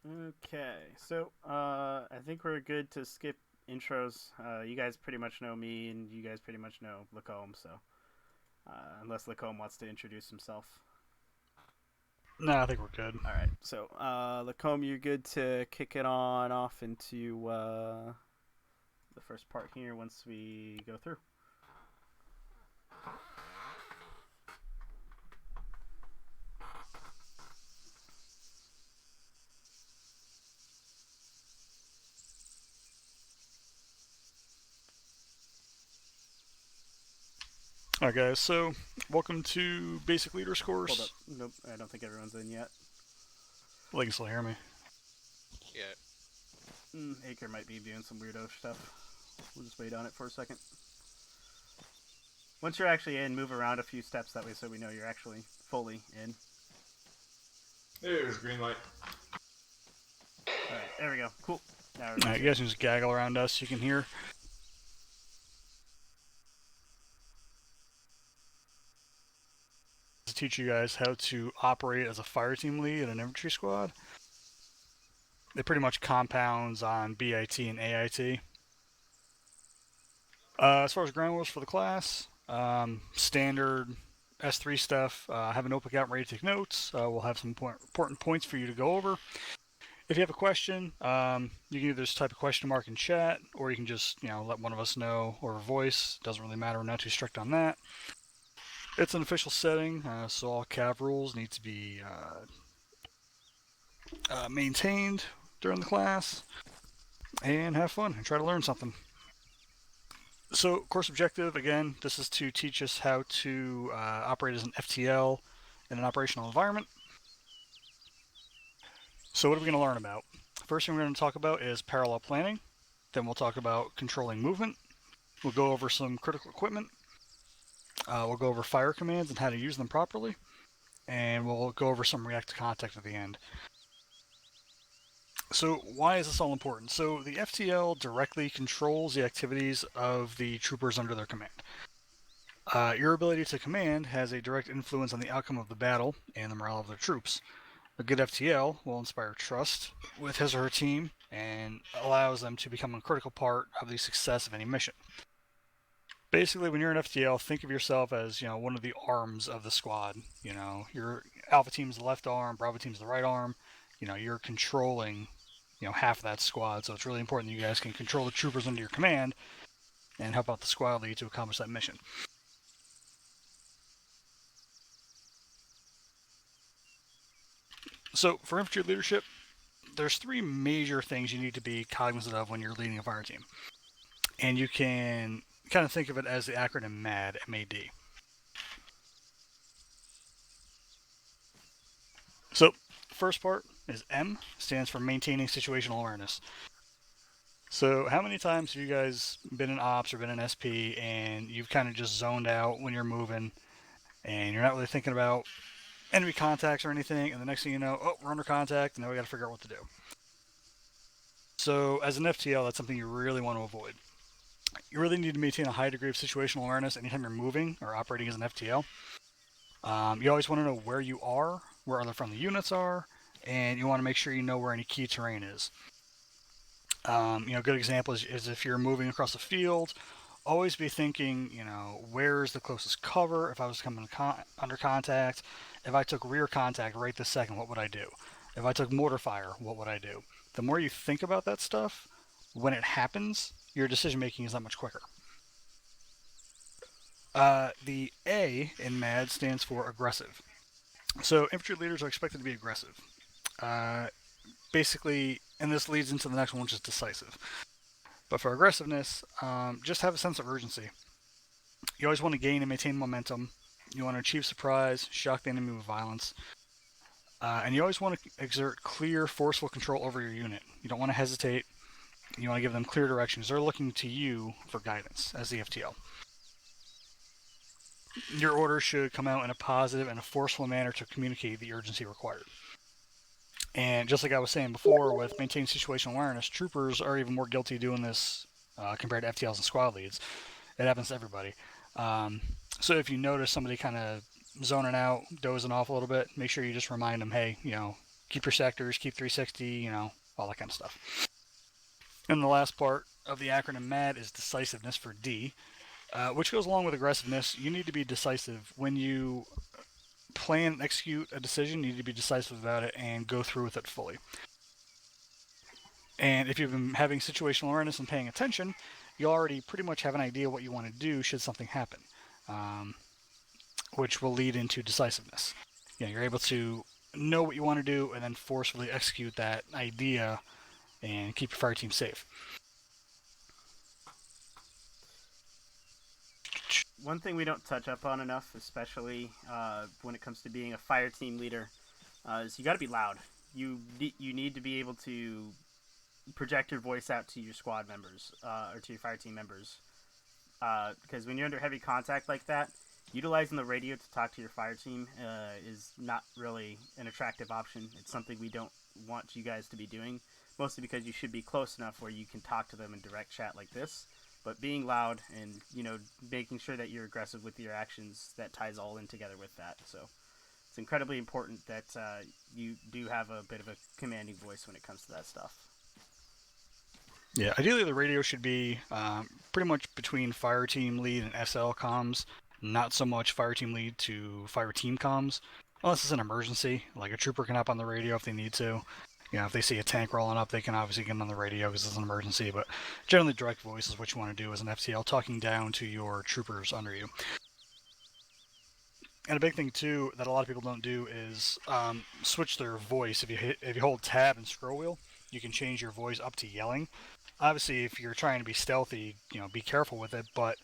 Okay, so I think we're good to skip intros. You guys pretty much know me, and you guys pretty much know Lacombe. So unless Lacombe wants to introduce himself. No, I think we're good. All right, so Lacombe, you're good to kick it on off into the first part here once we go through. Alright, guys, so welcome to Basic Leaders Hold up, course. nope, I don't think everyone's in yet. Well, you can still hear me. Yeah. Aker might be doing some weirdo stuff. We'll just wait on it for a second. Once you're actually in, move around a few steps that way so we know you're actually fully in. There's green light. All right, there we go. Cool. Now Alright, everyone's you here. guys can just gaggle around us. You can hear. To teach you guys how to operate as a fire team lead in an infantry squad. It pretty much compounds on BIT and AIT. As far as ground rules for the class, standard S3 stuff. Have a notebook out and ready to take notes. We'll have some important points for you to go over. If you have a question, you can either just type a question mark in chat, or you can just let one of us know over voice. Doesn't really matter. We're not too strict on that. It's an official setting, so all cav rules need to be maintained during the class, and have fun and try to learn something. So, course objective again, this is to teach us how to operate as an FTL in an operational environment. So, what are we going to learn about? First thing we're going to talk about is parallel planning. Then we'll talk about controlling movement. We'll go over some critical equipment. We'll go over fire commands and how to use them properly. And we'll go over some react to contact at the end. So, why is this all important? So, the FTL directly controls the activities of the troopers under their command. Your ability to command has a direct influence on the outcome of the battle and the morale of their troops. A good FTL will inspire trust with his or her team and allows them to become a critical part of the success of any mission. Basically, when you're an FTL, think of yourself as one of the arms of the squad. Your Alpha team's the left arm, Bravo team's the right arm. You're controlling half of that squad, so it's really important that you guys can control the troopers under your command and help out the squad lead to accomplish that mission. So for infantry leadership, there's three major things you need to be cognizant of when you're leading a fire team. And you can kind of think of it as the acronym MAD, M-A-D. So first part is M, stands for maintaining situational awareness. So how many times have you guys been in ops or been in SP and you've kind of just zoned out when you're moving and you're not really thinking about enemy contacts or anything, and the next thing you know, oh, we're under contact, and now we got to figure out what to do. So as an FTL, that's something you really want to avoid. You really need to maintain a high degree of situational awareness anytime you're moving or operating as an FTL. You always want to know where you are, where other friendly units are, and you want to make sure you know where any key terrain is. A good example is if you're moving across a field, always be thinking, where's the closest cover? If I was coming under contact, if I took rear contact right this second, what would I do? If I took mortar fire, what would I do? The more you think about that stuff, when it happens, your decision making is that much quicker. The A in MAD stands for aggressive. So infantry leaders are expected to be aggressive. Uh, Basically, and this leads into the next one, which is decisive. But for aggressiveness, just have a sense of urgency. You always want to gain and maintain momentum. You want to achieve surprise, shock the enemy with violence. And you always want to exert clear, forceful control over your unit. You don't want to hesitate. You want to give them clear directions. They're looking to you for guidance as the FTL. Your orders should come out in a positive and a forceful manner to communicate the urgency required. And just like I was saying before, with maintaining situational awareness, troopers are even more guilty doing this compared to FTLs and squad leads. It happens to everybody. So if you notice somebody kind of zoning out, dozing off a little bit, make sure you just remind them, hey, keep your sectors, keep 360, all that kind of stuff. And the last part of the acronym MAD is decisiveness for D, which goes along with aggressiveness. You need to be decisive when you plan and execute a decision. You need to be decisive about it and go through with it fully. And if you've been having situational awareness and paying attention, you already pretty much have an idea what you want to do should something happen, um, which will lead into decisiveness. You're able to know what you want to do and then forcefully execute that idea and keep your fire team safe. One thing we don't touch up on enough, especially when it comes to being a fire team leader, is you got to be loud. You need to be able to project your voice out to your squad members or to your fire team members, because when you're under heavy contact like that, utilizing the radio to talk to your fire team is not really an attractive option. It's something we don't want you guys to be doing, mostly because you should be close enough where you can talk to them in direct chat like this. But being loud and making sure that you're aggressive with your actions, that ties all in together with that. So it's incredibly important that you do have a bit of a commanding voice when it comes to that stuff. Yeah, ideally the radio should be pretty much between fire team lead and SL comms, not so much fire team lead to fire team comms, unless it's an emergency. Like a trooper can hop on the radio if they need to. If they see a tank rolling up, they can obviously get on the radio because it's an emergency, but generally direct voice is what you want to do as an FTL, talking down to your troopers under you. And a big thing too that a lot of people don't do is switch their voice. If you hold tab and scroll wheel, you can change your voice up to yelling. Obviously, if you're trying to be stealthy, be careful with it. But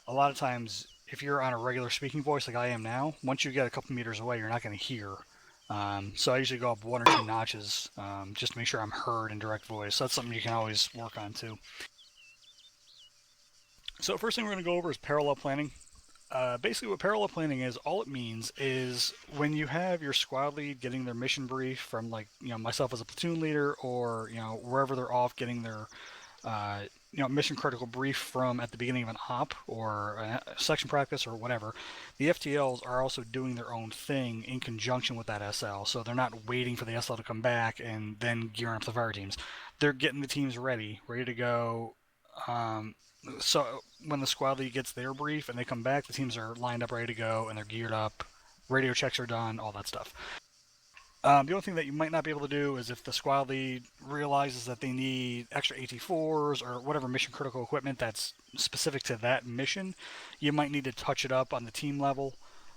a lot of times, if you're on a regular speaking voice like I am now, once you get a couple meters away, you're not going to hear. So I usually go up 1 or 2 notches just to make sure I'm heard in direct voice. That's something you can always work on too. So first thing we're going to go over is parallel planning. Basically, what parallel planning is, all it means is when you have your squad lead getting their mission brief from, myself as a platoon leader, or wherever they're off getting their mission critical brief from at the beginning of an op or a section practice or whatever, the FTLs are also doing their own thing in conjunction with that SL. So they're not waiting for the SL to come back and then gearing up the fire teams. They're getting the teams ready to go. So when the squad lead gets their brief and they come back, the teams are lined up, ready to go, and they're geared up. Radio checks are done, all that stuff. The only thing that you might not be able to do is if the squad lead realizes that they need extra AT4s or whatever mission critical equipment that's specific to that mission, you might need to touch it up on the team level.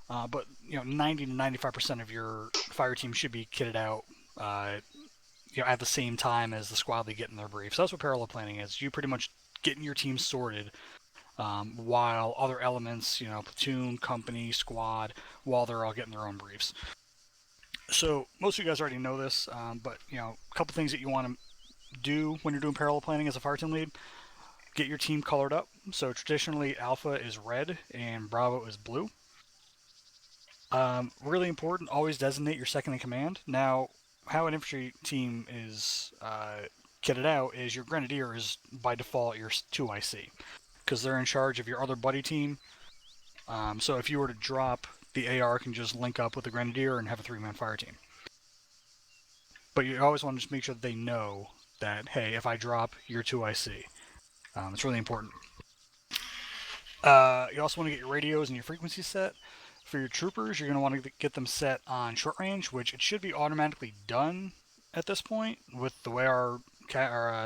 But 90 to 95% of your fire team should be kitted out at the same time as the squad lead getting their brief. So that's what parallel planning is. You pretty much getting your team sorted while other elements, platoon, company, squad, while they're all getting their own briefs. So most of you guys already know this, but a couple things that you want to do when you're doing parallel planning as a fire team lead: get your team colored up. So traditionally, Alpha is red and Bravo is blue. Really important, always designate your second in command. Now, how an infantry team is kitted out is your Grenadier is by default your 2IC, because they're in charge of your other buddy team. So if you were to drop, the AR can just link up with the Grenadier and have a 3-man fire team. But you always want to just make sure that they know that, hey, if I drop, you're 2IC. It's really important. You also want to get your radios and your frequencies set. For your troopers, you're going to want to get them set on short range, which it should be automatically done at this point with the way our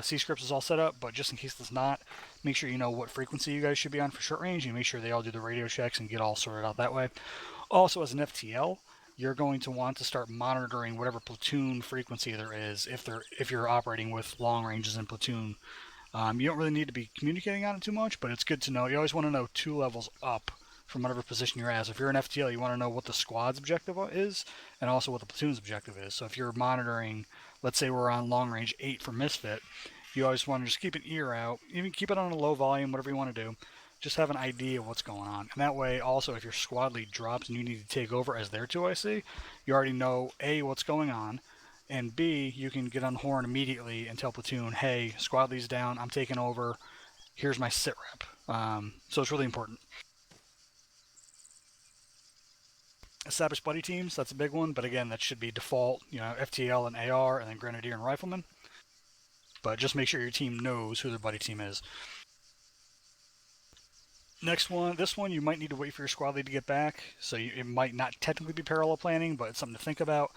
C-scripts is all set up, but just in case it's not, make sure you know what frequency you guys should be on for short range, and make sure they all do the radio checks and get all sorted out that way. Also, as an FTL, you're going to want to start monitoring whatever platoon frequency there is if you're operating with long ranges in platoon. You don't really need to be communicating on it too much, but it's good to know. You always want to know 2 levels up from whatever position you're at. So if you're an FTL, you want to know what the squad's objective is and also what the platoon's objective is. So if you're monitoring, let's say we're on long range 8 for Misfit, you always want to just keep an ear out, even keep it on a low volume, whatever you want to do. Just have an idea of what's going on. And that way, also, if your squad lead drops and you need to take over as their 2IC, you already know, A, what's going on, and B, you can get on the horn immediately and tell platoon, hey, squad lead's down, I'm taking over, here's my sit rep. So it's really important. Established buddy teams, that's a big one, but again, that should be default, FTL and AR, and then Grenadier and Rifleman. But just make sure your team knows who their buddy team is. Next one, this one you might need to wait for your squad lead to get back, so it might not technically be parallel planning, but it's something to think about.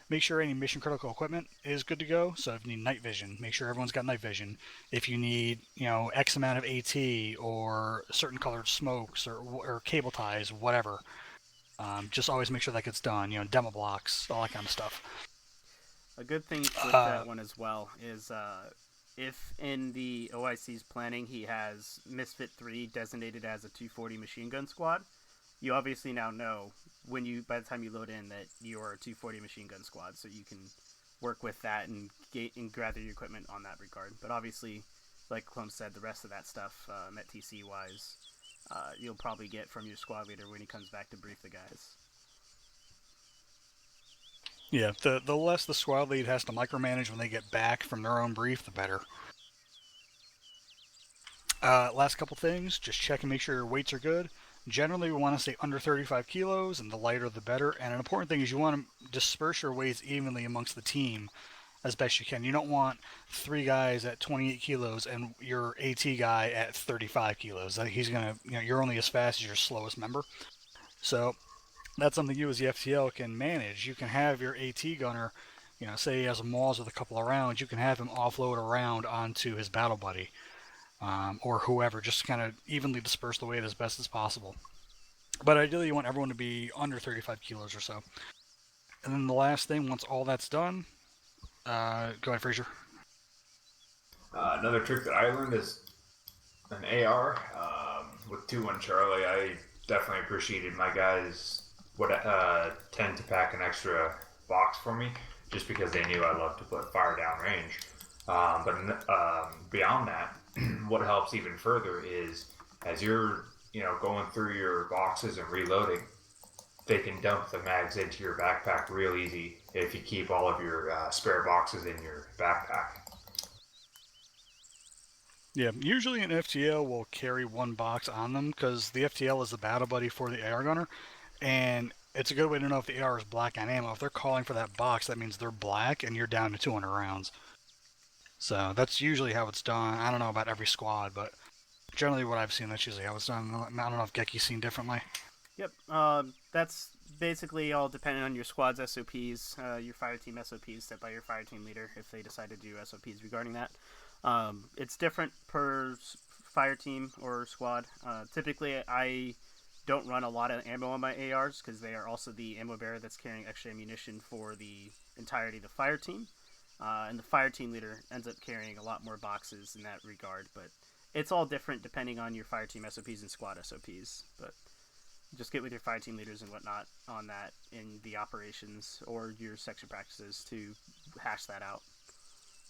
Make sure any mission critical equipment is good to go. So if you need night vision, make sure everyone's got night vision. If you need, X amount of AT or certain colored smokes or cable ties, whatever, just always make sure that gets done. Demo blocks, all that kind of stuff. A good thing with that one as well is if in the OIC's planning he has Misfit 3 designated as a 240 machine gun squad, you obviously now know by the time you load in that you're a 240 machine gun squad, so you can work with that and gather your equipment on that regard. But obviously, like Clone said, the rest of that stuff, Met TC wise, you'll probably get from your squad leader when he comes back to brief the guys. Yeah, the less the squad lead has to micromanage when they get back from their own brief, the better. Last couple things, just check and make sure your weights are good. Generally, we want to stay under 35 kilos, and the lighter the better. And an important thing is you want to disperse your weights evenly amongst the team as best you can. You don't want 3 guys at 28 kilos and your AT guy at 35 kilos. He's going to, you're only as fast as your slowest member. So that's something you as the FTL can manage. You can have your AT gunner, say he has a Maws with a couple of rounds, you can have him offload a round onto his battle buddy. Or whoever, just kind of evenly disperse the weight as best as possible. But ideally, you want everyone to be under 35 kilos or so. And then the last thing, once all that's done, go ahead, Fraser. Another trick that I learned is an AR with 2-1 Charlie. I definitely appreciated my guys would tend to pack an extra box for me just because they knew I loved to put fire down range. But beyond that, what helps even further is as you're going through your boxes and reloading, they can dump the mags into your backpack real easy if you keep all of your spare boxes in your backpack. Yeah, usually an FTL will carry 1 box on them because the FTL is the battle buddy for the AR gunner, and it's a good way to know if the AR is black on ammo. If they're calling for that box, that means they're black and you're down to 200 rounds. So that's usually how it's done. I don't know about every squad, but generally what I've seen, that's usually how it's done. I don't know if Geki's seen differently. Yep, that's basically all dependent on your squad's SOPs, your fire team SOPs set by your fire team leader if they decide to do SOPs regarding that. It's different per fire team or squad. Typically, I don't run a lot of ammo on my ARs because they are also the ammo bearer that's carrying extra ammunition for the entirety of the fire team. And the fire team leader ends up carrying a lot more boxes in that regard, but it's all different depending on your fire team SOPs and squad SOPs. But just get with your fire team leaders and whatnot on that in the operations or your section practices to hash that out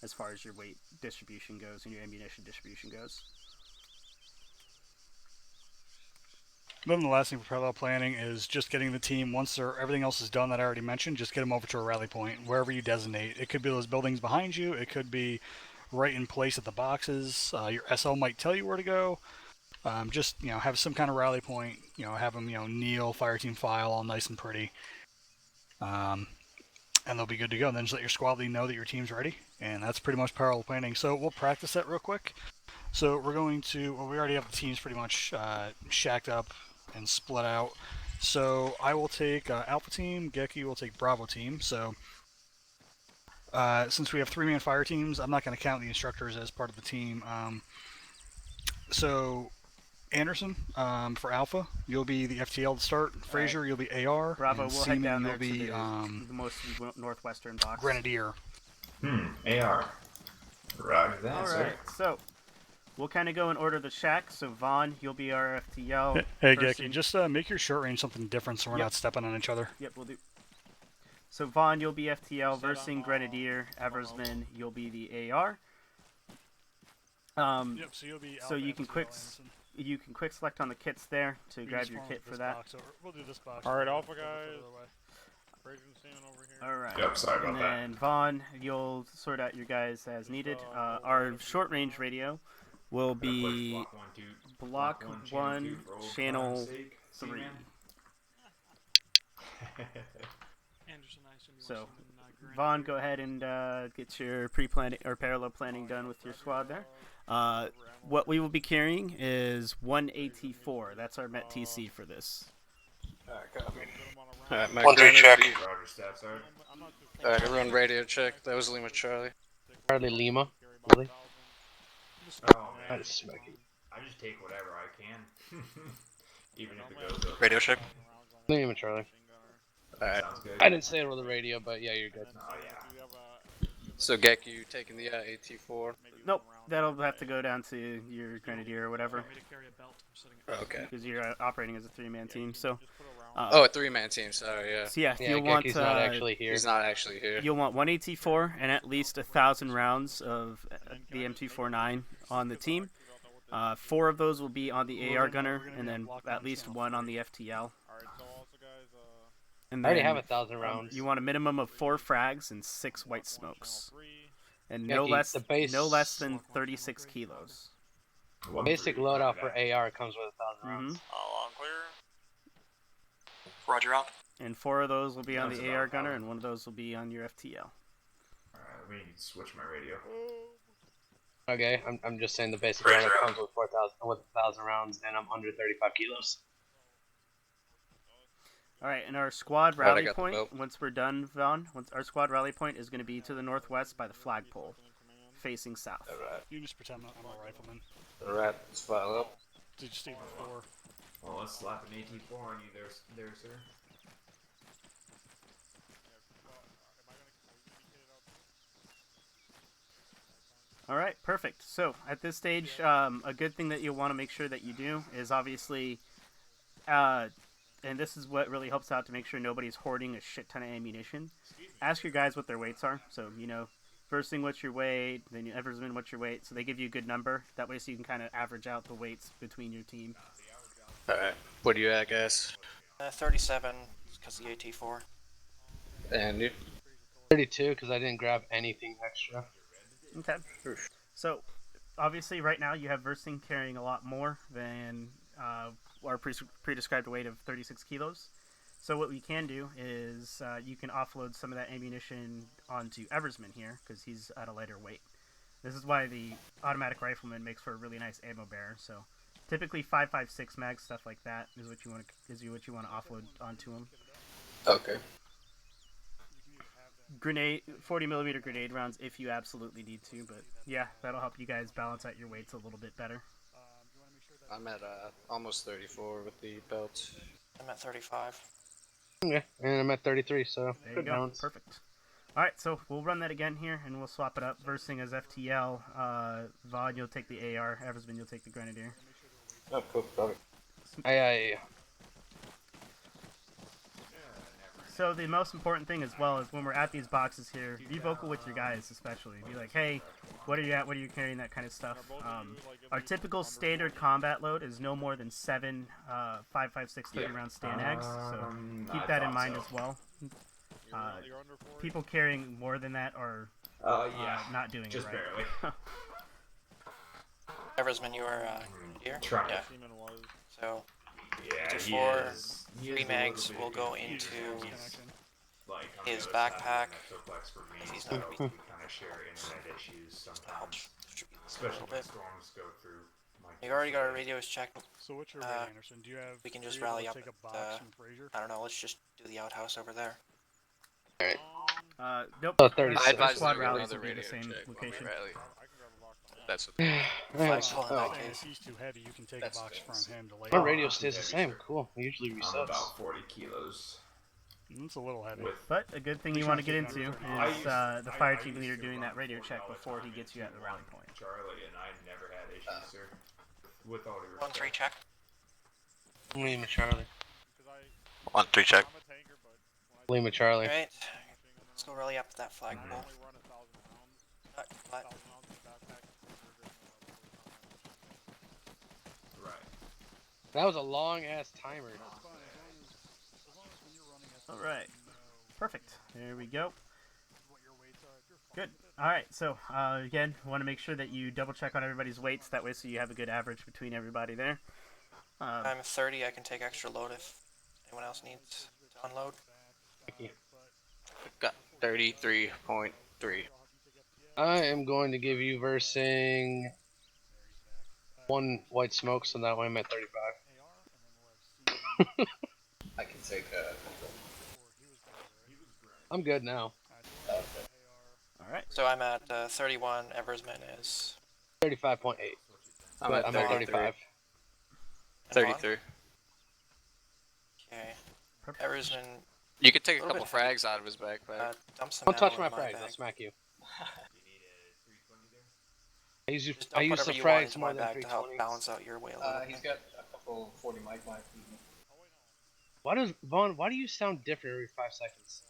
as far as your weight distribution goes and your ammunition distribution goes. Then the last thing for parallel planning is just getting the team, once everything else is done that I already mentioned, just get them over to a rally point, wherever you designate. It could be those buildings behind you. It could be right in place at the boxes. Your SL might tell you where to go. Just, have some kind of rally point. Have them, kneel, fire team file, all nice and pretty. And they'll be good to go. And then just let your squad lead know that your team's ready. And that's pretty much parallel planning. So we'll practice that real quick. So we're going to, we already have the teams pretty much shacked up and split out. So I will take Alpha Team, Geki will take Bravo Team. So since we have 3-man fire teams, I'm not going to count the instructors as part of the team. So Anderson, for Alpha, you'll be the FTL to start. Fraser, you'll be AR. Bravo, we'll head down there be, to the most northwestern box. Grenadier. AR. Roger that, All sir. right, so we'll kind of go in order of the shack. So Vaughn, you'll be our FTL. Hey, Geki, just make your short range something different so we're not stepping on each other. Yep, we'll do. So Vaughn, you'll be FTL versus Grenadier. Eversman, you'll be the AR. Yep, so you'll be so you FTL, can quick select on the kits there to grab your kit for that. We'll do this box. All right, Alpha guys. Over here. All right. Yep, sorry about and then Vaughn, you'll sort out your guys as needed. Our short range radio will be block 1, channel 3. Anderson, I assume you So, want something, Granite Vaughn, here? go ahead and get your pre-planning or parallel planning done with your squad there. What we will be carrying is one AT4. That's our Met TC for this. Alright, copy. Alright, Alright, my 1-3 gun check. is Roger, stats are. Alright, everyone radio check. That was Lima Charlie. Charlie Lima. Really? Oh I man, just smack you. I just take whatever I can, even if it goes over. Radio check. Lima Charlie. Alright. Sounds good. I didn't say it over the radio, but yeah, you're good. Oh yeah. So Gek, you taking the AT4? Nope, that'll have to go down to your Grenadier or whatever, Okay. because you're operating as a three-man team. So, Oh, a 3-man team. Sorry, yeah. so yeah, Yeah, you'll want Geki's not actually here. He's not actually here. you'll want one AT4 and at least 1,000 rounds of the M249 on the team. 4 of those will be on the AR gunner, and then at least 1 on the FTL. And I already then, have 1,000 rounds. You want a minimum of 4 frags and 6 white smokes, and Yeah, no Keith, less the base- no less than 36 kilos. Basic loadout for AR comes with 1,000 rounds. Mm-hmm. All clear. Roger out. And 4 of those will be on That's the about AR gunner, 1,000. and 1 of those will be on your FTL. Alright, we need to switch my radio. Okay, I'm just saying the basic Roger loadout out. comes with 1,000 rounds, and I'm under 35 kilos. All right, and our squad Right, I rally got the point, belt. once we're done, Vaughn, our squad rally point is going to be to the northwest by the flagpole, facing south. Alright. You just pretend I'm a rifleman. Alright, let's file up. Did you stay before? Well, let's slap an AT4 on you there, sir. All right, perfect. So at this stage, a good thing that you'll want to make sure that you do is obviously, and this is what really helps out to make sure nobody's hoarding a shit ton of ammunition. Ask your guys what their weights are. So, first thing, what's your weight? Then Eversman, what's your weight? So they give you a good number. That way so you can kind of average out the weights between your team. Alright. What do you at, guys? 37, because the AT4. And you? 32, because I didn't grab anything extra. Okay. So, obviously, right now you have Versing carrying a lot more than our pre-described weight of 36 kilos. So what we can do is you can offload some of that ammunition onto Eversman here, because he's at a lighter weight. This is why the automatic rifleman makes for a really nice ammo bearer. So, typically 5.56 mag stuff like that is what you want to offload onto him. Okay. Grenade 40mm grenade rounds if you absolutely need to, but yeah, that'll help you guys balance out your weights a little bit better. I'm at almost 34 with the belt. I'm at 35. Yeah, and I'm at 33, so There you good go. balance. Perfect. Alright, so we'll run that again here, and we'll swap it up. Versing as FTL. Vaughn, you'll take the AR. Eversman, you'll take the Grenadier. Oh, cool. Got it. Aye. So the most important thing as well is when we're at these boxes here, be vocal with your guys especially. Be like, hey, what are you at? What are you carrying? That kind of stuff. Our typical standard combat load is no more than 7 5.56 30-round stand ags, so keep that in mind as well. People carrying more than that are not doing just it right. barely. Eversman, you are here? Try. Yeah. So, Yeah, he Four, is. He is 3 a mags little will bit go confused. into Like, on his the other side, backpack. Metroplex for me, If he's so not we kind of share internet issues to help sometimes, distribute a especially little when bit. storms go through. You already got our radios checked. So what's your Uh, rate, Anderson? Do you have? we can are just you able rally to up take a at, box from Fraser? I don't know, let's just do the outhouse over there. Nope. Oh, our 36. I advise squad that we rallies another will be the radio same check when we location. rally. That's what. Flagpole in that And case. if he's too heavy, you can take That's a box fair. from him to lay My out. radio stays the same. Cool. It usually I'm resets. about 40 kilos. It's a little heavy. With But a good thing you want to get into I is used- the fire I team used leader to doing run that radio with check all the before he time gets you at the rally point. Charlie, and I never had issues, sir. With all due 1-3 respect. check. Lima Charlie. 1-3 check. Lima Charlie. Alright, let's go rally up to that flagpole. Flat. Right. That was a long ass timer. Alright. Perfect. There we go. Good. Alright, so again, want to make sure that you double check on everybody's weights. That way so you have a good average between everybody there. I'm 30, I can take extra load if anyone else needs to unload. Got 33.3. I am going to give you versing 1 white smoke, so that way I'm at 35. I can take I'm good now. All right. So I'm at 31. Eversman is 35.8. I'm But at I'm at 33. 35. and Vaughn? 33. Okay. Perfect. Eversman You could take a Little couple bit heavy. frags out of his backpack. dump some Don't ammo touch my into my frags, I'll bag. smack you. Just I dump use whatever the you want frags into more my than bag to help 320s. balance out your way a little He's bit. got a couple 40 mic mics. Why do you sound different every 5 seconds?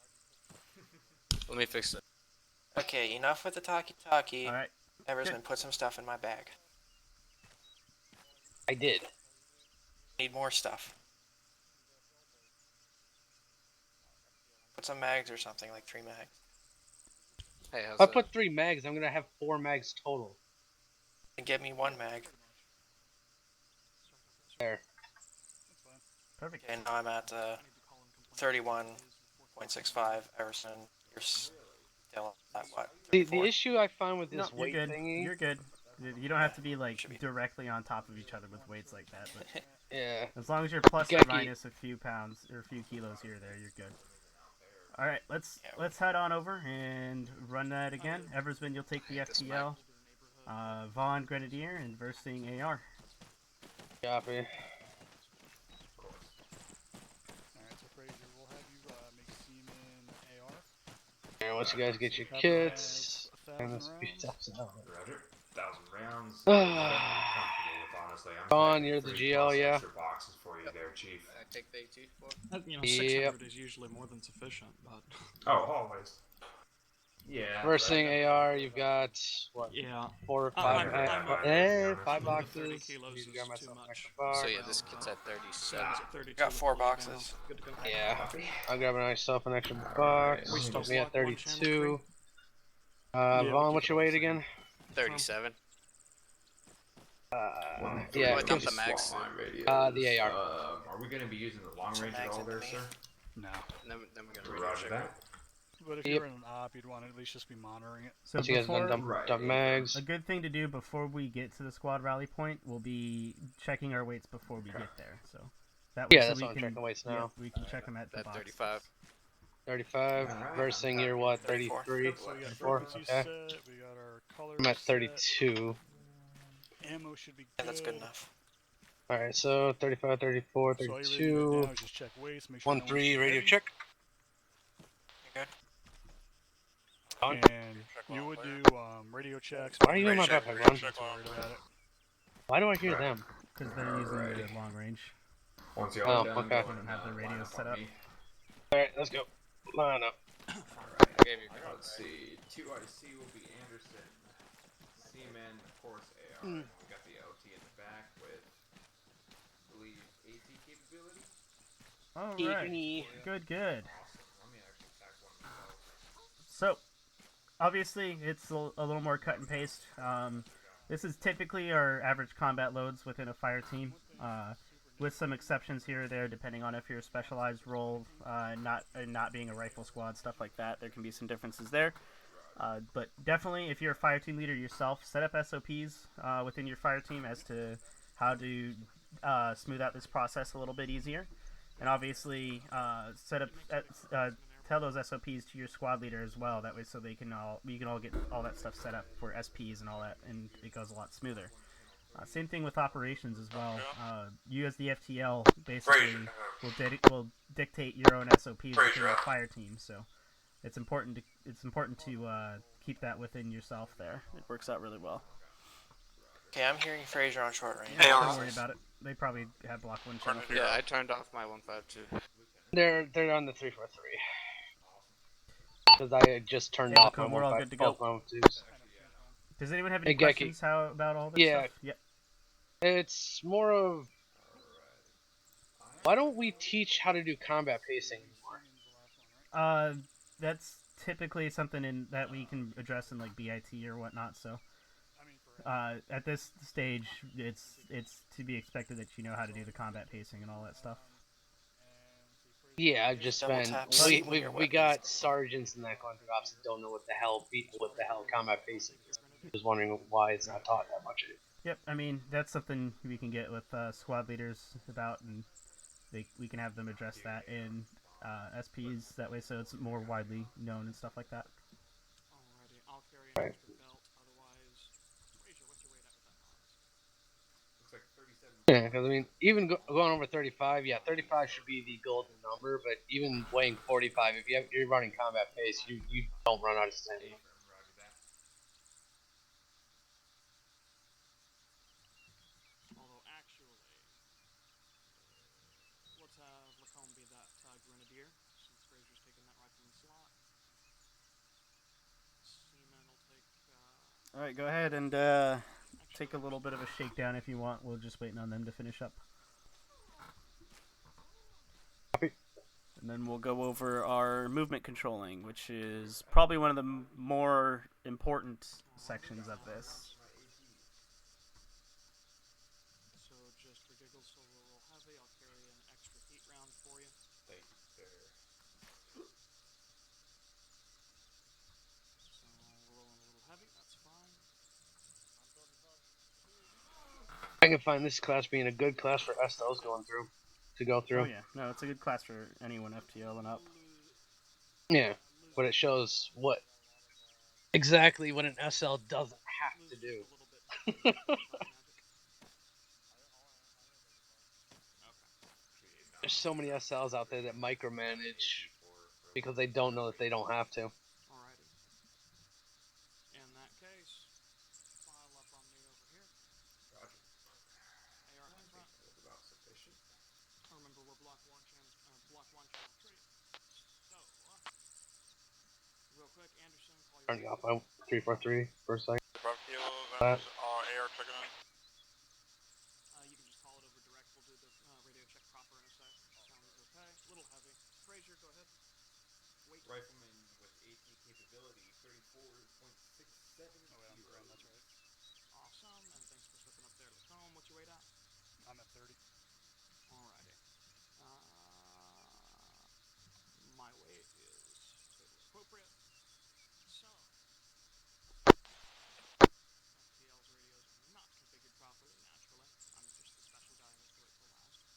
Let me fix it. Okay, enough with the talkie-talkie. All right. Eversman, put some stuff in my bag. I did. Need more stuff. Put some mags or something, like 3 mags. Hey, how's If I that? put 3 mags, I'm gonna have 4 mags total. And get me 1 mag. There. Perfect. Okay, now I'm at 31.65. Everson, you're still at what? The 34? issue I find with No, this you're weight good. thingy. You're good. You don't have to be like Should be. directly on top of each other with weights like that, but Yeah. as long as you're plus or Geki. minus a few pounds or a few kilos here or there, you're good. All right, let's Yeah. let's head on over and run that again. Eversman, you'll take the This FTL. Vaughn, Grenadier, and versing AR. Copy. Alright, so Fraser, we'll have you make seaman AR. And once you guys get your Copper kits, has and 1,000 this rounds. Roger. 1,000 rounds. Comfortable with, honestly. I'm Vaughn, packing you're the 3 GL, plus yeah? extra boxes for you there, Chief. I take the 84. You know, Yep. 600 is usually more than sufficient, but Oh, always. Yeah. Versing right. AR, you've got what? yeah. 4 or 5 I'm- I'm- 5 More than 30 boxes. kilos Need to is grab too myself an much. extra box. So yeah, this kit's at 37. It's at 32 Got 4 with loading boxes. ammo. Good to go. Yeah. I'll grab myself an extra box. Restock Put me at block 1, channel 32. 3. Yeah, Vaughn, we'll what's keep it your all the weight same. again? 37. Yeah, Oh, I dumped the max. the AR. Are we going to be using the long range at all there, sir? No. Then we got to radio Roger check that. it. But if Yep. you're in an op, you'd want to at least just be monitoring it. So Once you guys done before, dump mags. a good thing to do before we get to the squad rally point will be checking our weights before we get there. So that way, Yeah, so that's we what I'm can checking weights yeah, now. we can check them at the At box. 35. 35. Alright. Versing, you're what? 34. 33. So we got 34? frequency Okay. set, we got our color I'm at set, 32. ammo should be Yeah, that's good enough. Alright, so 35, 34, So all you really 32. do now is just check weights, make sure 1 no one's 3, too radio heavy. check. You good? And you would do radio checks. Why are you in my backpack, Ron? Not too worried about it. Why do I hear them? Because they're using the long range. Once y'all Oh, are done, okay. go They don't and, have the radio line up set on up. me. Alright, let's go. Line up. I gave you Let's see. 2IC will be Anderson. Seaman, of course, AR. We got the LT in the back with, I believe, AT capability. All right. Good, good. Awesome. Let me actually pack one myself. So, obviously, it's a little more cut and paste. This is typically our average combat loads within a fire team, with some exceptions here or there, depending on if you're a specialized role, not being a rifle squad, stuff like that. There can be some differences there. But definitely, if you're a fire team leader yourself, set up SOPs within your fire team as to how to smooth out this process a little bit easier. And obviously, tell those SOPs to your squad leader as well. That way, so we can all get all that stuff set up for SPs and all that, and it goes a lot smoother. Same thing with operations as well. You as the FTL basically will dictate your own SOPs within your fire team. So it's important to keep that within yourself. There, it works out really well. Okay, I'm hearing Fraser on short range. Don't worry about it. They probably have block 1 channel. Yeah, I turned off my 152. They're on the 343. Because I just turned Hey, off my Lacombe, we're all 15 good to go. both my 152s. Does anyone have any Hey, Geki. questions about all this Yeah. stuff? Yeah. It's more of, why don't we teach how to do combat pacing anymore? That's typically something that we can address in like BIT or whatnot. So, at this stage, it's to be expected that you know how to do the combat pacing and all that stuff. Yeah, I've just Double been. tap C when your We weapon got is sergeants and that going through ops that don't know what the hell combat facing is. Just wondering why it's not taught that much. Yep, I mean that's something we can get with squad leaders about, and we can have them address that in SPs that way, so it's more widely known and stuff like that. Alrighty, I'll carry an Right. extra belt. Otherwise, Frazier, what's your weight at with that Moz? Looks like 37. Yeah, because I mean, even going over 35, yeah, 35 should be the golden number. But even weighing 45, if you're running combat pace, you don't run out of stamina. Roger that. Although, actually, let's have Lacombe be that Grenadier, since Frazier's taking that rifleman slot. Seaman will take. All right, go ahead and take a little bit of a shakedown if you want. We're just waiting on them to finish up. And then we'll go over our movement controlling, which is probably one of the more important sections of this. So just for giggles, so we'll roll heavy. I'll carry an extra heat round for you. Thank you, sir. So we're rolling a little heavy. That's fine. I can find this class being a good class for SLs to go through. Oh yeah, no, it's a good class for anyone FTL and up. Yeah, but it shows exactly what an SL doesn't have to do. There's so many SLs out there that micromanage because they don't know that they don't have to. Alrighty. In that case, file up on me over here. Roger. AR in front. That was about sufficient. Remember, we're block one channel 3. So, real quick, Anderson, call your. Turning off my 343 for a second. Above you, then AR checking in. You can just call it over direct. We'll do the radio check proper in a sec. Sound is okay. A little heavy. Frazier, go ahead. Wait. Rifleman with AT capability 34.670. Oh, yeah, I'm grown, that's right. Awesome, and thanks for slipping up there. Lacombe, what's your weight at? I'm at 30. Alrighty. My weight is totally appropriate. So, FTL's radios are not configured properly, naturally. I'm just the special guy who has to wait till last.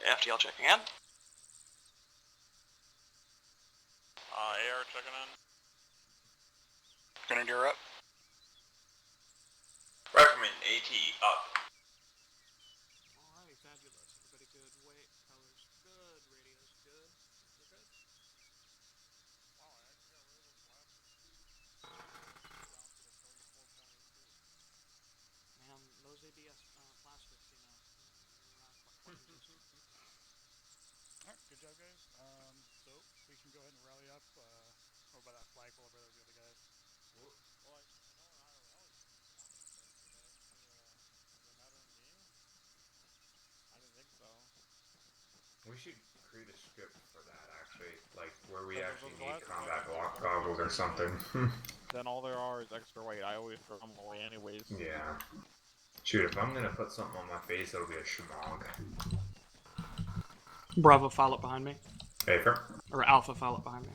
FTL checking in. AR checking in. Grenadier up. Rifleman AT up. Alrighty, fabulous. Everybody good. Weight, colors good. Radios good. We're good. Wow, I actually got rid of those last Man, those ABS plastics, you know, they're quite resistant. Alright, good job, guys. So, we can go ahead and rally up over by that flagpole over there with the other guys. Well, I know an IRL is matter in game? I didn't think so. We should create a script for that, actually. Like, where we Yeah, actually those need last combat ones, lock those goggles or ones, something. Then all there are is extra weight. I always throw them away anyways. Yeah. Shoot, if I'm gonna put something on my face, it'll be a shemagh. Bravo, follow up behind me. Paper. Or Alpha, follow up behind me.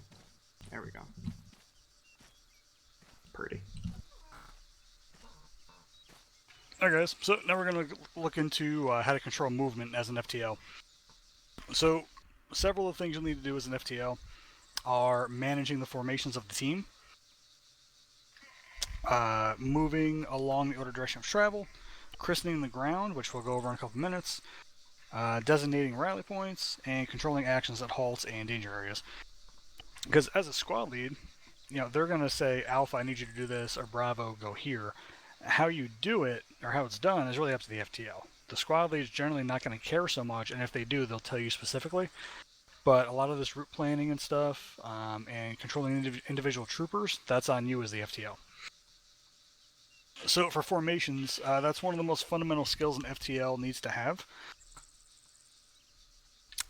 There we go. Pretty. Alright, guys. So, now we're going to look into how to control movement as an FTL. So, several of the things you'll need to do as an FTL are managing the formations of the team, moving along the order direction of travel, christening the ground, which we'll go over in a couple minutes, designating rally points, and controlling actions at halts and danger areas. Because as a squad lead, you know, they're going to say, Alpha, I need you to do this, or Bravo, go here. How you do it, or how it's done, is really up to the FTL. The squad lead is generally not going to care so much, and if they do, they'll tell you specifically. But a lot of this route planning and stuff, and controlling individual troopers, that's on you as the FTL. So for formations, that's one of the most fundamental skills an FTL needs to have.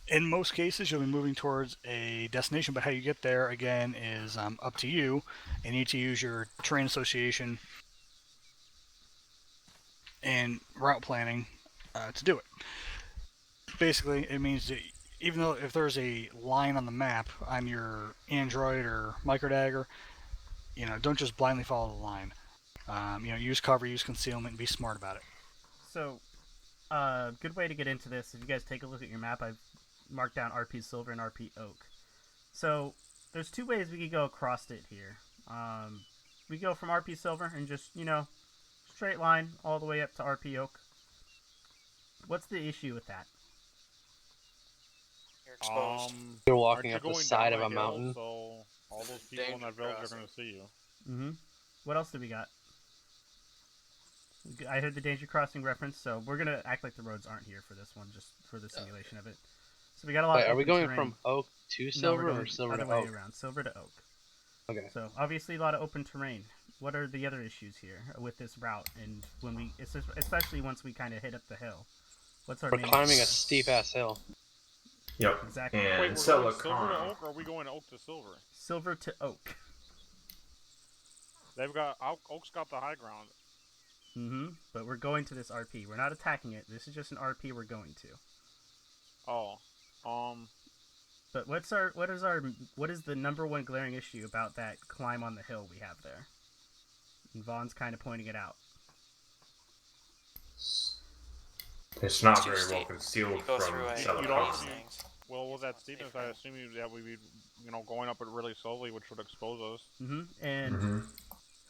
In most cases, you'll be moving towards a destination, but how you get there, again, is up to you. You need to use your terrain association and route planning to do it. Basically, it means that even though if there's a line on the map on your Android or microdagger, don't just blindly follow the line. Use cover, use concealment, and be smart about it. So, good way to get into this. If you guys take a look at your map, I've marked down RP Silver and RP Oak. So, there's two ways we could go across it here. We go from RP Silver and just, straight line all the way up to RP Oak. What's the issue with that? You're exposed. You're walking aren't up you the going side down of a hill, mountain. So all those people in Danger that village are crossing. going to see you. Mm-hmm. What else do we got? I heard the danger crossing reference, so we're gonna act like the roads aren't here for this one, just for the simulation of it. So we got a lot. Wait, of are we open going terrain. from oak to No, silver we're going or silver other to way oak? around, silver to oak. Okay. So obviously a lot of open terrain. What are the other issues here with this route, and when we, especially once we kind of hit up the hill? What's our We're main climbing a steep ass hill. Yep. Exactly. And Wait, we're going silver to Silicon. oak, or are we going oak to silver? Silver to oak. They've got oak's got the high ground. Mm-hmm. But we're going to this RP. We're not attacking it. This is just an RP we're going to. Oh, But what is the number one glaring issue about that climb on the hill we have there? And Vaughn's kind of pointing it out. It's not Too very well steep. concealed You go from through a Silicon. You'd these also- things. well, with that steepness, I assume that we'd be, going up it really slowly, which would expose us. Mm-hmm. And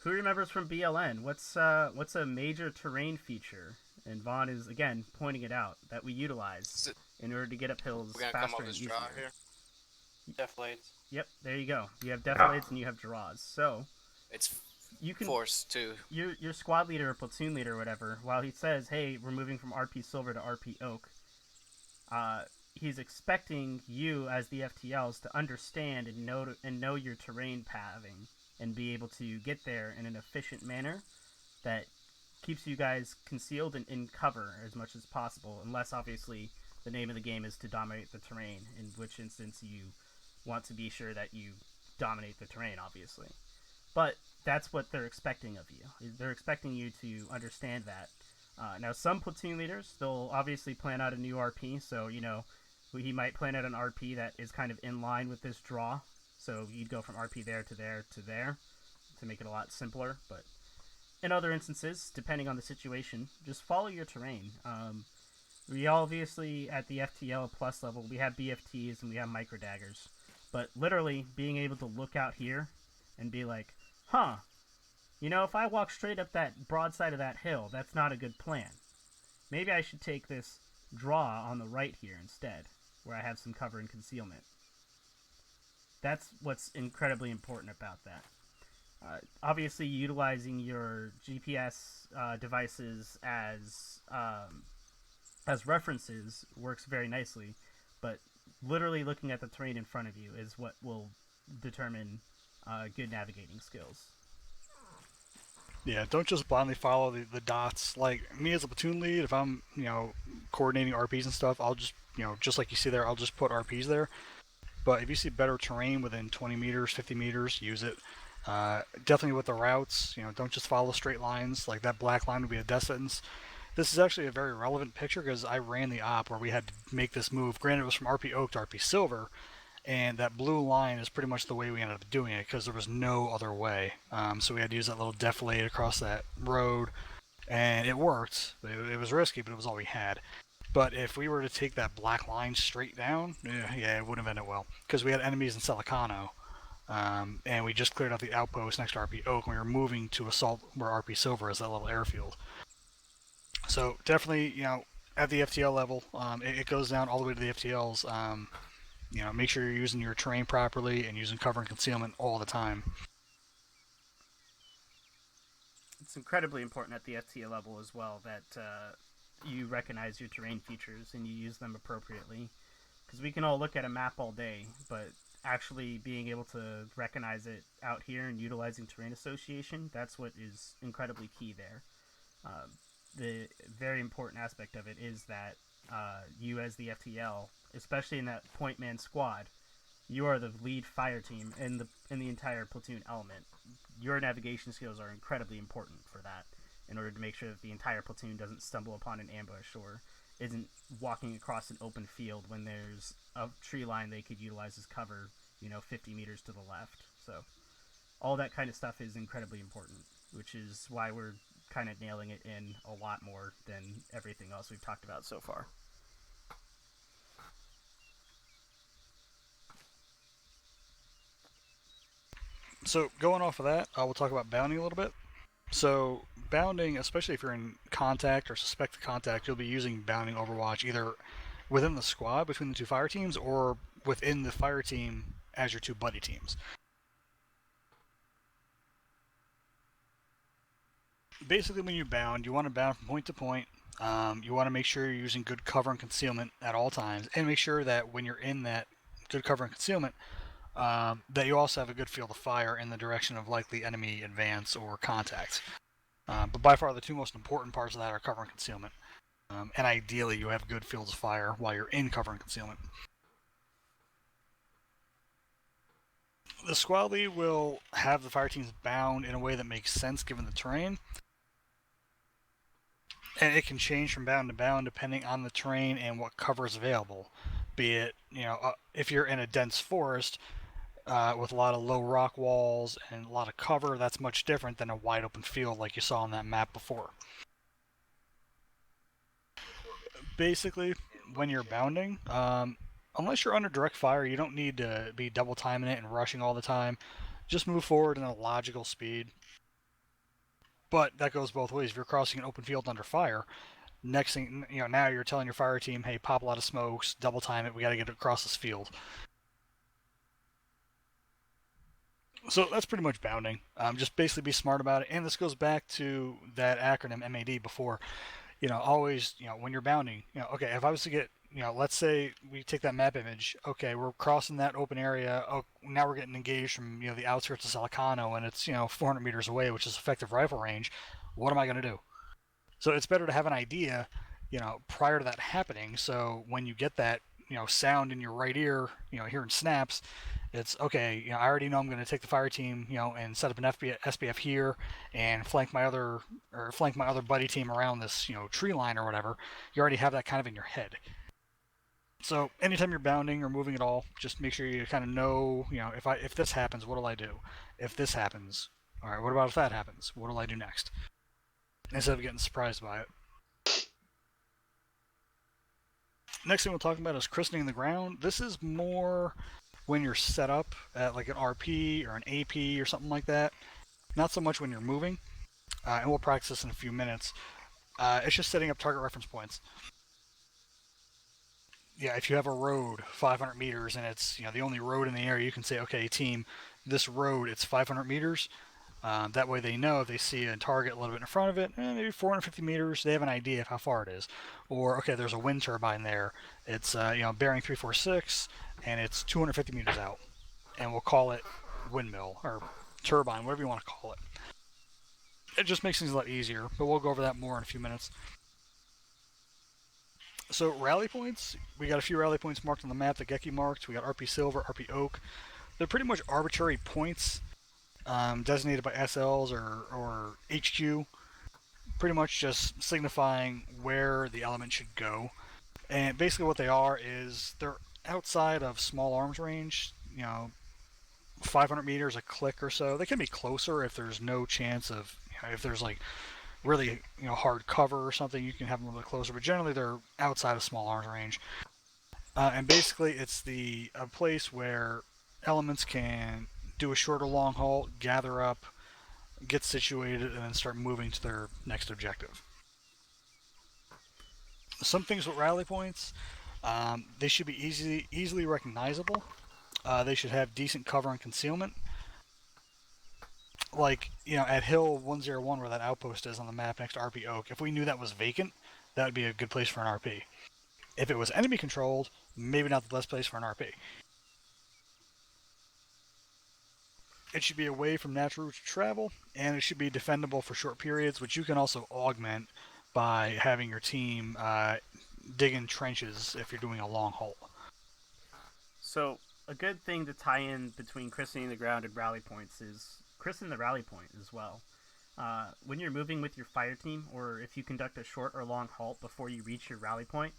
who remembers from BLN? What's a major terrain feature? And Vaughn is again pointing it out that we utilize in order to get up hills We're gonna come faster up and this easier. draw here. Deflates. Yep, there you go. You have deflates and you have draws. So It's you can forced to. your squad leader or platoon leader or whatever, while he says, "Hey, we're moving from RP Silver to RP Oak," he's expecting you as the FTLs to understand and know your terrain pathing and be able to get there in an efficient manner that keeps you guys concealed and in cover as much as possible, unless obviously the name of the game is to dominate the terrain, in which instance you want to be sure that you dominate the terrain, obviously. But that's what they're expecting of you. They're expecting you to understand that. Now, some platoon leaders, they'll obviously plan out a new RP, so, he might plan out an RP that is kind of in line with this draw. So you'd go from RP there to there to there to make it a lot simpler. But in other instances, depending on the situation, just follow your terrain. We obviously, at the FTL plus level, we have BFTs and we have microdaggers. But literally, being able to look out here and be like, huh, if I walk straight up that broad side of that hill, that's not a good plan. Maybe I should take this draw on the right here instead, where I have some cover and concealment. That's what's incredibly important about that. Obviously, utilizing your GPS devices as references works very nicely, but literally looking at the terrain in front of you is what will determine good navigating skills. Yeah, don't just blindly follow the dots. Like me as a platoon lead, if I'm coordinating RPs and stuff, I'll just just like you see there, I'll just put RPs there. But if you see better terrain within 20 meters, 50 meters, use it. Definitely with the routes, don't just follow straight lines. Like that black line would be a death sentence. This is actually a very relevant picture because I ran the op where we had to make this move. Granted, it was from RP Oak to RP Silver, and that blue line is pretty much the way we ended up doing it because there was no other way. So we had to use that little defilade across that road, and it worked. It was risky, but it was all we had. But if we were to take that black line straight down, yeah, it wouldn't have ended well because we had enemies in Celicano, and we just cleared out the outpost next to RP Oak, and we were moving to assault where RP Silver is, that little airfield. So definitely, at the FTL level, it goes down all the way to the FTLs. Make sure you're using your terrain properly and using cover and concealment all the time. It's incredibly important at the FTL level as well that you recognize your terrain features and you use them appropriately. Because we can all look at a map all day, but actually being able to recognize it out here and utilizing terrain association, that's what is incredibly key there. The very important aspect of it is that you as the FTL, especially in that point man squad, you are the lead fire team in the entire platoon element. Your navigation skills are incredibly important for that, in order to make sure that the entire platoon doesn't stumble upon an ambush or isn't walking across an open field when there's a tree line they could utilize as cover, 50 meters to the left. So all that kind of stuff is incredibly important, which is why we're kind of nailing it in a lot more than everything else we've talked about so far. So going off of that, we'll talk about bounding a little bit. So bounding, especially if you're in contact or suspected contact, you'll be using bounding Overwatch either within the squad between the two fire teams or within the fire team as your two buddy teams. Basically, when you want to bound from point to point. You want to make sure you're using good cover and concealment at all times, and make sure that when you're in that good cover and concealment, that you also have a good field of fire in the direction of likely enemy advance or contact. But by far the two most important parts of that are cover and concealment. And ideally you have good fields of fire while you're in cover and concealment. The squad lead will have the fire teams bound in a way that makes sense given the terrain. And it can change from bound to bound depending on the terrain and what cover is available. Be it, if you're in a dense forest, with a lot of low rock walls and a lot of cover, that's much different than a wide open field like you saw on that map before. Basically, when you're bounding, unless you're under direct fire, you don't need to be double timing it and rushing all the time. Just move forward in a logical speed. But that goes both ways. If you're crossing an open field under fire, next thing, now you're telling your fire team, hey, pop a lot of smokes, double time it, we got to get across this field. So that's pretty much bounding. Just basically be smart about it. And this goes back to that acronym MAD before. Always, when you're bounding, okay, if I was to get, let's say we take that map image. Okay, we're crossing that open area. Oh, now we're getting engaged from, the outskirts of Salicano, and it's, 400 meters away, which is effective rifle range. What am I going to do? So it's better to have an idea, prior to that happening. So when you get that, sound in your right ear, hearing snaps, it's okay. I already know I'm going to take the fire team, and set up an SBF here, and flank my other buddy team around this, tree line or whatever. You already have that kind of in your head. So anytime you're bounding or moving at all, just make sure you kind of know, if this happens, what will I do? If this happens, all right, what about if that happens? What will I do next? Instead of getting surprised by it. Next thing we'll talk about is christening the ground. This is more when you're set up at like an RP or an AP or something like that. Not so much when you're moving. And we'll practice this in a few minutes. It's just setting up target reference points. Yeah, if you have a road 500 meters and it's the only road in the area, you can say, okay, team, this road, it's 500 meters. That way they know if they see a target a little bit in front of it, maybe 450 meters, they have an idea of how far it is. Or, okay, there's a wind turbine there. It's, bearing 346, and it's 250 meters out. And we'll call it windmill, or turbine, whatever you want to call it. It just makes things a lot easier, but we'll go over that more in a few minutes. So, rally points. We got a few rally points marked on the map that Geki marked. We got RP Silver, RP Oak. They're pretty much arbitrary points. Designated by SLs or HQ, pretty much just signifying where the element should go. And basically what they are is they're outside of small arms range, 500 meters, a click or so. They can be closer if there's no chance of, if there's like really hard cover or something, you can have them a little closer, but generally they're outside of small arms range. And basically it's a place where elements can do a short or long halt, gather up, get situated, and then start moving to their next objective. Some things with rally points, they should be easily recognizable. They should have decent cover and concealment. Like, at Hill 101 where that outpost is on the map next to RP Oak, if we knew that was vacant, that would be a good place for an RP. If it was enemy controlled, maybe not the best place for an RP. It should be away from natural routes of travel, and it should be defendable for short periods, which you can also augment by having your team dig in trenches if you're doing a long halt. So, a good thing to tie in between christening the ground and rally points is christen the rally point as well. when you're moving with your fire team, or if you conduct a short or long halt before you reach your rally point,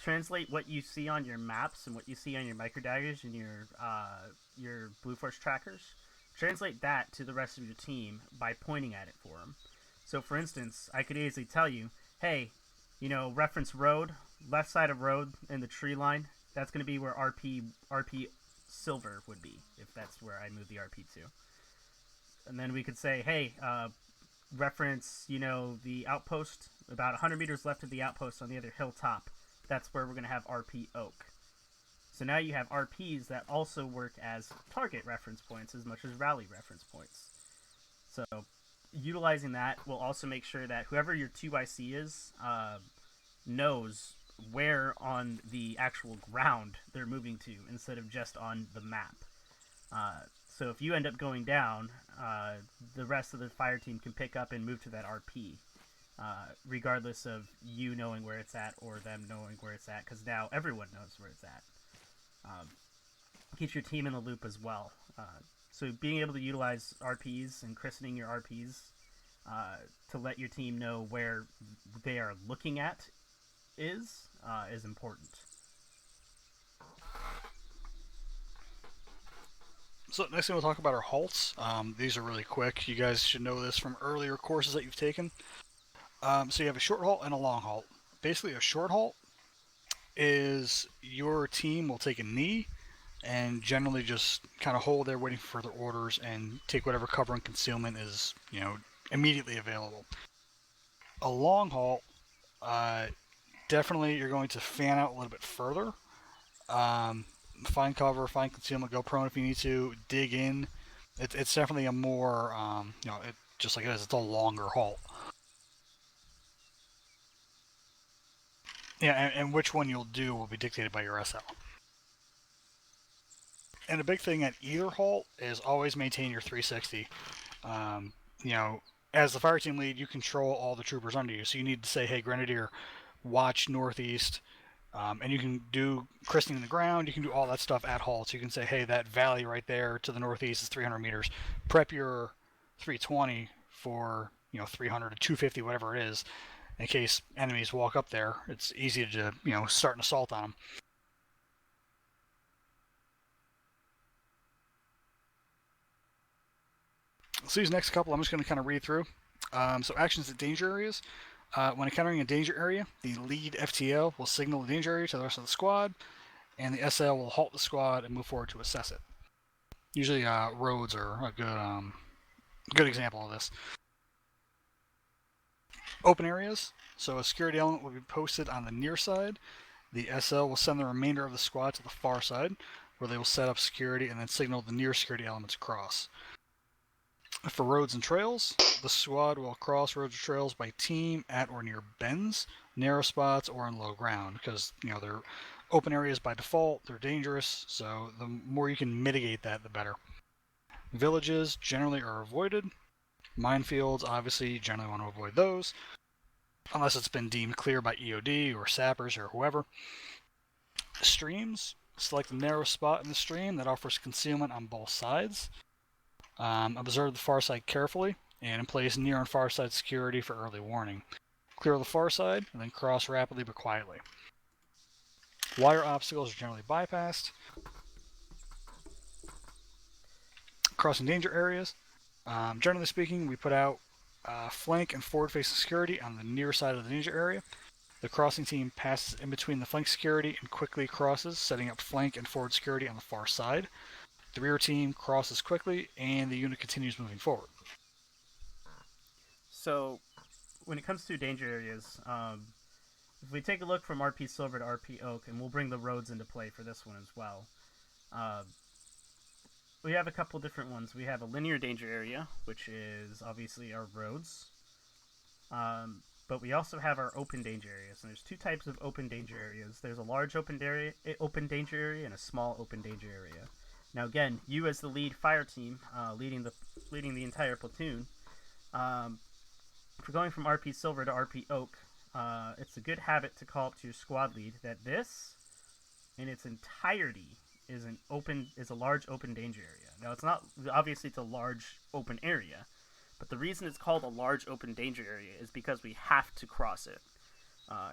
translate what you see on your maps and what you see on your microdaggers and your Blue Force trackers. Translate that to the rest of your team by pointing at it for them. So, for instance, I could easily tell you, hey, reference road, left side of road in the tree line. That's going to be where RP silver would be, if that's where I move the RP to. And then we could say, hey, reference, the outpost, about 100 meters left of the outpost on the other hilltop. That's where we're going to have RP oak. So now you have RPs that also work as target reference points as much as rally reference points. So utilizing that will also make sure that whoever your 2IC is knows where on the actual ground they're moving to instead of just on the map. So if you end up going down, the rest of the fire team can pick up and move to that RP, regardless of you knowing where it's at or them knowing where it's at, because now everyone knows where it's at. Keeps your team in the loop as well. So being able to utilize RPs and christening your RPs to let your team know where they are looking at is important. So next thing we'll talk about are halts. These are really quick. You guys should know this from earlier courses that you've taken. So you have a short halt and a long halt. Basically, a short halt is your team will take a knee and generally just kind of hold there waiting for further orders and take whatever cover and concealment is, immediately available. A long halt, definitely you're going to fan out a little bit further. Find cover, find concealment, go prone if you need to, dig in. It's definitely a more, just like it is, it's a longer halt. Yeah, and which one you'll do will be dictated by your SL. And a big thing at either halt is always maintain your 360. As the fire team lead, you control all the troopers under you, so you need to say, hey, Grenadier, watch northeast. And you can do christening in the ground. You can do all that stuff at halts. You can say, hey, that valley right there to the northeast is 300 meters. Prep your 320 for 300 to 250, whatever it is, in case enemies walk up there. It's easy to start an assault on them. So these next couple, I'm just going to kind of read through. So actions at danger areas. When encountering a danger area, the lead FTL will signal the danger area to the rest of the squad, and the SL will halt the squad and move forward to assess it. Usually, roads are a good example of this. Open areas. So a security element will be posted on the near side. The SL will send the remainder of the squad to the far side, where they will set up security and then signal the near security elements across. For roads and trails, the squad will cross roads or trails by team at or near bends, narrow spots, or on low ground, because they're open areas by default, they're dangerous, so the more you can mitigate that, the better. Villages generally are avoided. Minefields, obviously, you generally want to avoid those, unless it's been deemed clear by EOD or sappers or whoever. Streams, select a narrow spot in the stream that offers concealment on both sides. Observe the far side carefully, and place near and far side security for early warning. Clear the far side, and then cross rapidly but quietly. Wire obstacles are generally bypassed. Crossing danger areas. Generally speaking, we put out flank and forward-facing security on the near side of the danger area. The crossing team passes in between the flank security and quickly crosses, setting up flank and forward security on the far side. The rear team crosses quickly, and the unit continues moving forward. So, when it comes to danger areas, if we take a look from RP Silver to RP Oak, and we'll bring the roads into play for this one as well, we have a couple different ones. We have a linear danger area, which is obviously our roads, but we also have our open danger areas. And there's two types of open danger areas. There's a large open danger area and a small open danger area. Now again, you as the lead fire team, leading the entire platoon, if we're going from RP Silver to RP Oak, it's a good habit to call up to your squad lead that this, in its entirety, is a large open danger area. Now it's not, obviously it's a large open area, But the reason it's called a large open danger area is because we have to cross it.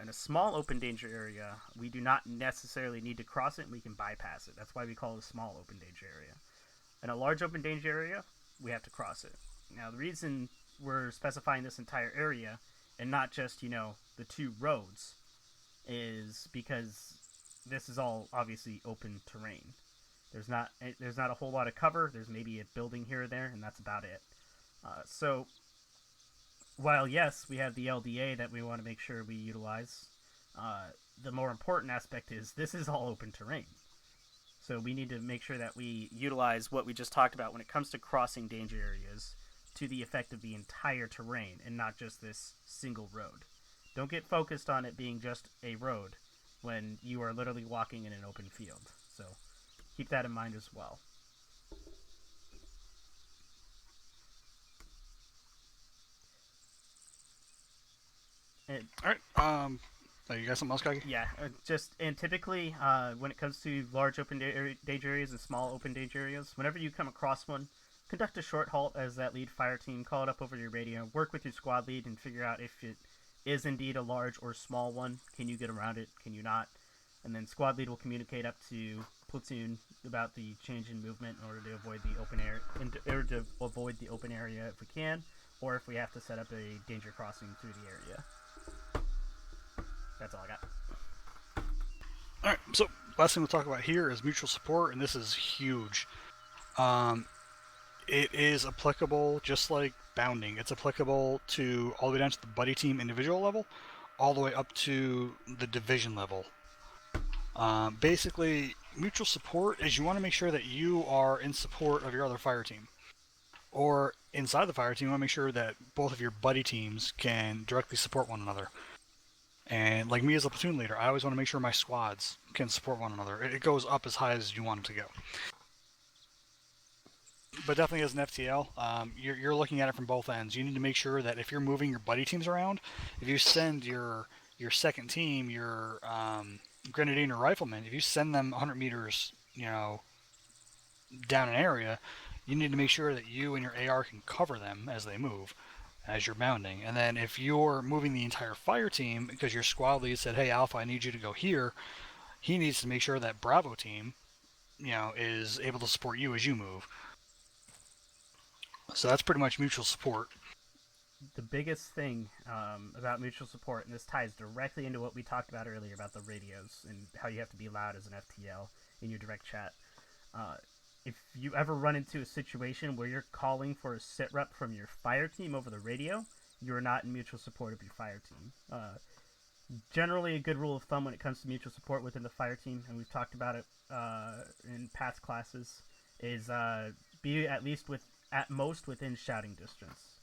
In a small open danger area, we do not necessarily need to cross it, and we can bypass it. That's why we call it a small open danger area. In a large open danger area, we have to cross it. Now, the reason we're specifying this entire area and not just, the 2 roads is because this is all obviously open terrain. There's not a whole lot of cover. There's maybe a building here or there, and that's about it. So while, yes, we have the LDA that we want to make sure we utilize, the more important aspect is this is all open terrain. So we need to make sure that we utilize what we just talked about when it comes to crossing danger areas to the effect of the entire terrain and not just this single road. Don't get focused on it being just a road when you are literally walking in an open field. So keep that in mind as well. And, All right. You got something else, Kagi? yeah, typically when it comes to large open danger areas and small open danger areas, whenever you come across one, conduct a short halt as that lead fire team. Call it up over your radio. Work with your squad lead and figure out if it is indeed a large or small one. Can you get around it? Can you not? And then squad lead will communicate up to platoon about the change in movement in order to avoid the open area if we can, or if we have to set up a danger crossing through the area. That's all I got. Alright, so last thing we'll talk about here is mutual support, and this is huge. It is applicable, just like bounding, it's applicable to all the way down to the buddy team individual level, all the way up to the division level. Basically, mutual support is you want to make sure that you are in support of your other fire team. Or inside the fire team, you want to make sure that both of your buddy teams can directly support one another. And like me as a platoon leader, I always want to make sure my squads can support one another. It goes up as high as you want it to go. But definitely as an FTL, you're looking at it from both ends. You need to make sure that if you're moving your buddy teams around, if you send your second team, your grenadier or rifleman, if you send them 100 meters, down an area, you need to make sure that you and your AR can cover them as they move, as you're bounding. And then if you're moving the entire fire team because your squad lead said, hey, Alpha, I need you to go here, he needs to make sure that Bravo team, is able to support you as you move. So that's pretty much mutual support. The biggest thing about mutual support, and this ties directly into what we talked about earlier about the radios and how you have to be loud as an FTL in your direct chat. If you ever run into a situation where you're calling for a sit rep from your fire team over the radio, you are not in mutual support of your fire team. Generally, a good rule of thumb when it comes to mutual support within the fire team, and we've talked about it in past classes, is be at most within shouting distance.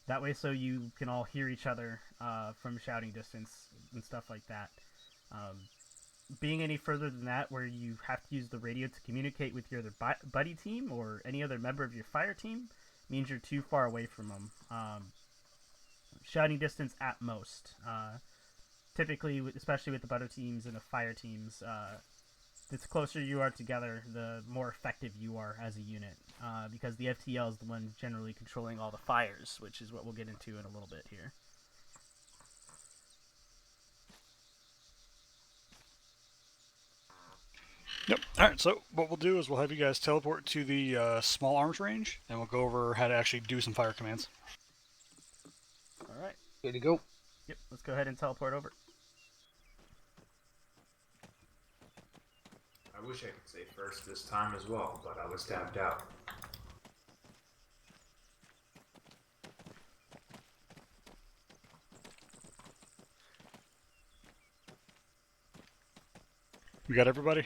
That way, so you can all hear each other from shouting distance and stuff like that. Being any further than that, where you have to use the radio to communicate with your other buddy team or any other member of your fire team, means you're too far away from them. Shouting distance at most. Typically, especially with the butter teams and the fire teams, the closer you are together, the more effective you are as a unit. Because the FTL is the one generally controlling all the fires, which is what we'll get into in a little bit here. Yep. Alright, so what we'll do is we'll have you guys teleport to the small arms range, and we'll go over how to actually do some fire commands. Alright. Good to go. Yep, let's go ahead and teleport over. I wish I could say first this time as well, but I was tapped out. We got everybody?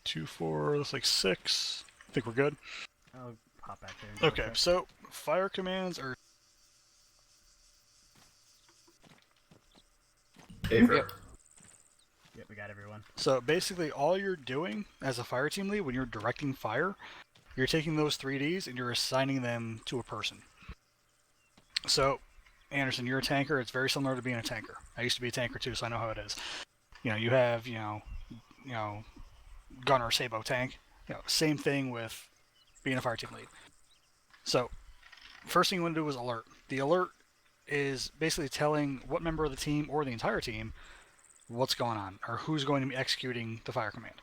2, 4, looks like 6. I think we're good. I'll pop back there. And Okay, so fire commands are... Yep. Yep, we got everyone. So basically all you're doing as a fire team lead when you're directing fire, you're taking those 3Ds and you're assigning them to a person. So, Anderson, you're a tanker. It's very similar to being a tanker. I used to be a tanker too, so I know how it is. You have, gunner, sabo, tank. Same thing with being a fire team lead. So, first thing you want to do is alert. The alert is basically telling what member of the team or the entire team what's going on, or who's going to be executing the fire command.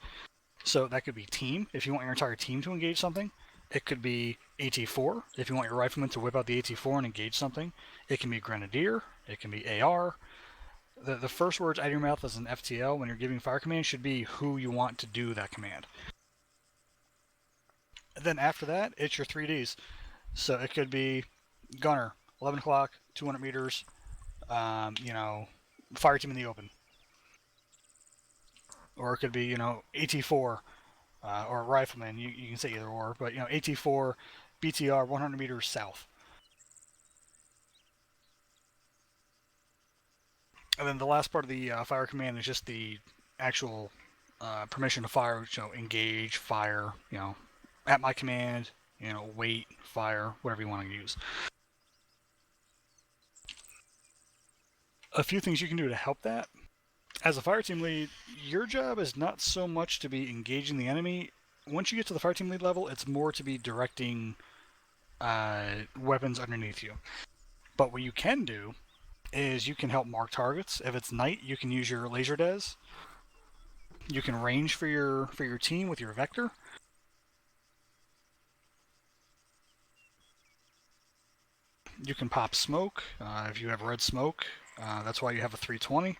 So that could be team, if you want your entire team to engage something. It could be AT4, if you want your rifleman to whip out the AT4 and engage something. It can be grenadier. It can be AR. The first words out of your mouth as an FTL when you're giving fire command should be who you want to do that command. And then after that, it's your 3Ds. So it could be gunner, 11 o'clock, 200 meters, fire team in the open. Or it could be, AT4, or rifleman. You can say either or, but, AT4, BTR, 100 meters south. And then the last part of the fire command is just the actual permission to fire, engage, fire, at my command, wait, fire, whatever you want to use. A few things you can do to help that. As a fire team lead, your job is not so much to be engaging the enemy. Once you get to the fire team lead level, it's more to be directing weapons underneath you. But what you can do is you can help mark targets. If it's night, you can use your laser des. You can range for your team with your vector. You can pop smoke if you have red smoke. That's why you have a 320.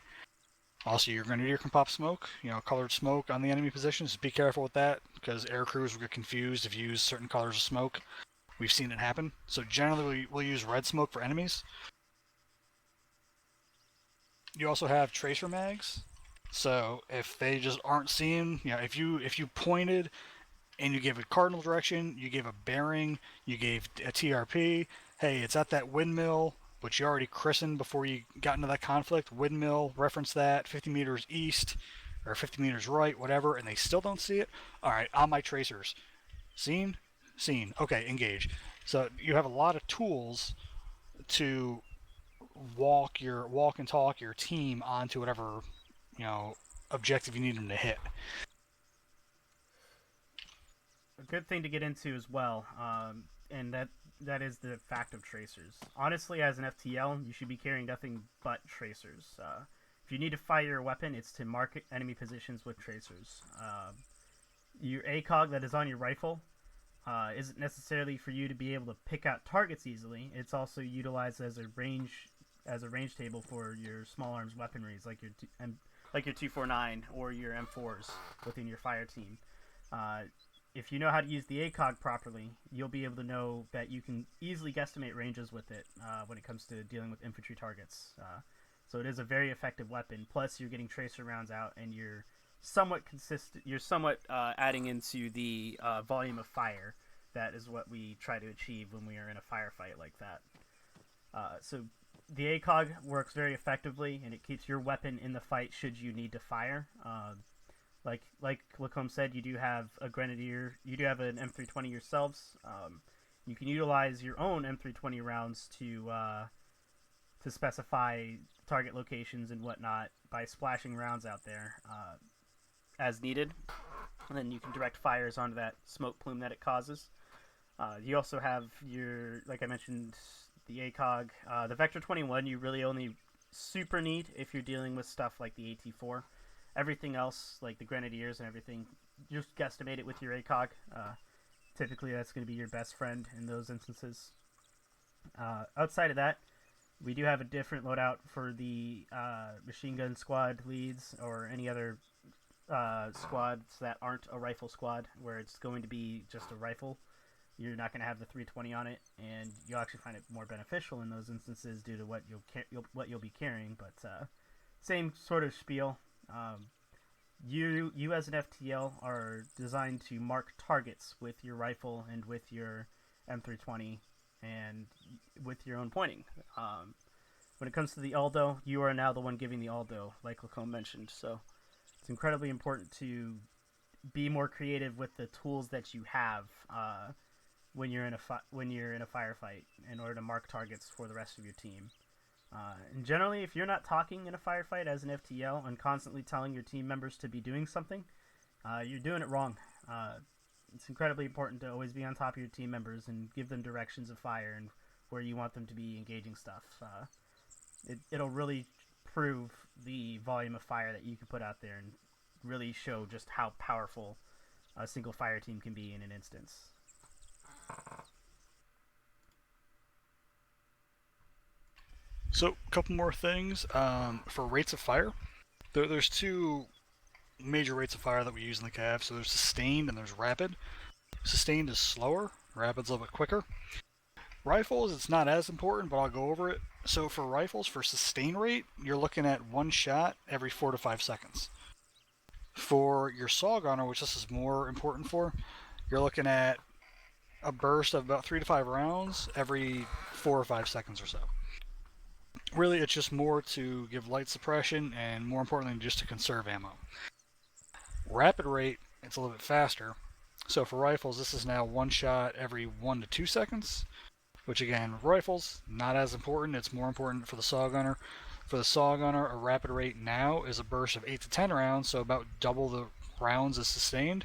Also, your grenadier can pop smoke, colored smoke on the enemy positions. Be careful with that, because air crews will get confused if you use certain colors of smoke. We've seen it happen. So generally, we'll use red smoke for enemies. You also have tracer mags. So if they just aren't seeing, if you pointed and you gave a cardinal direction, you gave a bearing, you gave a TRP, hey, it's at that windmill, which you already christened before you got into that conflict. Windmill, reference that, 50 meters east, or 50 meters right, whatever, and they still don't see it. All right, on my tracers. Seen? Seen. Okay, engage. So you have a lot of tools to walk and talk your team onto whatever, objective you need them to hit. A good thing to get into as well, and that is the fact of tracers. Honestly, as an FTL, you should be carrying nothing but tracers. If you need to fire a weapon, it's to mark enemy positions with tracers. Your ACOG that is on your rifle isn't necessarily for you to be able to pick out targets easily. It's also utilized as a range table for your small arms weaponries, like your 249 or your M4s within your fire team. If you know how to use the ACOG properly, you'll be able to know that you can easily guesstimate ranges with it when it comes to dealing with infantry targets. So it is a very effective weapon. Plus, you're getting tracer rounds out, and you're somewhat consistent. You're somewhat adding into the volume of fire. That is what we try to achieve when we are in a firefight like that. So the ACOG works very effectively, and it keeps your weapon in the fight should you need to fire. Like Lacombe said, you do have a grenadier. You do have an M320 yourselves. You can utilize your own M320 rounds to specify target locations and whatnot by splashing rounds out there as needed. And then you can direct fires onto that smoke plume that it causes. You also have your, like I mentioned, the ACOG. The Vector 21 you really only super need if you're dealing with stuff like the AT4. Everything else, like the Grenadiers and everything, just guesstimate it with your ACOG. Typically, that's going to be your best friend in those instances. Outside of that, we do have a different loadout for the machine gun squad leads or any other squads that aren't a rifle squad, where it's going to be just a rifle. You're not going to have the 320 on it, and you'll actually find it more beneficial in those instances due to what you'll be carrying. But same sort of spiel. You as an FTL are designed to mark targets with your rifle and with your M320 and with your own pointing. When it comes to the Aldo, you are now the one giving the Aldo, like Lacombe mentioned. So it's incredibly important to be more creative with the tools that you have when you're in a firefight in order to mark targets for the rest of your team. And generally, if you're not talking in a firefight as an FTL and constantly telling your team members to be doing something, you're doing it wrong. it's incredibly important to always be on top of your team members and give them directions of fire and where you want them to be engaging stuff. It'll really prove the volume of fire that you can put out there and really show just how powerful a single fire team can be in an instance. So, a couple more things. For rates of fire, there's two major rates of fire that we use in the Cav. So there's sustained and there's rapid. Sustained is slower, rapid's a little bit quicker. Rifles, it's not as important, but I'll go over it. So for rifles, for sustain rate, you're looking at one shot every 4 to 5 seconds. For your saw gunner, which this is more important for, you're looking at a burst of about 3 to 5 rounds every 4 or 5 seconds or so. Really, it's just more to give light suppression and, more importantly, just to conserve ammo. Rapid rate, it's a little bit faster. So for rifles, this is now one shot every 1 to 2 seconds, which again, rifles, not as important. It's more important for the saw gunner. For the saw gunner, a rapid rate now is a burst of 8 to 10 rounds, so about double the rounds is sustained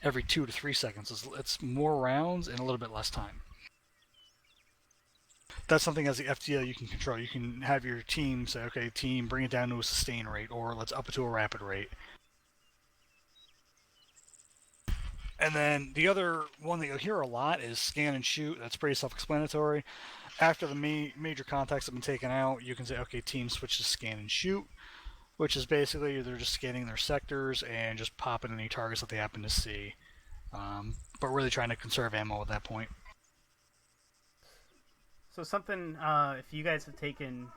every 2 to 3 seconds. It's more rounds in a little bit less time. That's something as the FTL you can control. You can have your team say, okay, team, bring it down to a sustain rate, or let's up it to a rapid rate. And then the other one that you'll hear a lot is scan and shoot. That's pretty self-explanatory. After the major contacts have been taken out, you can say, okay, team, switch to scan and shoot, which is basically they're just scanning their sectors and just popping any targets that they happen to see. But really trying to conserve ammo at that point. So something, if you guys have taken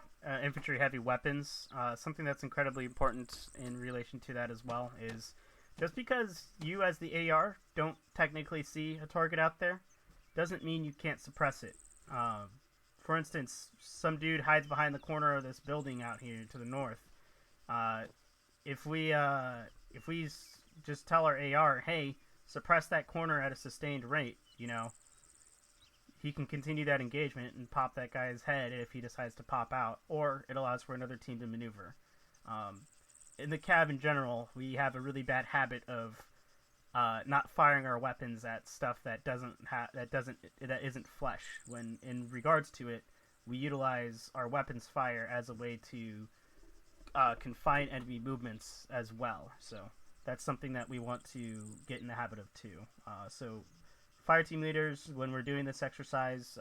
infantry heavy weapons, something that's incredibly important in relation to that as well is just because you as the AR don't technically see a target out there doesn't mean you can't suppress it. For instance, some dude hides behind the corner of this building out here to the north. If we just tell our AR, hey, suppress that corner at a sustained rate, he can continue that engagement and pop that guy's head if he decides to pop out, or it allows for another team to maneuver. In the Cav in general, we have a really bad habit of not firing our weapons at stuff that isn't flesh. When in regards to it, we utilize our weapons fire as a way to confine enemy movements as well. So that's something that we want to get in the habit of too. So fire team leaders, when we're doing this exercise,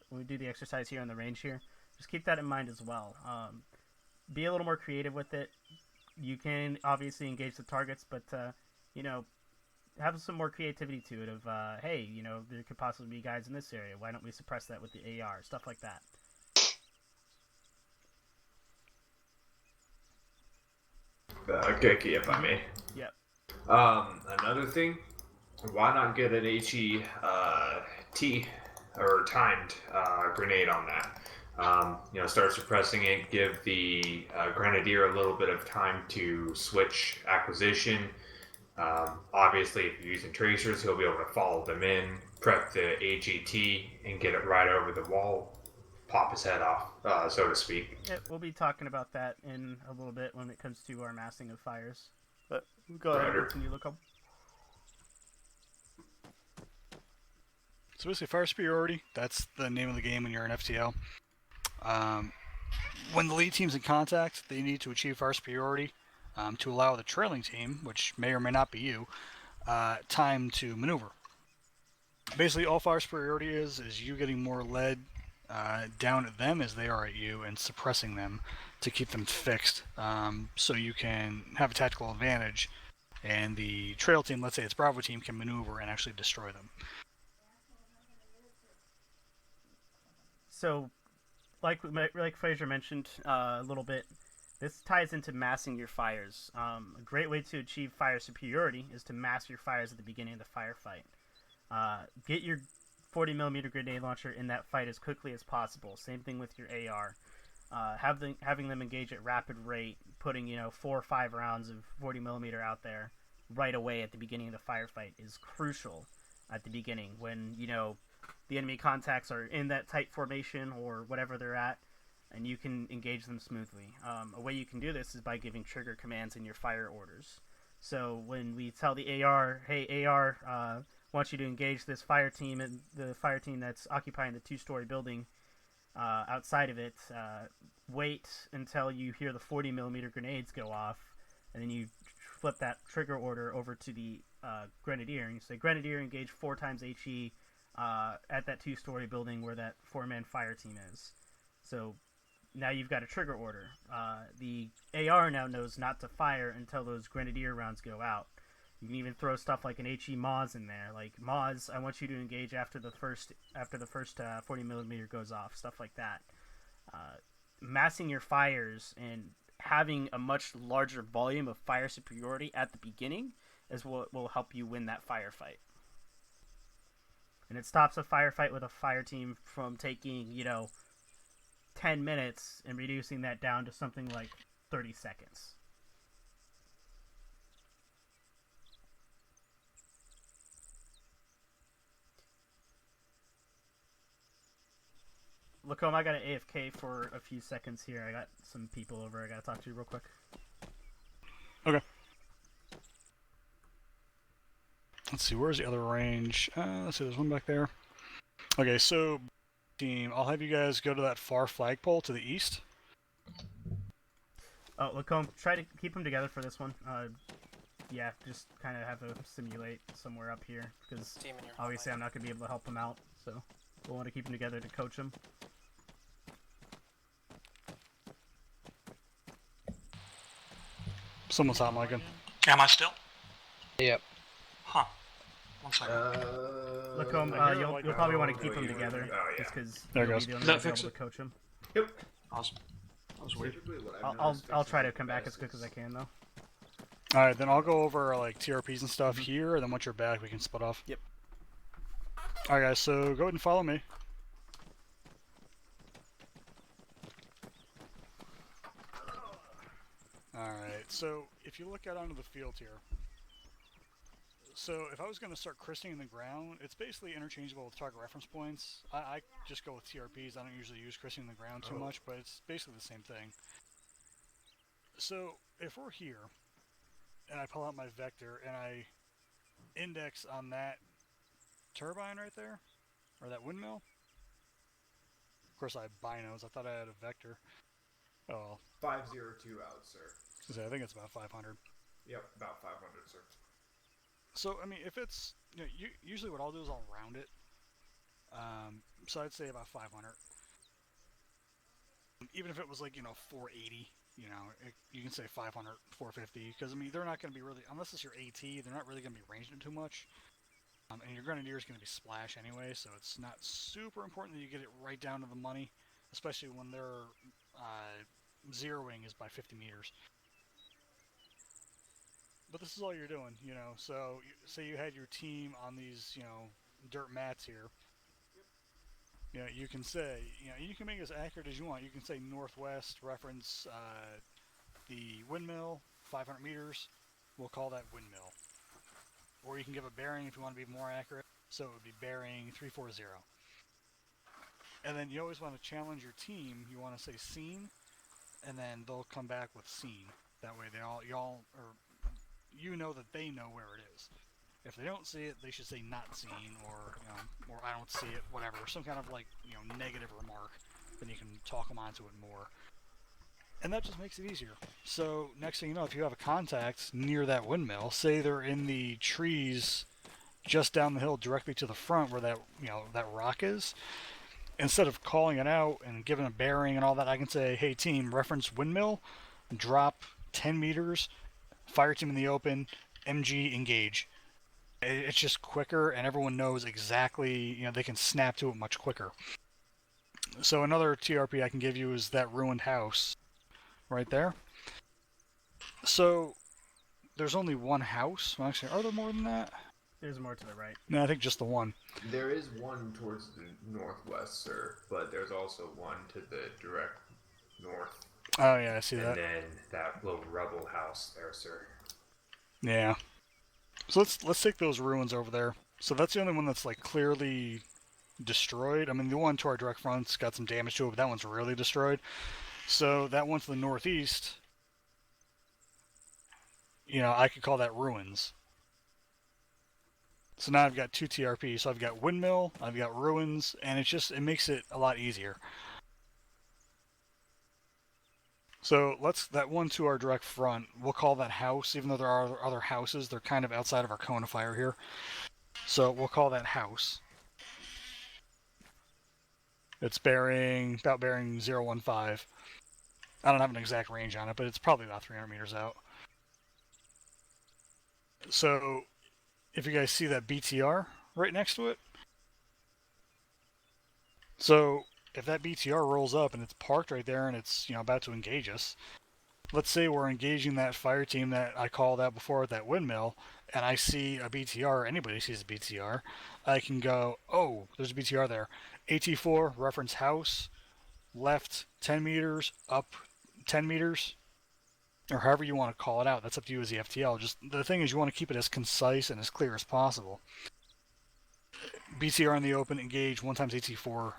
when we do the exercise here on the range here, just keep that in mind as well. Be a little more creative with it. You can obviously engage the targets, but have some more creativity to it. Of hey, there could possibly be guys in this area. Why don't we suppress that with the AR? Stuff like that. Okay, if I may. Yep. Another thing, why not get an HE T or timed grenade on that? Start suppressing it, give the Grenadier a little bit of time to switch acquisition. Obviously, if you're using tracers, he'll be able to follow them in, prep the HET, and get it right over the wall, pop his head off, so to speak. Yeah, we'll be talking about that in a little bit when it comes to our massing of fires. But go ahead and continue, look up. So basically, fire superiority, that's the name of the game when you're in FTL. When the lead team's in contact, they need to achieve fire superiority to allow the trailing team, which may or may not be you, time to maneuver. Basically, all fire superiority is you getting more lead down at them as they are at you and suppressing them to keep them fixed, so you can have a tactical advantage, and the trail team, let's say it's Bravo team, can maneuver and actually destroy them. So, like Fraser mentioned a little bit, this ties into massing your fires. A great way to achieve fire superiority is to mass your fires at the beginning of the firefight. Get your 40mm grenade launcher in that fight as quickly as possible. Same thing with your AR. Having them engage at rapid rate, putting 4 or 5 rounds of 40mm out there right away at the beginning of the firefight is crucial at the beginning when the enemy contacts are in that tight formation or whatever they're at, and you can engage them smoothly. A way you can do this is by giving trigger commands in your fire orders. So when we tell the AR, hey AR, wants you to engage this fire team, and the fire team that's occupying the 2-story building outside of it. Wait until you hear the 40 millimeter grenades go off, and then you flip that trigger order over to the Grenadier, and you say, Grenadier, engage 4 times HE at that 2-story building where that 4-man fire team is. So now you've got a trigger order. The AR now knows not to fire until those Grenadier rounds go out. You can even throw stuff like an HE Moz in there. Like, Moz, I want you to engage after the first 40 millimeter goes off. Stuff like that. Massing your fires and having a much larger volume of fire superiority at the beginning is what will help you win that firefight. And it stops a firefight with a fire team from taking, 10 minutes and reducing that down to something like 30 seconds. Lacombe, I got an AFK for a few seconds here. I got some people over I gotta talk to you real quick. Okay. Let's see, where's the other range? Let's see, there's one back there. Okay, so, team, I'll have you guys go to that far flagpole to the east. Oh, Lacombe, try to keep them together for this one. Yeah, just kind of have to simulate somewhere up here, because obviously I'm not going to be able to help them out, so we'll want to keep them together to coach them. Someone's hot micing. Am I still? Yep. Huh. 1 second. Lacombe, you'll probably want to keep them together, just because you'll be the only one to be able to coach them. Yep. Awesome. That was weird. I'll try to come back as quick as I can, though. Alright, then I'll go over, like, TRPs and stuff here, and then once you're back, we can split off. Yep. Alright, guys, so go ahead and follow me. Alright, so if you look out onto the field here, so if I was going to start christening the ground, it's basically interchangeable with target reference points. I just go with TRPs. I don't usually use christening the ground too much, but it's basically the same thing. So if we're here, and I pull out my vector, and I index on that turbine right there, or that windmill. Of course I have binos. I thought I had a vector. Oh well. 502 out, sir. I think it's about 500. Yep, about 500, sir. So, I mean, if it's, usually what I'll do is I'll round it. So I'd say about 500. Even if it was like, 480, you can say 500, 450, because, I mean, they're not going to be really, unless it's your AT, they're not really going to be ranging it too much. And your Grenadier is going to be splash anyway, so it's not super important that you get it right down to the money, especially when their zeroing is by 50 meters. But this is all you're doing, so say you had your team on these, dirt mats here. You can say, you can make it as accurate as you want. You can say northwest, reference the windmill, 500 meters. We'll call that windmill. Or you can give a bearing if you want to be more accurate. So it would be bearing 340. And then you always want to challenge your team. You want to say scene, and then they'll come back with scene. That way you know that they know where it is. If they don't see it, they should say not seen, or or I don't see it, whatever. Some kind of negative remark. Then you can talk them onto it more. And that just makes it easier. So next thing you know, if you have a contact near that windmill, say they're in the trees just down the hill directly to the front where that that rock is, instead of calling it out and giving a bearing and all that, I can say, hey team, reference windmill, drop 10 meters, fire team in the open, MG engage. It's just quicker, and everyone knows exactly, they can snap to it much quicker. So another TRP I can give you is that ruined house right there. So there's only one house. Well, actually, are there more than that? There's more to the right. No, I think just the one. There is one towards the northwest, sir, but there's also one to the direct north. Oh yeah, I see that. And then that little rubble house there, sir. Yeah. So let's take those ruins over there. So that's the only one that's clearly destroyed. I mean, the one to our direct front's got some damage to it, but that one's really destroyed. So that one to the northeast, I could call that ruins. So now I've got 2 TRP. So I've got windmill, I've got ruins, and it makes it a lot easier. So that one to our direct front, we'll call that house, even though there are other houses, they're kind of outside of our cone of fire here. So we'll call that house. It's about bearing 015. I don't have an exact range on it, but it's probably about 300 meters out. So if you guys see that BTR right next to it, so if that BTR rolls up and it's parked right there and it's about to engage us, let's say we're engaging that fire team that I called out before with that windmill, and I see a BTR, or anybody sees a BTR, I can go, oh, there's a BTR there. AT4, reference house, left 10 meters, up 10 meters, or however you want to call it out. That's up to you as the FTL. Just the thing is, you want to keep it as concise and as clear as possible. BTR in the open, engage 1 times AT4,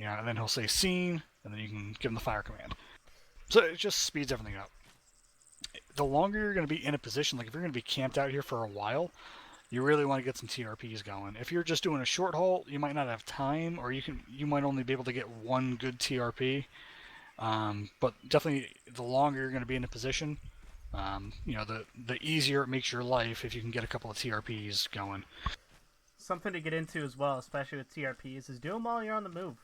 and then he'll say scene, and then you can give him the fire command. So it just speeds everything up. The longer you're going to be in a position, like if you're going to be camped out here for a while, you really want to get some TRPs going. If you're just doing a short halt, you might not have time, or you might only be able to get 1 good TRP. But definitely, the longer you're going to be in a position, the easier it makes your life if you can get a couple of TRPs going. Something to get into as well, especially with TRPs, is do them while you're on the move.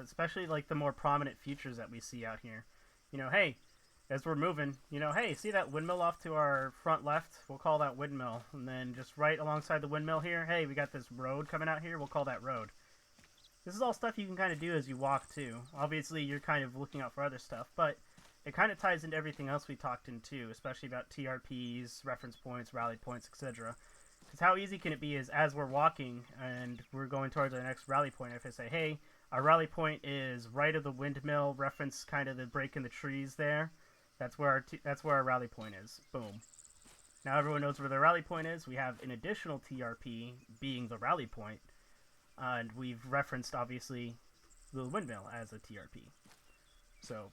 Especially like the more prominent features that we see out here. Hey, as we're moving, hey, see that windmill off to our front left? We'll call that windmill. And then just right alongside the windmill here, hey, we got this road coming out here. We'll call that road. This is all stuff you can kind of do as you walk, too. Obviously, you're kind of looking out for other stuff, but it kind of ties into everything else we talked in, too, especially about TRPs, reference points, rally points, etc. Because how easy can it be is as we're walking and we're going towards our next rally point, if I say, hey, our rally point is right of the windmill, reference kind of the break in the trees there. That's where our rally point is. Boom. Now everyone knows where the rally point is. We have an additional TRP being the rally point. And we've referenced, obviously, the windmill as a TRP. So,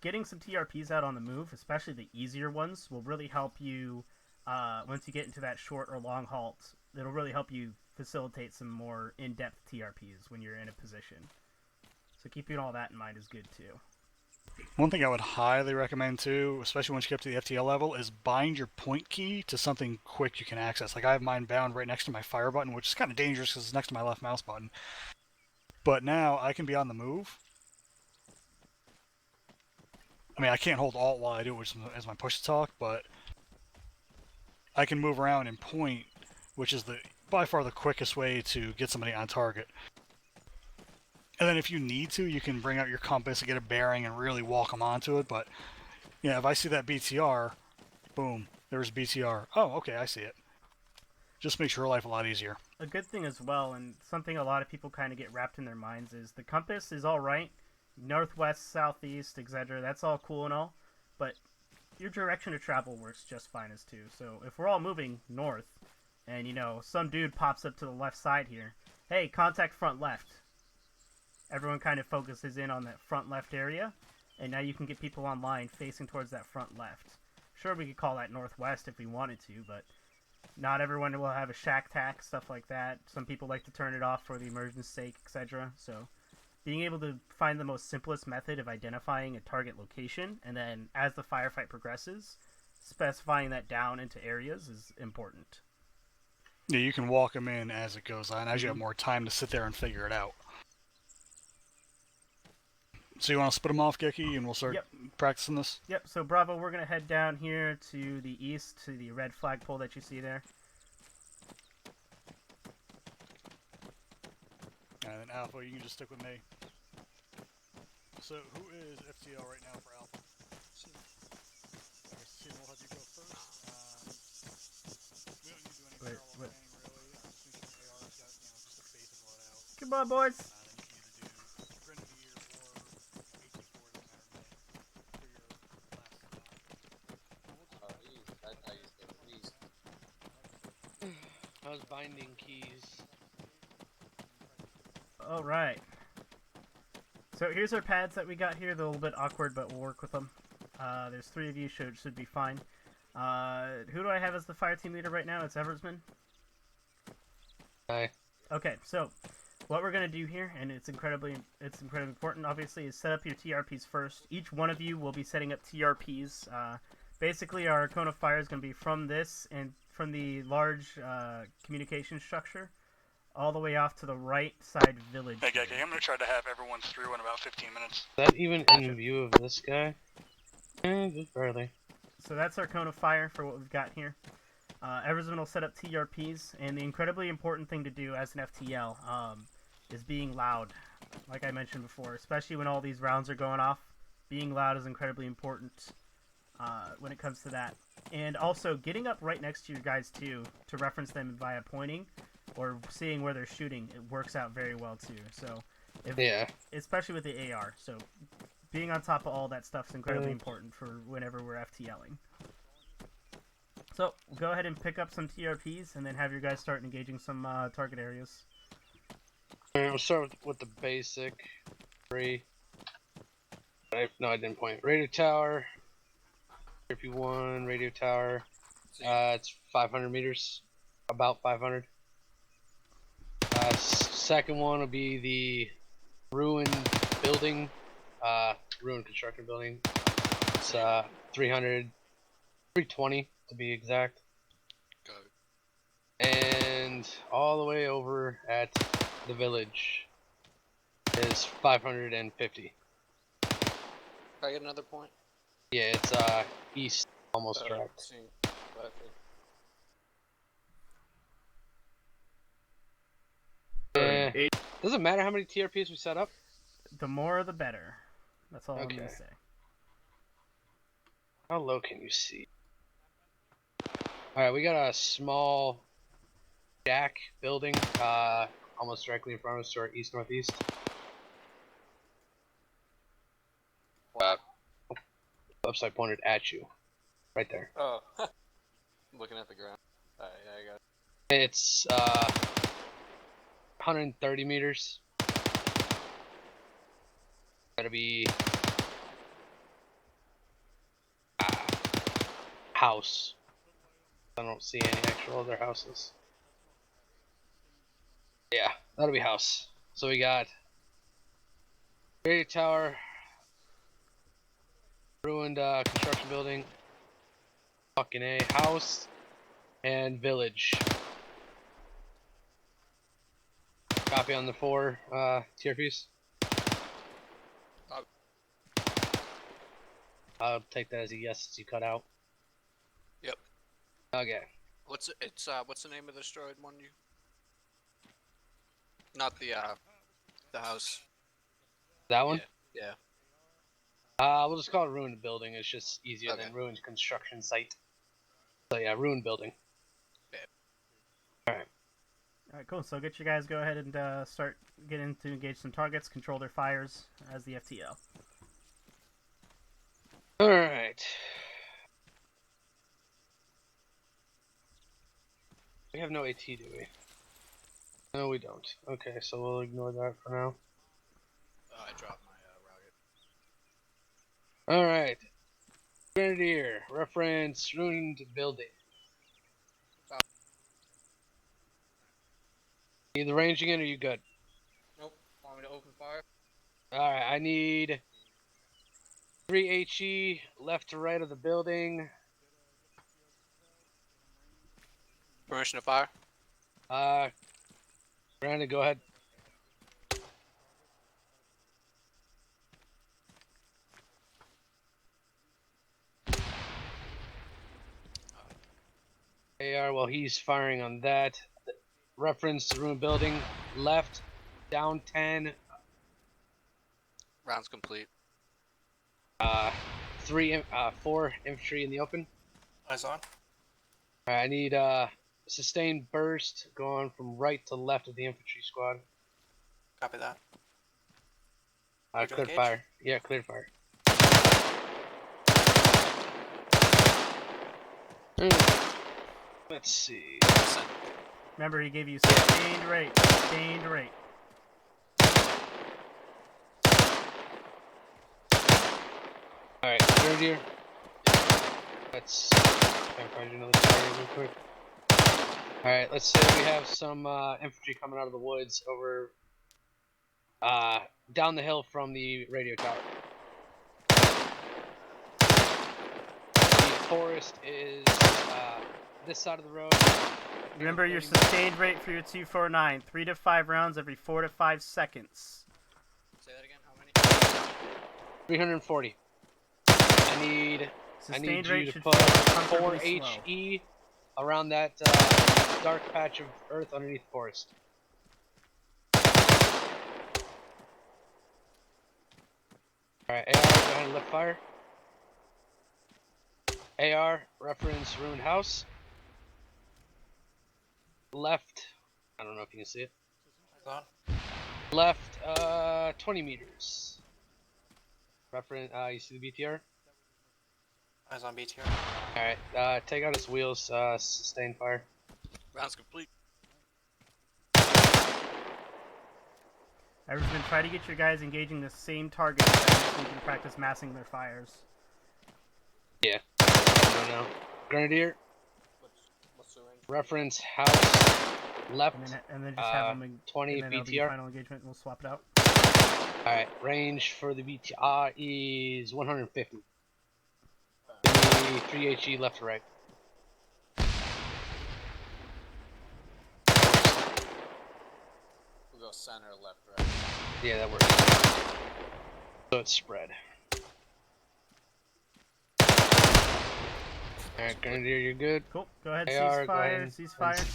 getting some TRPs out on the move, especially the easier ones, will really help you, once you get into that short or long halt, it'll really help you facilitate some more in-depth TRPs when you're in a position. So keeping all that in mind is good, too. One thing I would highly recommend too, especially once you get up to the FTL level, is bind your point key to something quick you can access. Like I have mine bound right next to my fire button, which is kind of dangerous because it's next to my left mouse button. But now I can be on the move. I mean, I can't hold Alt while I do it, which is my push to talk, but I can move around and point, which is by far the quickest way to get somebody on target. And then if you need to, you can bring out your compass and get a bearing and really walk them onto it. But, if I see that BTR, boom, there's BTR. Oh, okay, I see it. Just makes your life a lot easier. A good thing as well, and something a lot of people kind of get wrapped in their minds, is the compass is all right. Northwest, southeast, etc. That's all cool and all. But your direction of travel works just fine as too. So if we're all moving north, and, some dude pops up to the left side here, hey, contact front left. Everyone kind of focuses in on that front left area, and now you can get people online facing towards that front left. Sure, we could call that northwest if we wanted to, but not everyone will have a shack tack, stuff like that. Some people like to turn it off for the immersion's sake, etc. So being able to find the most simplest method of identifying a target location, and then as the firefight progresses, specifying that down into areas is important. Yeah, you can walk them in as it goes on, as you have more time to sit there and figure it out. So you want to split them off, Geki, and we'll start practicing this? Yep, so Bravo, we're going to head down here to the east, to the red flagpole that you see there. And then Alpha, you can just stick with me. So who is FTL right now for Alpha? I guess Steven will have you go first. We don't need to do any parallel planning, really. Just make sure AR's got, just a basic loadout. Come on, boys! Then you can either do Grenadier or AT4, doesn't matter to me, for your last I used the least. I was binding keys. Alright. So here's our pads that we got here. They're a little bit awkward, but we'll work with them. There's 3 of you, should be fine. Who do I have as the fire team leader right now? It's Eversman. Aye. Okay, so what we're gonna do here, and it's incredibly important, obviously, is set up your TRPs first. Each one of you will be setting up TRPs. Basically, our cone of fire is gonna be from this and from the large communication structure, all the way off to the right side village. Hey, Geki, I'm gonna try to have everyone through in about 15 minutes. Is that even in view of this guy? Just barely. So that's our cone of fire for what we've got here. Everyone will set up TRPs, and the incredibly important thing to do as an FTL is being loud. Like I mentioned before, especially when all these rounds are going off, being loud is incredibly important when it comes to that. And also, getting up right next to your guys, too, to reference them via pointing or seeing where they're shooting, it works out very well, too. So, especially with the AR. So, being on top of all that stuff is incredibly important for whenever we're FTLing. So, go ahead and pick up some TRPs, and then have your guys start engaging some target areas. Alright, we'll start with the basic 3. No, I didn't point. Radio tower. TRP-1, radio tower. It's 500 meters. About 500. Second one will be the ruined building. Ruined construction building. It's 320 to be exact. Go. And all the way over at the village is 550. Can I get another point? Yeah, it's east, almost direct. Doesn't matter how many TRPs we set up. The more, the better. That's all I'm gonna say. How low can you see? Alright, we got a small shack building, almost directly in front of us to our east-northeast. Wow. Upside pointed at you. Right there. Oh. I'm looking at the ground. Alright, yeah, I got it. It's 130 meters. Gotta be house. I don't see any actual other houses. Yeah, that'll be house. So we got radio tower, ruined construction building, fucking A, house, and village. Copy on the 4 TRPs. I'll take that as a yes since you cut out. Yep. Okay. What's the name of the destroyed one? You? Not the house. That one? Yeah. We'll just call it ruined building. It's just easier than ruined construction site. So yeah, ruined building. Yeah. Alright. Alright, cool. So get you guys go ahead and start getting to engage some targets, control their fires as the FTL. Alright. We have no AT, do we? No, we don't. Okay, so we'll ignore that for now. I dropped my rocket. Alright. Grenadier, reference ruined building. Need the range again, or are you good? Nope. Want me to open fire? Alright, I need 3 HE left to right of the building. Permission to fire? Brandon, go ahead. AR, while he's firing on that. Reference the ruined building. Left, down 10. Round's complete. 4 infantry in the open. Eyes on. Alright, I need sustained burst going from right to left of the infantry squad. Copy that. Cleared fire. Yeah, cleared fire. Let's see. Remember, he gave you sustained rate. Sustained rate. Alright, Grenadier. Let's try and find you another target real quick. Alright, let's say we have some infantry coming out of the woods over down the hill from the radio tower. The forest is this side of the road. Remember your sustained rate for your 249. 3 to 5 rounds every 4 to 5 seconds. Say that again. How many? 340. I need Sustained you rate to should put feel 4 comfortably slow. HE around that dark patch of earth underneath the forest. Alright, AR, go ahead and lift fire. AR, reference ruined house. Left, I don't know if you can see it. Hold on. Left, 20 meters. Reference, you see the BTR? Eyes on BTR. Alright, take out his wheels, sustain fire. Rounds complete. Everyone, try to get your guys engaging the same target so you can practice massing their fires. Yeah. No. Grenadier. What's the range? Reference house. Left. And then just have them 20 and then it'll be BTR. final engagement. We'll swap it out. Alright, range for the BTR is 150. Give me 3 HE left to right. We'll go center, left, right. Yeah, that works. So it's spread. Alright, Grenadier, you're good. Cool. Go ahead. AR, Cease go fire. ahead. Cease fire.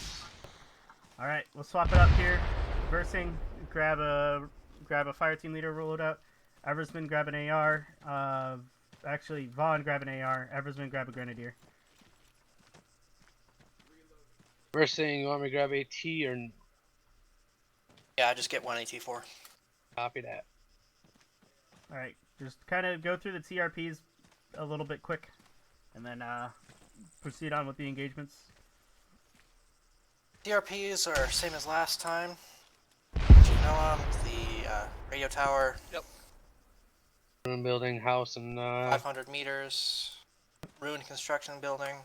All right. We'll swap it up here. Versing, grab a fire team leader. Roll it out. Eversman, grab an AR. Actually, Vaughn, grab an AR. Eversman, grab a grenadier. First thing, you want me to grab AT or Yeah, I just get one AT4. copy that? All right. Just kind of go through the TRPs a little bit quick, and then proceed on with the engagements. DRPs are same as last time. You know the radio tower. Yep. Room building, house, and 500 meters. Ruined construction building.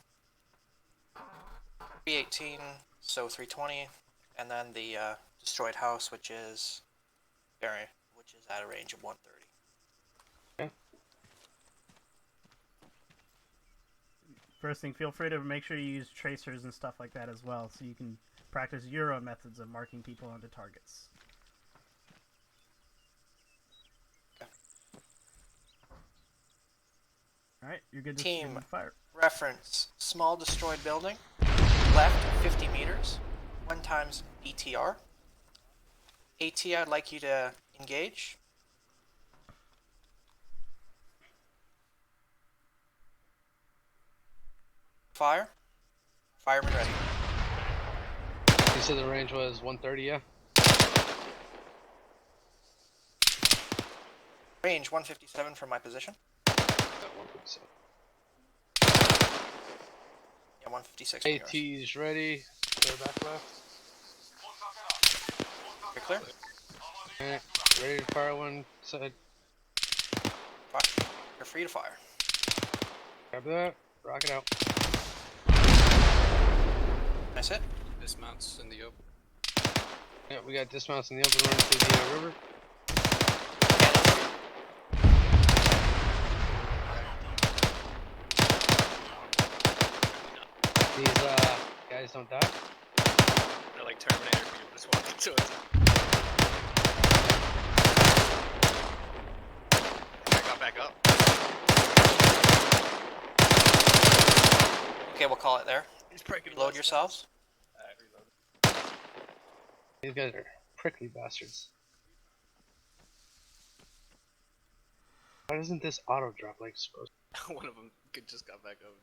318, so 320, and then the destroyed house, which is at a range of 130. First thing, feel free to make sure you use tracers and stuff like that as well, so you can practice your own methods of marking people onto targets. Alright, you're good to Team. fire. Reference, small destroyed building, left 50 meters, 1 times BTR. AT, I'd like you to engage. Fire. Fireman ready. you said the range was 130, yeah? Range 157 from my position. That 157. Yeah, 156 from yours. AT's ready. Clear back left. You're clear? Alright, ready to fire one side. Fire. You're free to fire. Grab that. Rock it out. Nice hit. Dismounts in the open. Yeah, we got dismounts in the open running through the river. These guys don't die. They're like Terminator people just walking to it. I got back up. Okay, we'll call it there. He's breaking Load yourselves. Alright, reload. These guys are prickly bastards. Why doesn't this auto drop like it's supposed One of them just got back up.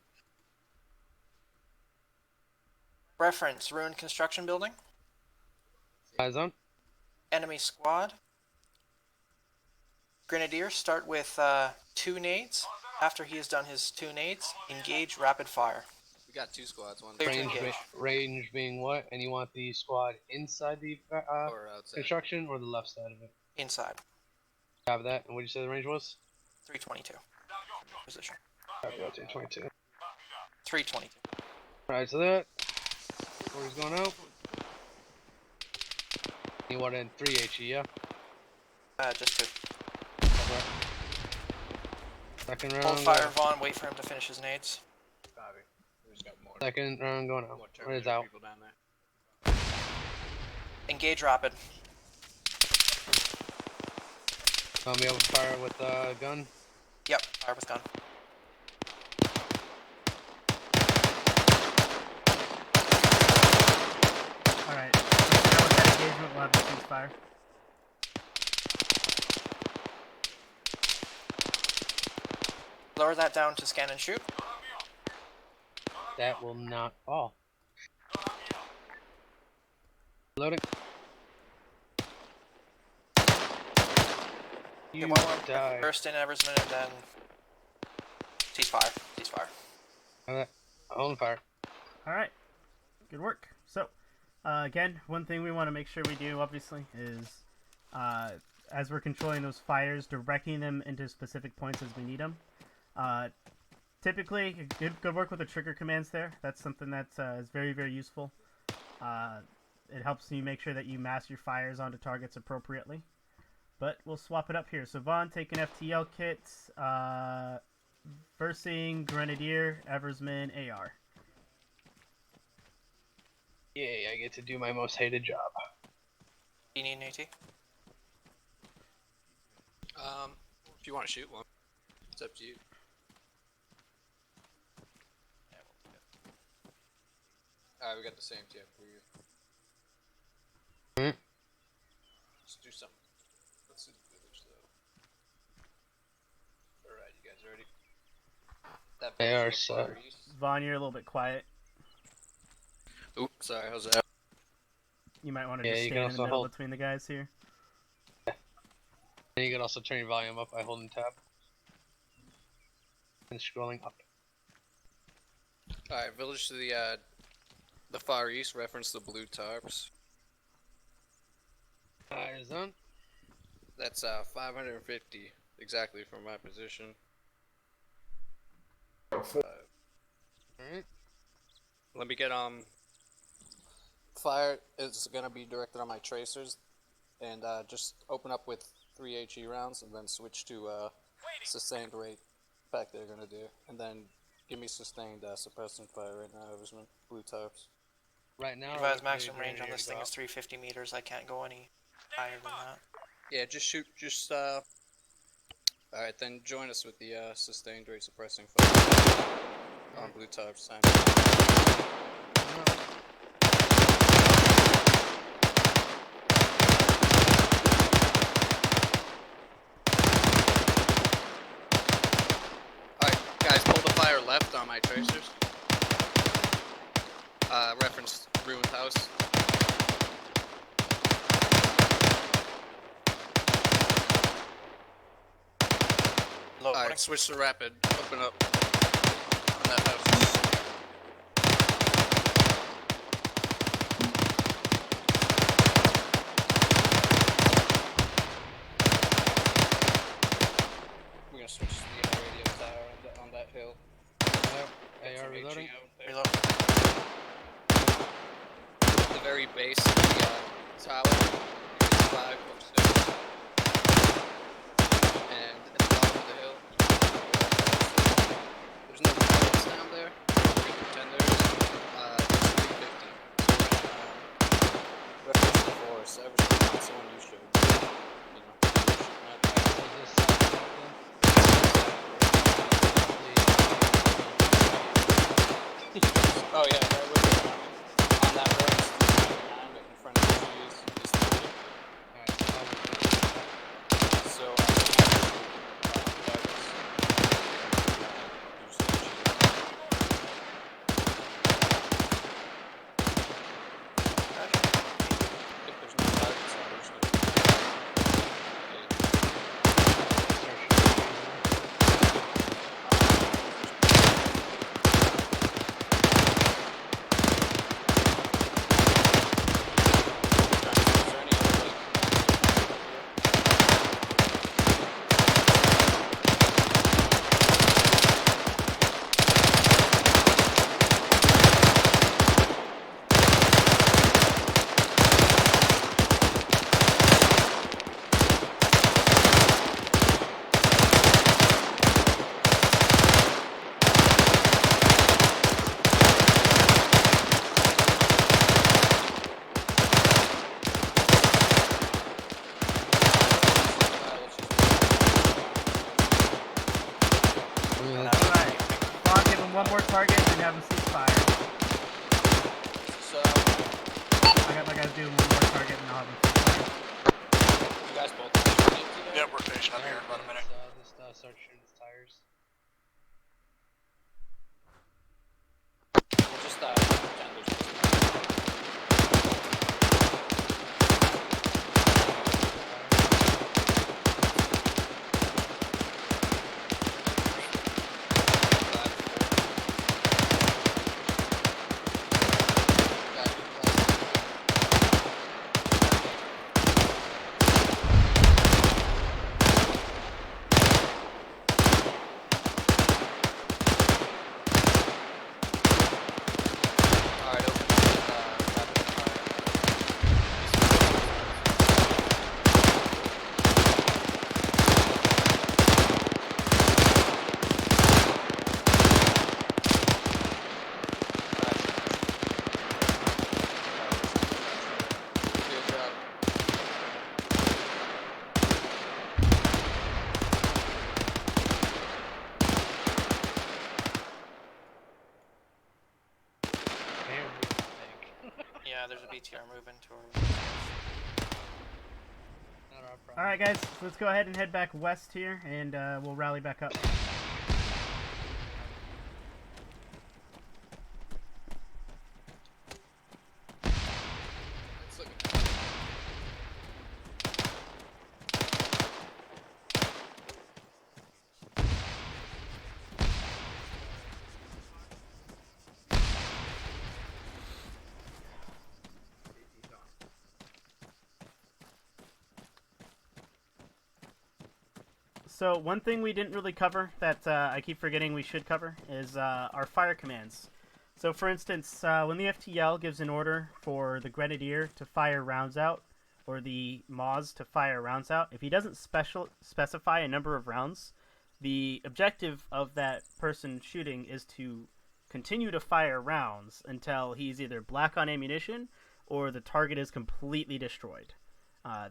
Reference, ruined construction building. to? Eyes on. Enemy squad. Grenadier, start with 2 nades. After he has done his 2 nades, engage rapid fire. We got 2 squads, one Clear to Range, engage. range being what? And you want the squad inside the or outside. construction or the left side of it? Inside. Have that. And what did you say the range was? 322. Position. Copy that, 22. 322. Alright, so that. 4's going out. You wanted 3 HE, yeah? Just 2. Okay. Second round. Hold fire, Vaughn. Wait for him to finish his nades. Copy. We just got more. Second round going out. More What is Terminator out? people down there. Engage rapid. Be able to fire with a gun. Yep, fire with gun. Alright. Now with that engagement, we'll have the ceasefire. Lower that down to scan and shoot. That will not fall. Loading. You Okay, one more. die. First in Eversman and then ceasefire. Ceasefire. Alright. Hold fire. Alright. Good work. So, again, one thing we want to make sure we do, obviously, is as we're controlling those fires, directing them into specific points as we need them. Typically, good work with the trigger commands there. That's something that is very, very useful. It helps you make sure that you mass your fires onto targets appropriately. But we'll swap it up here. So Vaughn, take an FTL kit. Versing, Grenadier, Eversman, AR. Yay, I get to do my most hated job. Do you need an AT? If you want to shoot one, it's up to you. Alright, we got the same tip for you. Let's do something. Let's do the village though. Alright, you guys ready? That They are village so- on the far east. Vaughn, you're a little bit quiet. Oop, sorry, how's that? You might want to Yeah, just you stand can in the also middle hold- between the guys here. And you can also turn your volume up by holding tab. And scrolling up. Alright, village to the far east, reference the blue tarps. Eyes on. That's 550 exactly from my position. Alright. Let me get fire is gonna be directed on my tracers, and just open up with 3 HE rounds, and then switch to sustained rate pack they're gonna do, and then give me sustained suppressing fire right now, Eversman. Blue tarps. Right now. Advise we're maximum ready range on to this go thing up. is 350 meters. I can't go any higher than that. Yeah, just shoot. All right, then join us with the sustained rate suppressing fire on blue tarps. Time. Alright, guys, pull the fire left on my tracers. Reference ruined house. Low. Alright, switch to rapid. Open up on that house. We're gonna switch to the radio tower on that hill. AR Some reloading. HE out there. Reload. The very base of the tower, you can flag upstairs. And at the bottom of the hill, there's no buildings down there. You can pretend there is. 350. Reference the forest. Ever since that's the one you showed. You know, shooting at that. Is this south Oh yeah, right with the on that road, it's 379, but in front of the trees is 30. So, if there's no targets, I'm just gonna start shooting his tires. We'll just pretend there's just Yeah, there's a BTR moving towards. Not our problem. All right, guys, let's go ahead and head back west here, and we'll rally back up. So one thing we didn't really cover that I keep forgetting we should cover is our fire commands. So for instance, when the FTL gives an order for the Grenadier to fire rounds out, or the Moz to fire rounds out, if he doesn't specify a number of rounds, the objective of that person shooting is to continue to fire rounds until he's either black on ammunition or the target is completely destroyed.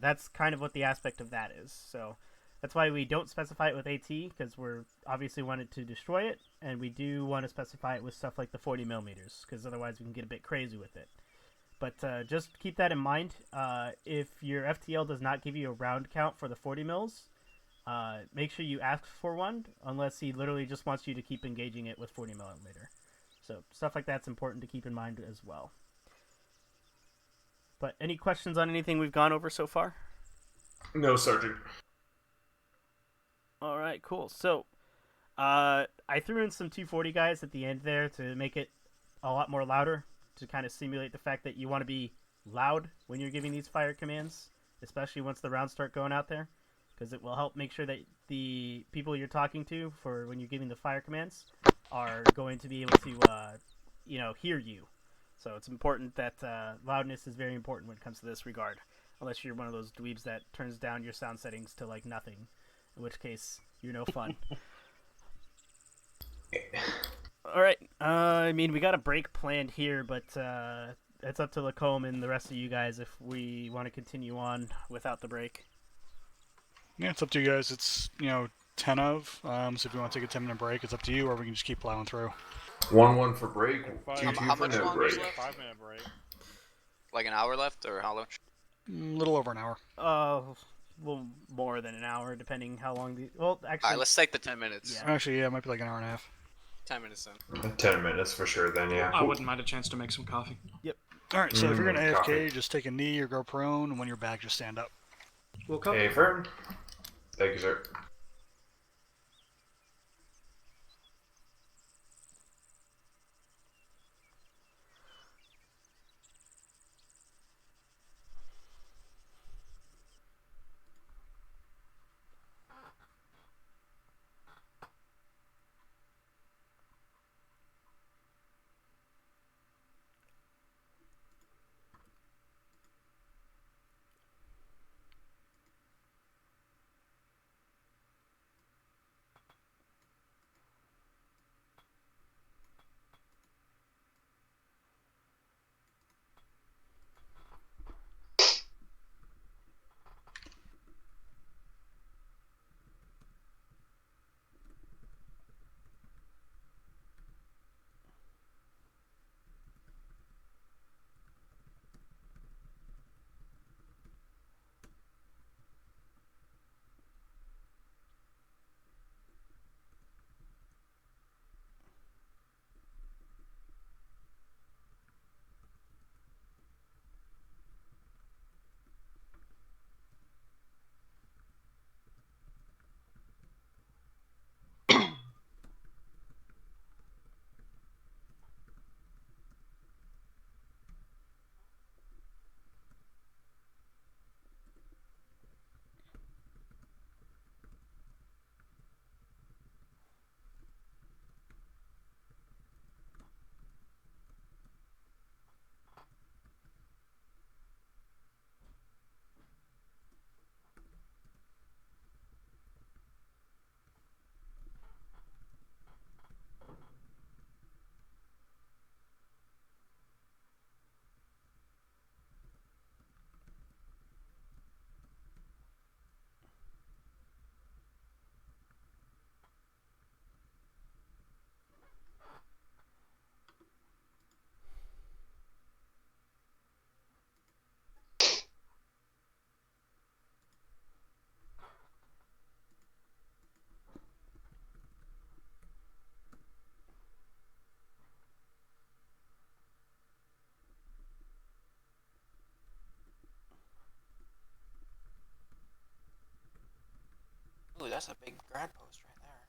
That's kind of what the aspect of that is. So that's why we don't specify it with AT, because we're obviously wanted to destroy it, and we do want to specify it with stuff like the 40 millimeters, because otherwise we can get a bit crazy with it. But just keep that in mind. If your FTL does not give you a round count for the 40 mils, make sure you ask for one, unless he literally just wants you to keep engaging it with 40 millimeter. So stuff like that's important to keep in mind as well. But any questions on anything we've gone over so far? No, Sergeant. All right, cool. So, I threw in some 240 guys at the end there to make it a lot more louder, to kind of simulate the fact that you want to be loud when you're giving these fire commands, especially once the rounds start going out there, because it will help make sure that the people you're talking to for when you're giving the fire commands are going to be able to, hear you. So it's important that loudness is very important when it comes to this regard, unless you're one of those dweebs that turns down your sound settings to like nothing, in which case you're no fun. All right. I mean, we got a break planned here, but it's up to Lacombe and the rest of you guys if we want to continue on without the break. Yeah, it's up to you guys. It's 10 of. So if you want to take a 10-minute break, it's up to you, or we can just keep plowing through. 1-1 for break. 2-2 How for much no longer is break. left? 5-minute break. Like an hour left, or how much? A little over an hour. Well, more than an hour, depending how long the. Well, actually. All right, let's take the 10 minutes. Yeah. Actually, yeah, it might be like an hour and a half. 10 minutes then. 10 minutes for sure then, yeah. I wouldn't mind a chance to make some coffee. All right, so if you're going to AFK, coffee. just take a knee or go prone, and when you're back, just stand up. We'll cover. Hey, Fern. Thank you, sir. that's a big grad post right there.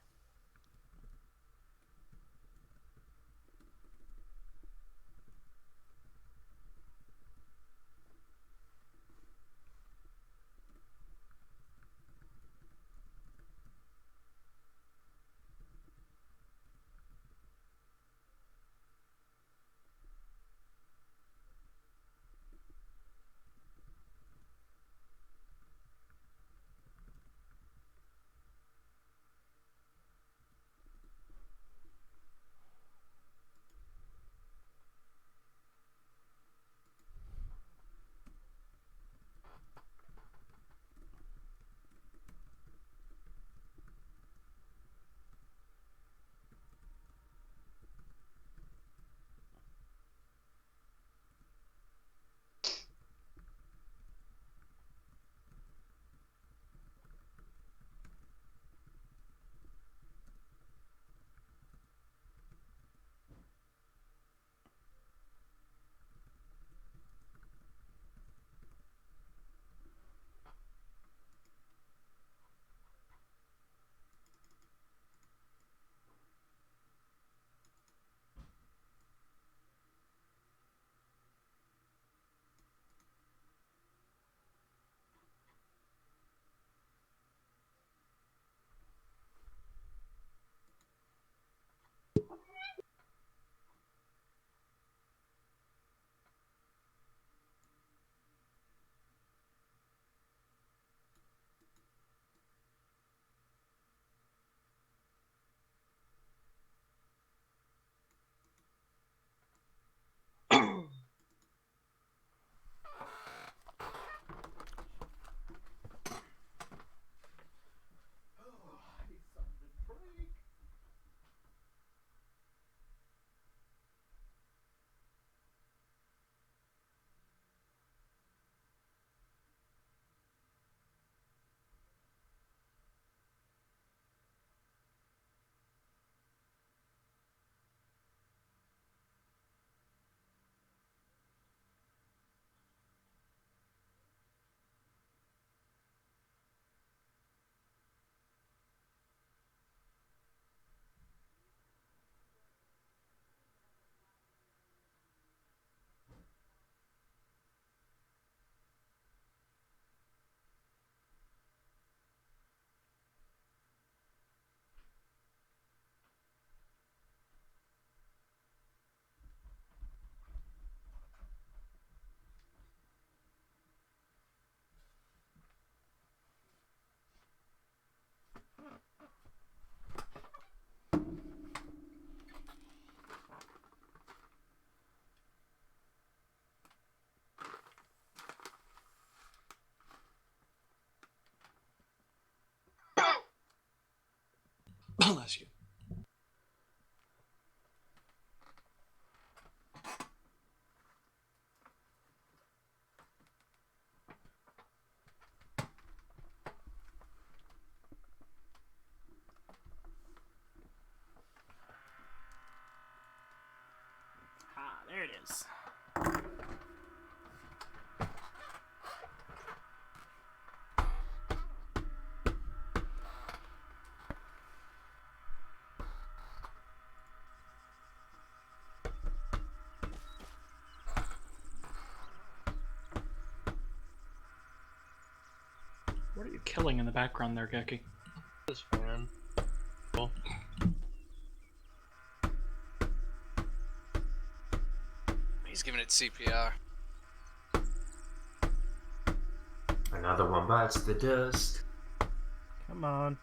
Bless you. Ah, there it is. What are you killing in the background there, Geki? This fan. Cool. He's giving it CPR. Another one bites the dust. Come on.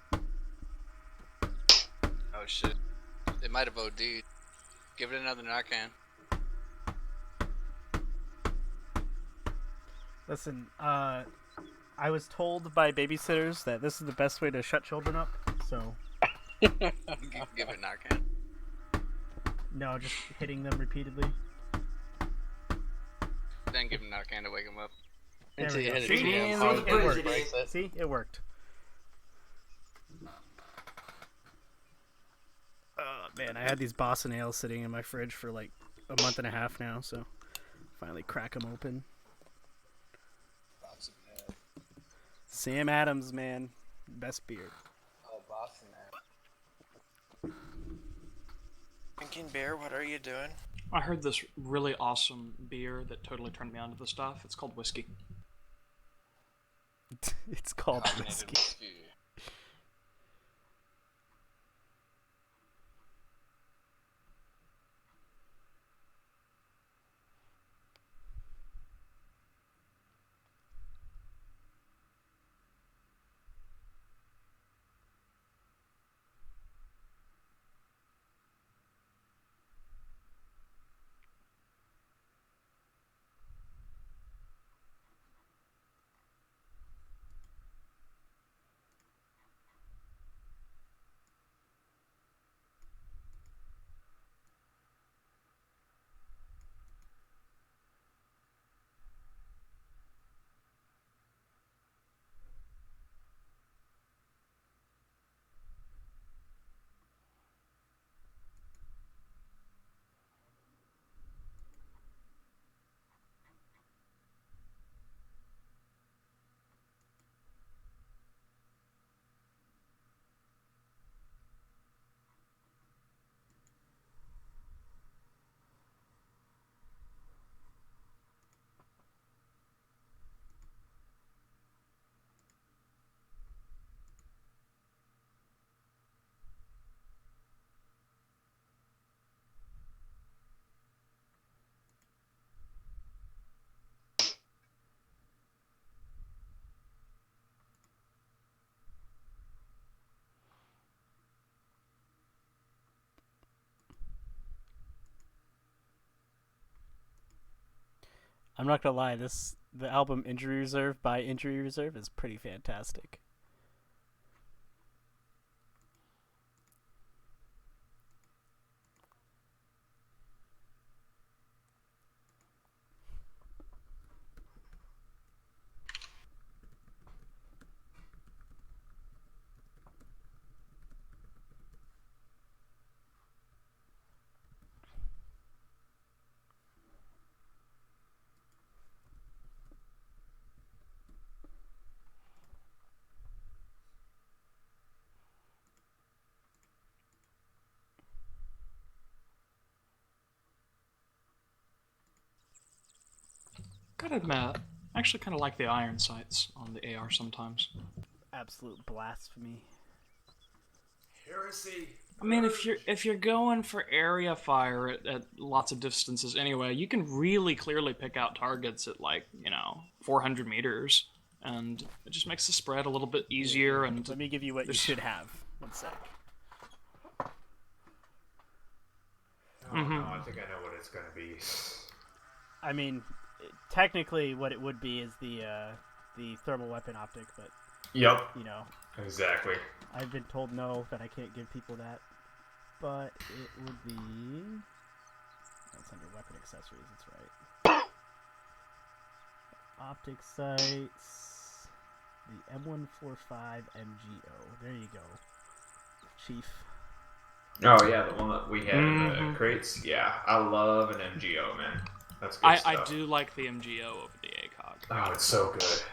Oh shit. It might have OD'd. Give it another Narcan. Listen, I was told by babysitters that this is the best way to shut children up, so Give it Narcan. no, just hitting them repeatedly. Then give him Narcan to wake him up. There Until we you go. hit See? it again. See? Pause It it, worked. breaks it. See? It worked. Man, I had these Boston ales sitting in my fridge for like a month and a half now, so finally crack them open. Sam Adams, man. Best beer. awesome, man. Drinking beer, what are you doing? I heard this really awesome beer that totally turned me onto the stuff. It's called whiskey. It's called Caffeinated whiskey. whiskey. I'm not gonna lie, the album Injury Reserve by Injury Reserve is pretty fantastic. Gotta admit, I actually kind of like the iron sights on the AR sometimes. Absolute blasphemy. Heresy. I mean, if you're going for area fire at lots of distances anyway, you can really clearly pick out targets at 400 meters, and it just makes the spread a little bit easier. And Let me give you what you should have. One sec. Oh, no, I think I know what it's gonna be. I mean, technically, what it would be is the thermal weapon optic, but Yep. Exactly. I've been told no, that I can't give people that. But it would be. That's under weapon accessories. That's right. Optic sights. The M145 MGO. There you go, Chief. Oh yeah, the one that we had in the crates. Yeah, I love an MGO, man. That's good stuff. I do like the MGO over the ACOG. Oh, it's so good.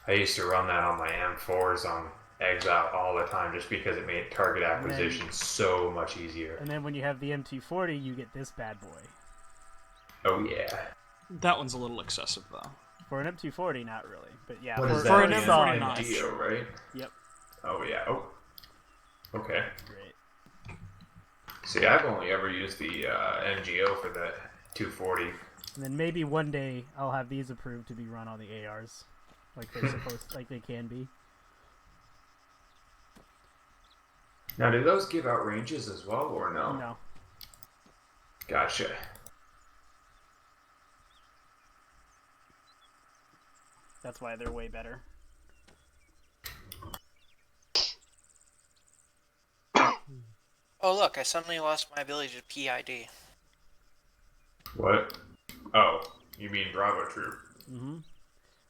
I used to run that on my M4s on Exile all the time just because it made target acquisition so much easier. And then when you have the M240, you get this bad boy. Oh yeah. That one's a little excessive though. For an M240, not really, but yeah. What is for that? an solid M40, MGO, right? Yep. Oh yeah. Oh. Okay. Great. See, I've only ever used the MGO for the 240. And then maybe one day I'll have these approved to be run on the ARs, like they're supposed, like they can be. Now, do those give out ranges as well, or no? No. Gotcha. That's why they're way better. Oh look, I suddenly lost my ability to PID. What? Oh, you mean Bravo Troop? Mm-hmm.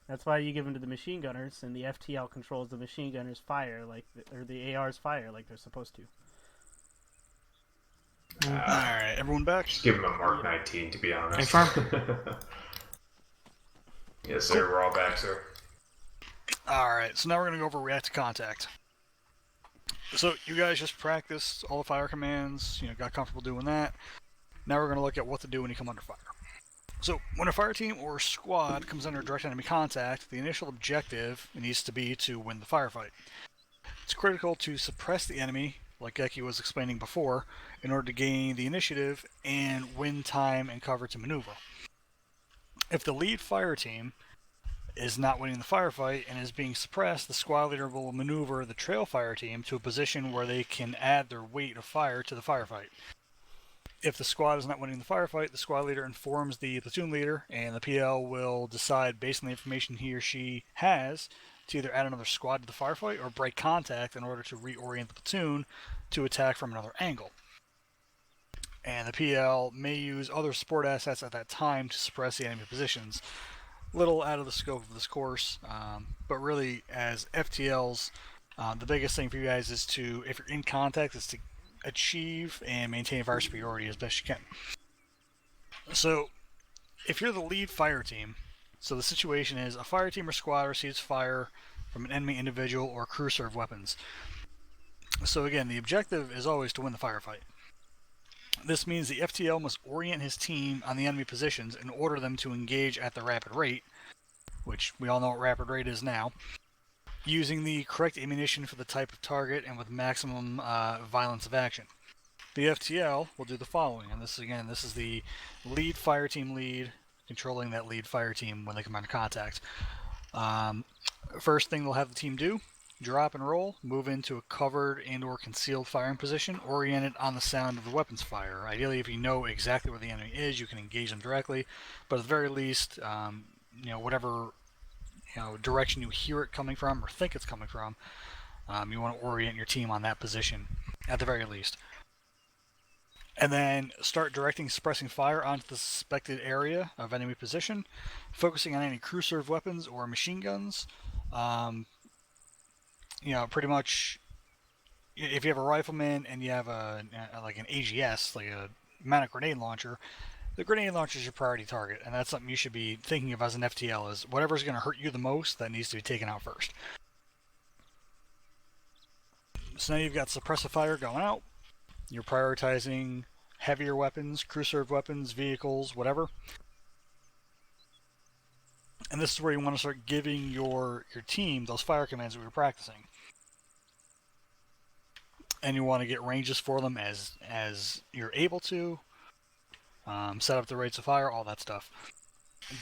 That's why you give them to the machine gunners, and the FTL controls the machine gunners' fire, or the AR's fire, like they're supposed to. Alright, everyone back? Just give him a Mark 19, to be honest. Hey, Farm. Yes, sir. We're all back, sir. Alright, so now we're going to go over React to Contact. So you guys just practiced all the fire commands, got comfortable doing that. Now we're going to look at what to do when you come under fire. So when a fire team or squad comes under direct enemy contact, the initial objective needs to be to win the firefight. It's critical to suppress the enemy, like Geki was explaining before, in order to gain the initiative and win time and cover to maneuver. If the lead fire team is not winning the firefight and is being suppressed, the squad leader will maneuver the trail fire team to a position where they can add their weight of fire to the firefight. If the squad is not winning the firefight, the squad leader informs the platoon leader, and the PL will decide, based on the information he or she has, to either add another squad to the firefight or break contact in order to reorient the platoon to attack from another angle. And the PL may use other support assets at that time to suppress the enemy positions. Little out of the scope of this course, but really, as FTLs, the biggest thing for you guys is to, if you're in contact, is to achieve and maintain fire superiority as best you can. So, if you're the lead fire team, so the situation is a fire team or squad receives fire from an enemy individual or crew serve weapons. So again, the objective is always to win the firefight. This means the FTL must orient his team on the enemy positions and order them to engage at the rapid rate, which we all know what rapid rate is now, using the correct ammunition for the type of target and with maximum violence of action. The FTL will do the following, and this is the lead fire team lead controlling that lead fire team when they come under contact. First thing they'll have the team do: drop and roll, move into a covered and or concealed firing position, oriented on the sound of the weapon's fire. Ideally, if you know exactly where the enemy is, you can engage them directly, but at the very least, whatever direction you hear it coming from or think it's coming from, you want to orient your team on that position at the very least. And then start directing suppressing fire onto the suspected area of enemy position, focusing on any crew serve weapons or machine guns. Pretty much, if you have a rifleman and you have like an AGS, like a automatic grenade launcher, the grenade launcher is your priority target, and that's something you should be thinking of as an FTL, is whatever's going to hurt you the most, that needs to be taken out first. So now you've got suppressive fire going out. You're prioritizing heavier weapons, crew serve weapons, vehicles, whatever. And this is where you want to start giving your team those fire commands that we were practicing. And you want to get ranges for them as you're able to. Set up the rates of fire, all that stuff.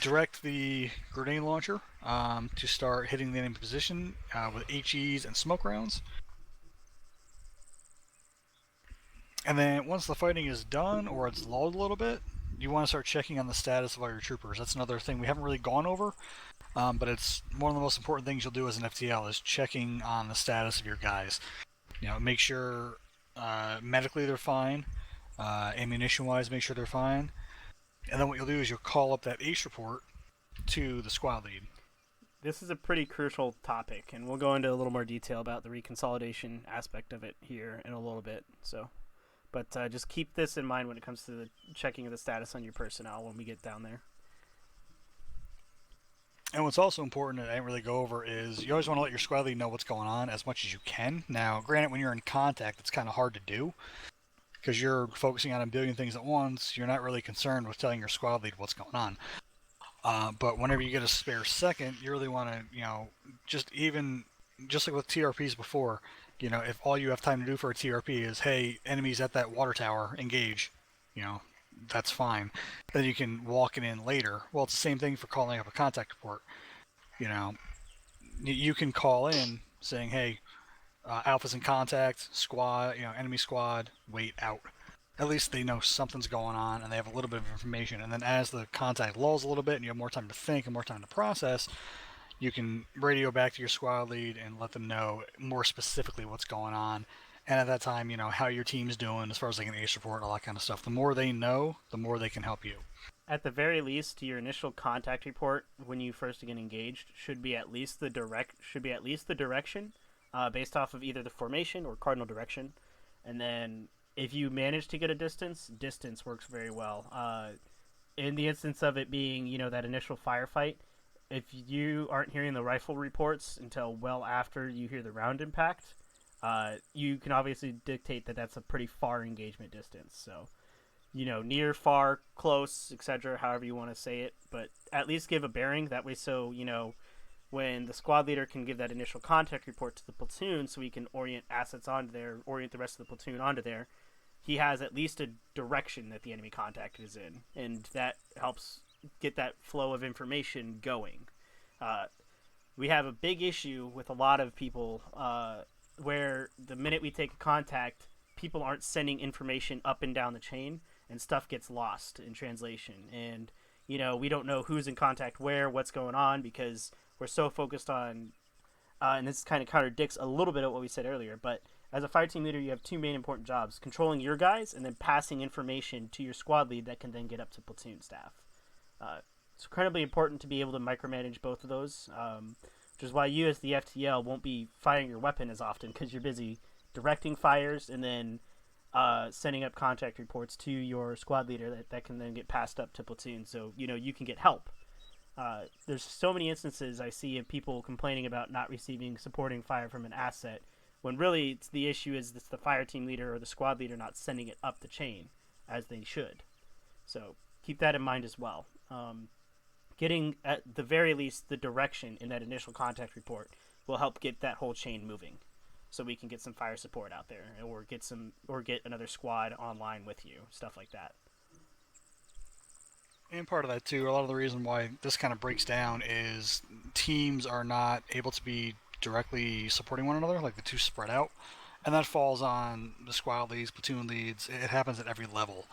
Direct the grenade launcher to start hitting the enemy position with HEs and smoke rounds. And then once the fighting is done or it's lulled a little bit, you want to start checking on the status of all your troopers. That's another thing we haven't really gone over, but it's one of the most important things you'll do as an FTL is checking on the status of your guys. Make sure medically they're fine, ammunition-wise make sure they're fine, and then what you'll do is you'll call up that ACE report to the squad lead. This is a pretty crucial topic, and we'll go into a little more detail about the reconsolidation aspect of it here in a little bit. But just keep this in mind when it comes to the checking of the status on your personnel when we get down there. And what's also important that I didn't really go over is you always want to let your squad lead know what's going on as much as you can. Now, granted, when you're in contact, it's kind of hard to do because you're focusing on a billion things at once. You're not really concerned with telling your squad lead what's going on. But whenever you get a spare second, you really want to, just like with TRPs before, if all you have time to do for a TRP is, hey, enemies at that water tower, engage, that's fine. Then you can walk it in later. Well, it's the same thing for calling up a contact report. You can call in saying, hey, Alpha's in contact, squad, enemy squad, wait out. At least they know something's going on and they have a little bit of information. And then as the contact lulls a little bit and you have more time to think and more time to process, you can radio back to your squad lead and let them know more specifically what's going on. And at that time, how your team's doing as far as like an ACE report, all that kind of stuff. The more they know, the more they can help you. At the very least, your initial contact report when you first get engaged should be at least the direction, based off of either the formation or cardinal direction. And then if you manage to get a distance works very well. In the instance of it being, that initial firefight, if you aren't hearing the rifle reports until well after you hear the round impact, you can obviously dictate that that's a pretty far engagement distance. So, near, far, close, etc., however you want to say it, but at least give a bearing. That way, so, when the squad leader can give that initial contact report to the platoon so he can orient assets onto there, orient the rest of the platoon onto there, he has at least a direction that the enemy contact is in, and that helps get that flow of information going. We have a big issue with a lot of people where the minute we take a contact, people aren't sending information up and down the chain, and stuff gets lost in translation. And, we don't know who's in contact where, what's going on, because we're so focused on, and this kind of contradicts a little bit of what we said earlier, but as a fire team leader, you have two main important jobs: controlling your guys and then passing information to your squad lead that can then get up to platoon staff. It's incredibly important to be able to micromanage both of those, which is why you as the FTL won't be firing your weapon as often, because you're busy directing fires and then sending up contact reports to your squad leader that can then get passed up to platoon, so you can get help. There's so many instances I see of people complaining about not receiving supporting fire from an asset, when really the issue is it's the fire team leader or the squad leader not sending it up the chain as they should. So keep that in mind as well. Getting, at the very least, the direction in that initial contact report will help get that whole chain moving, so we can get some fire support out there, or get another squad online with you, stuff like that. And part of that too, a lot of the reason why this kind of breaks down is teams are not able to be directly supporting one another, like the two spread out, and that falls on the squad leads, platoon leads. It happens at every level,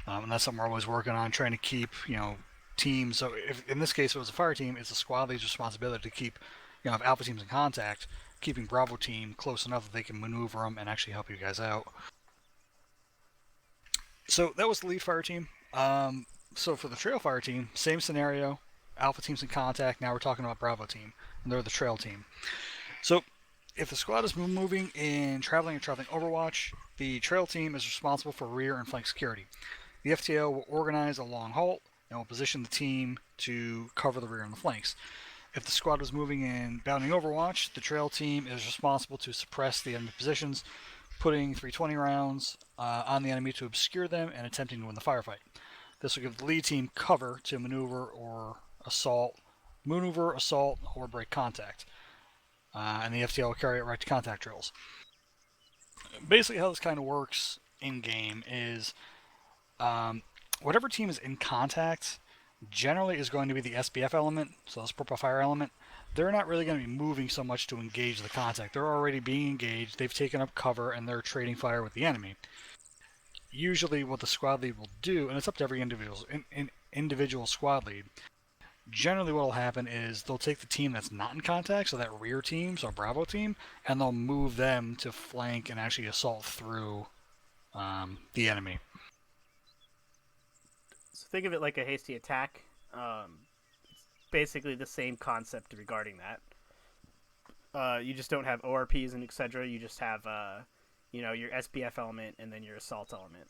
and that's something we're always working on, trying to keep teams. So if in this case it was a fire team, it's the squad lead's responsibility to keep if Alpha team's in contact, keeping Bravo team close enough that they can maneuver them and actually help you guys out. So that was the lead fire team. So for the trail fire team, same scenario. Alpha team's in contact. Now we're talking about Bravo team, and they're the trail team. So if the squad is moving and traveling Overwatch, the trail team is responsible for rear and flank security. The FTL will organize a long halt and will position the team to cover the rear and the flanks. If the squad was moving in bounding Overwatch, the trail team is responsible to suppress the enemy positions, putting 320 rounds on the enemy to obscure them and attempting to win the firefight. This will give the lead team cover to maneuver, assault, or break contact. And the FTL will carry out right to contact drills. Basically how this kind of works in-game is whatever team is in contact generally is going to be the SBF element, so the support by fire element. They're not really going to be moving so much to engage the contact. They're already being engaged, they've taken up cover, and they're trading fire with the enemy. Usually what the squad lead will do, and it's up to every individual squad lead, generally what will happen is they'll take the team that's not in contact, so that rear team, so Bravo team, and they'll move them to flank and actually assault through the enemy. So think of it like a hasty attack. It's basically the same concept regarding that. You just don't have ORPs and etc. You just have your SPF element and then your assault element.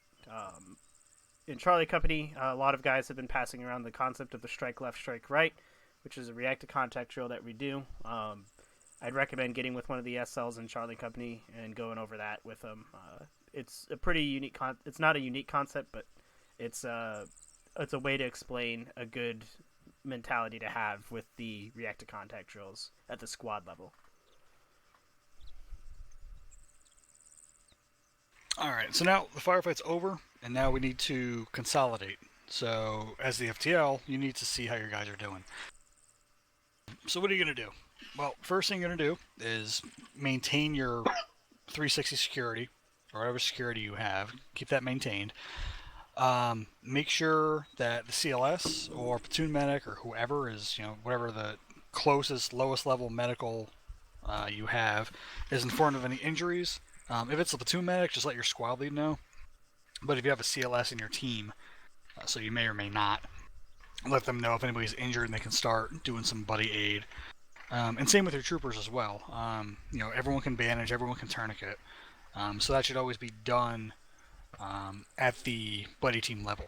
In Charlie Company, a lot of guys have been passing around the concept of the strike left, strike right, which is a react to contact drill that we do. I'd recommend getting with one of the SLs in Charlie Company and going over that with them. It's a pretty unique it's not a unique concept, but it's a way to explain a good mentality to have with the react to contact drills at the squad level. Alright, so now the firefight's over, and now we need to consolidate. So, as the FTL, you need to see how your guys are doing. So what are you going to do? Well, first thing you're going to do is maintain your 360 security, or whatever security you have. Keep that maintained. Make sure that the CLS, or platoon medic, or whoever is, whatever the closest, lowest level medical you have, is informed of any injuries. If it's a platoon medic, just let your squad lead know. But if you have a CLS in your team, so you may or may not, let them know if anybody's injured and they can start doing some buddy aid. And same with your troopers as well. Everyone can bandage, everyone can tourniquet. So that should always be done at the buddy team level.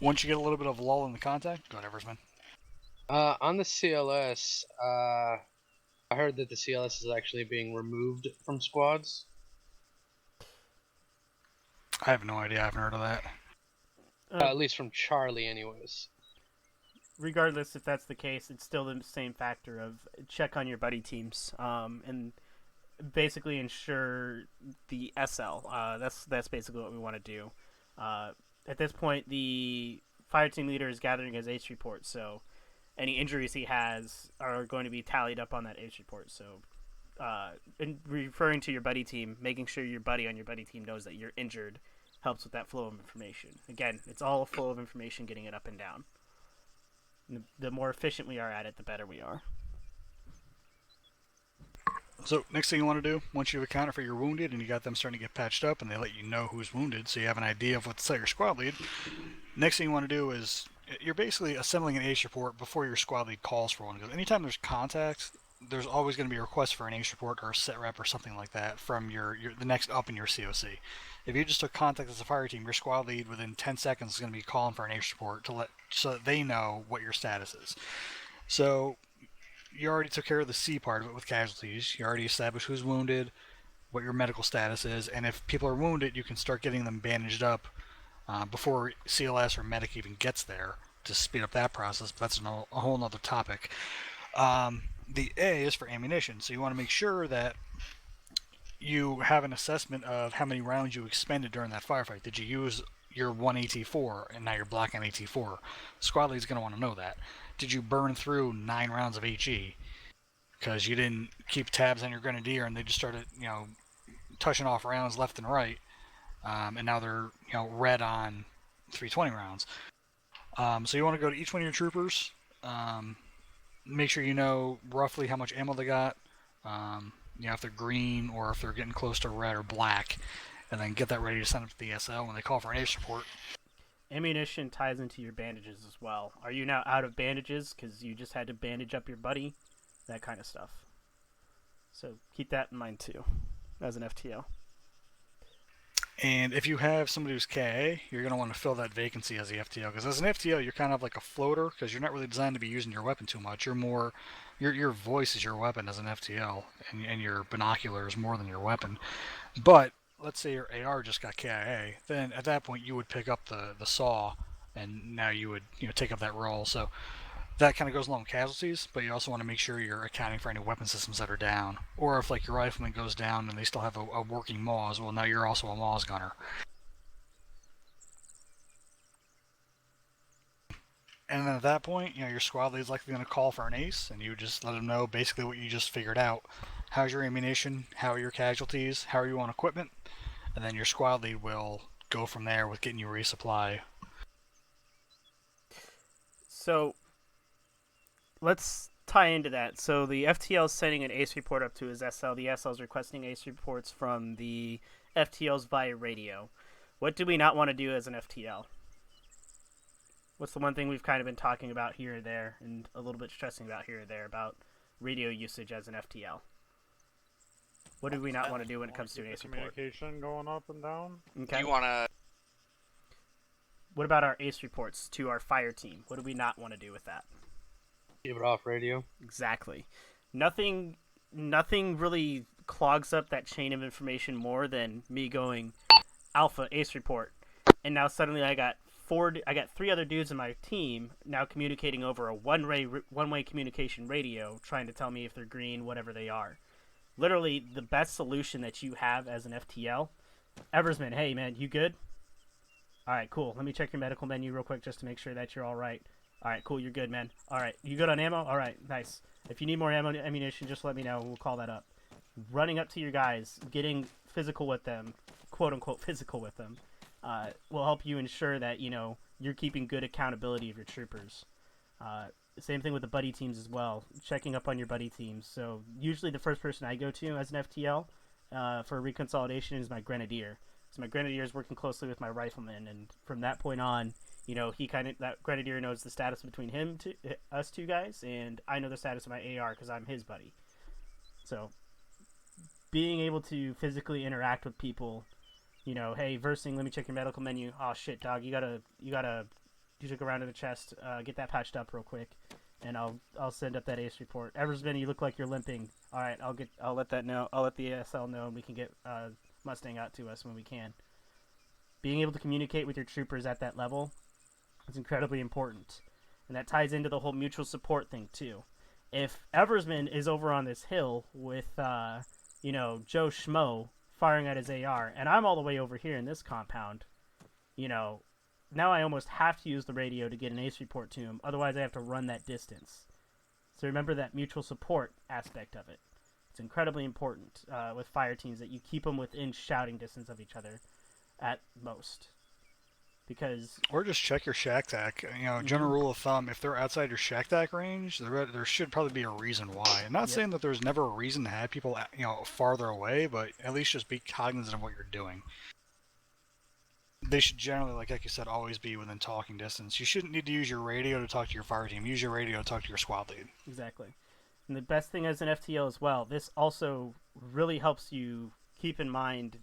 Once you get a little bit of lull in the contact, go ahead, Eversman. On the CLS, I heard that the CLS is actually being removed from squads. I have no idea. I haven't heard of that. At least from Charlie, anyways. Regardless if that's the case, it's still the same factor of check on your buddy teams and basically ensure the SL. That's basically what we want to do. At this point, the fire team leader is gathering his ACE report, so any injuries he has are going to be tallied up on that ACE report. So, in referring to your buddy team, making sure your buddy on your buddy team knows that you're injured helps with that flow of information. Again, it's all a flow of information, getting it up and down. The more efficient we are at it, the better we are. So next thing you want to do, once you've accounted for your wounded and you got them starting to get patched up and they let you know who's wounded, so you have an idea of what to tell your squad lead, next thing you want to do is you're basically assembling an ACE report before your squad lead calls for one. Because anytime there's contact, there's always going to be a request for an ACE report or a set rep or something like that from the next up in your COC. If you just took contact as a fire team, your squad lead within 10 seconds is going to be calling for an ACE report so that they know what your status is. So you already took care of the C part of it with casualties. You already established who's wounded, what your medical status is, and if people are wounded, you can start getting them bandaged up before CLS or medic even gets there to speed up that process, but that's a whole other topic. The A is for ammunition, so you want to make sure that you have an assessment of how many rounds you expended during that firefight. Did you use your 1 AT4 and now you're black on AT4? Squad lead's going to want to know that. Did you burn through 9 rounds of HE because you didn't keep tabs on your grenadier and they just started, touching off rounds left and right, and now they're, red on 320 rounds. So you want to go to each one of your troopers, make sure you know roughly how much ammo they got, if they're green or if they're getting close to red or black, and then get that ready to send up to the SL when they call for an ACE report. Ammunition ties into your bandages as well. Are you now out of bandages because you just had to bandage up your buddy? That kind of stuff. So keep that in mind too, as an FTL. And if you have somebody who's KA, you're going to want to fill that vacancy as the FTL. Because as an FTL, you're kind of like a floater because you're not really designed to be using your weapon too much. You're more, your voice is your weapon as an FTL, and your binoculars more than your weapon. But let's say your AR just got KIA, then at that point you would pick up the saw, and now you would take up that role. So that kind of goes along with casualties, but you also want to make sure you're accounting for any weapon systems that are down. Or if your rifleman goes down and they still have a working MAWS, well now you're also a MAWS gunner. And then at that point, your squad lead's likely going to call for an ACE, and you just let them know basically what you just figured out. How's your ammunition? How are your casualties? How are you on equipment? And then your squad lead will go from there with getting you resupply. So let's tie into that. So the FTL is sending an ACE report up to his SL. The SL is requesting ACE reports from the FTLs via radio. What do we not want to do as an FTL? What's the one thing we've kind of been talking about here and there, and a little bit stressing about here and there about radio usage as an FTL? What do we not want to do when it comes to an ACE report? Communication going up and down. Okay. You want to... What about our ACE reports to our fire team? What do we not want to do with that? Keep it off radio. Exactly. Nothing really clogs up that chain of information more than me going Alpha ACE report, and now suddenly I got 3 other dudes in my team now communicating over a one-way communication radio, trying to tell me if they're green, whatever they are. Literally, the best solution that you have as an FTL, Eversman, hey man, you good? All right, cool. Let me check your medical menu real quick just to make sure that you're all right. All right, cool, you're good, man. All right, you good on ammo? All right, nice. If you need more ammunition, just let me know. We'll call that up. Running up to your guys, getting physical with them, quote-unquote physical with them, will help you ensure that, you're keeping good accountability of your troopers. Same thing with the buddy teams as well, checking up on your buddy teams. So usually the first person I go to as an FTL for reconsolidation is my grenadier. So my grenadier is working closely with my rifleman, and from that point on, that grenadier knows the status between us two guys, and I know the status of my AR because I'm his buddy. So being able to physically interact with people, hey, versing, let me check your medical menu. Oh shit, dog, you took a round in the chest. Get that patched up real quick. and I'll send up that ace report. Eversman, you look like you're limping. All right, I'll let that know. I'll let the ASL know, and we can get Mustang out to us when we can. Being able to communicate with your troopers at that level is incredibly important, and that ties into the whole mutual support thing too. If Eversman is over on this hill with Joe Schmo firing at his AR, and I'm all the way over here in this compound, now I almost have to use the radio to get an ace report to him. Otherwise, I have to run that distance. So remember that mutual support aspect of it. It's incredibly important with fire teams that you keep them within shouting distance of each other at most. Or just check your shack tack. General rule of thumb, if they're outside your shack tack range, there should probably be a reason why. I'm not saying that there's never a reason to have people farther away, but at least just be cognizant of what you're doing. They should generally, like you said, always be within talking distance. You shouldn't need to use your radio to talk to your fire team. Use your radio to talk to your squad lead. Exactly. And the best thing as an FTL as well, this also really helps you keep in mind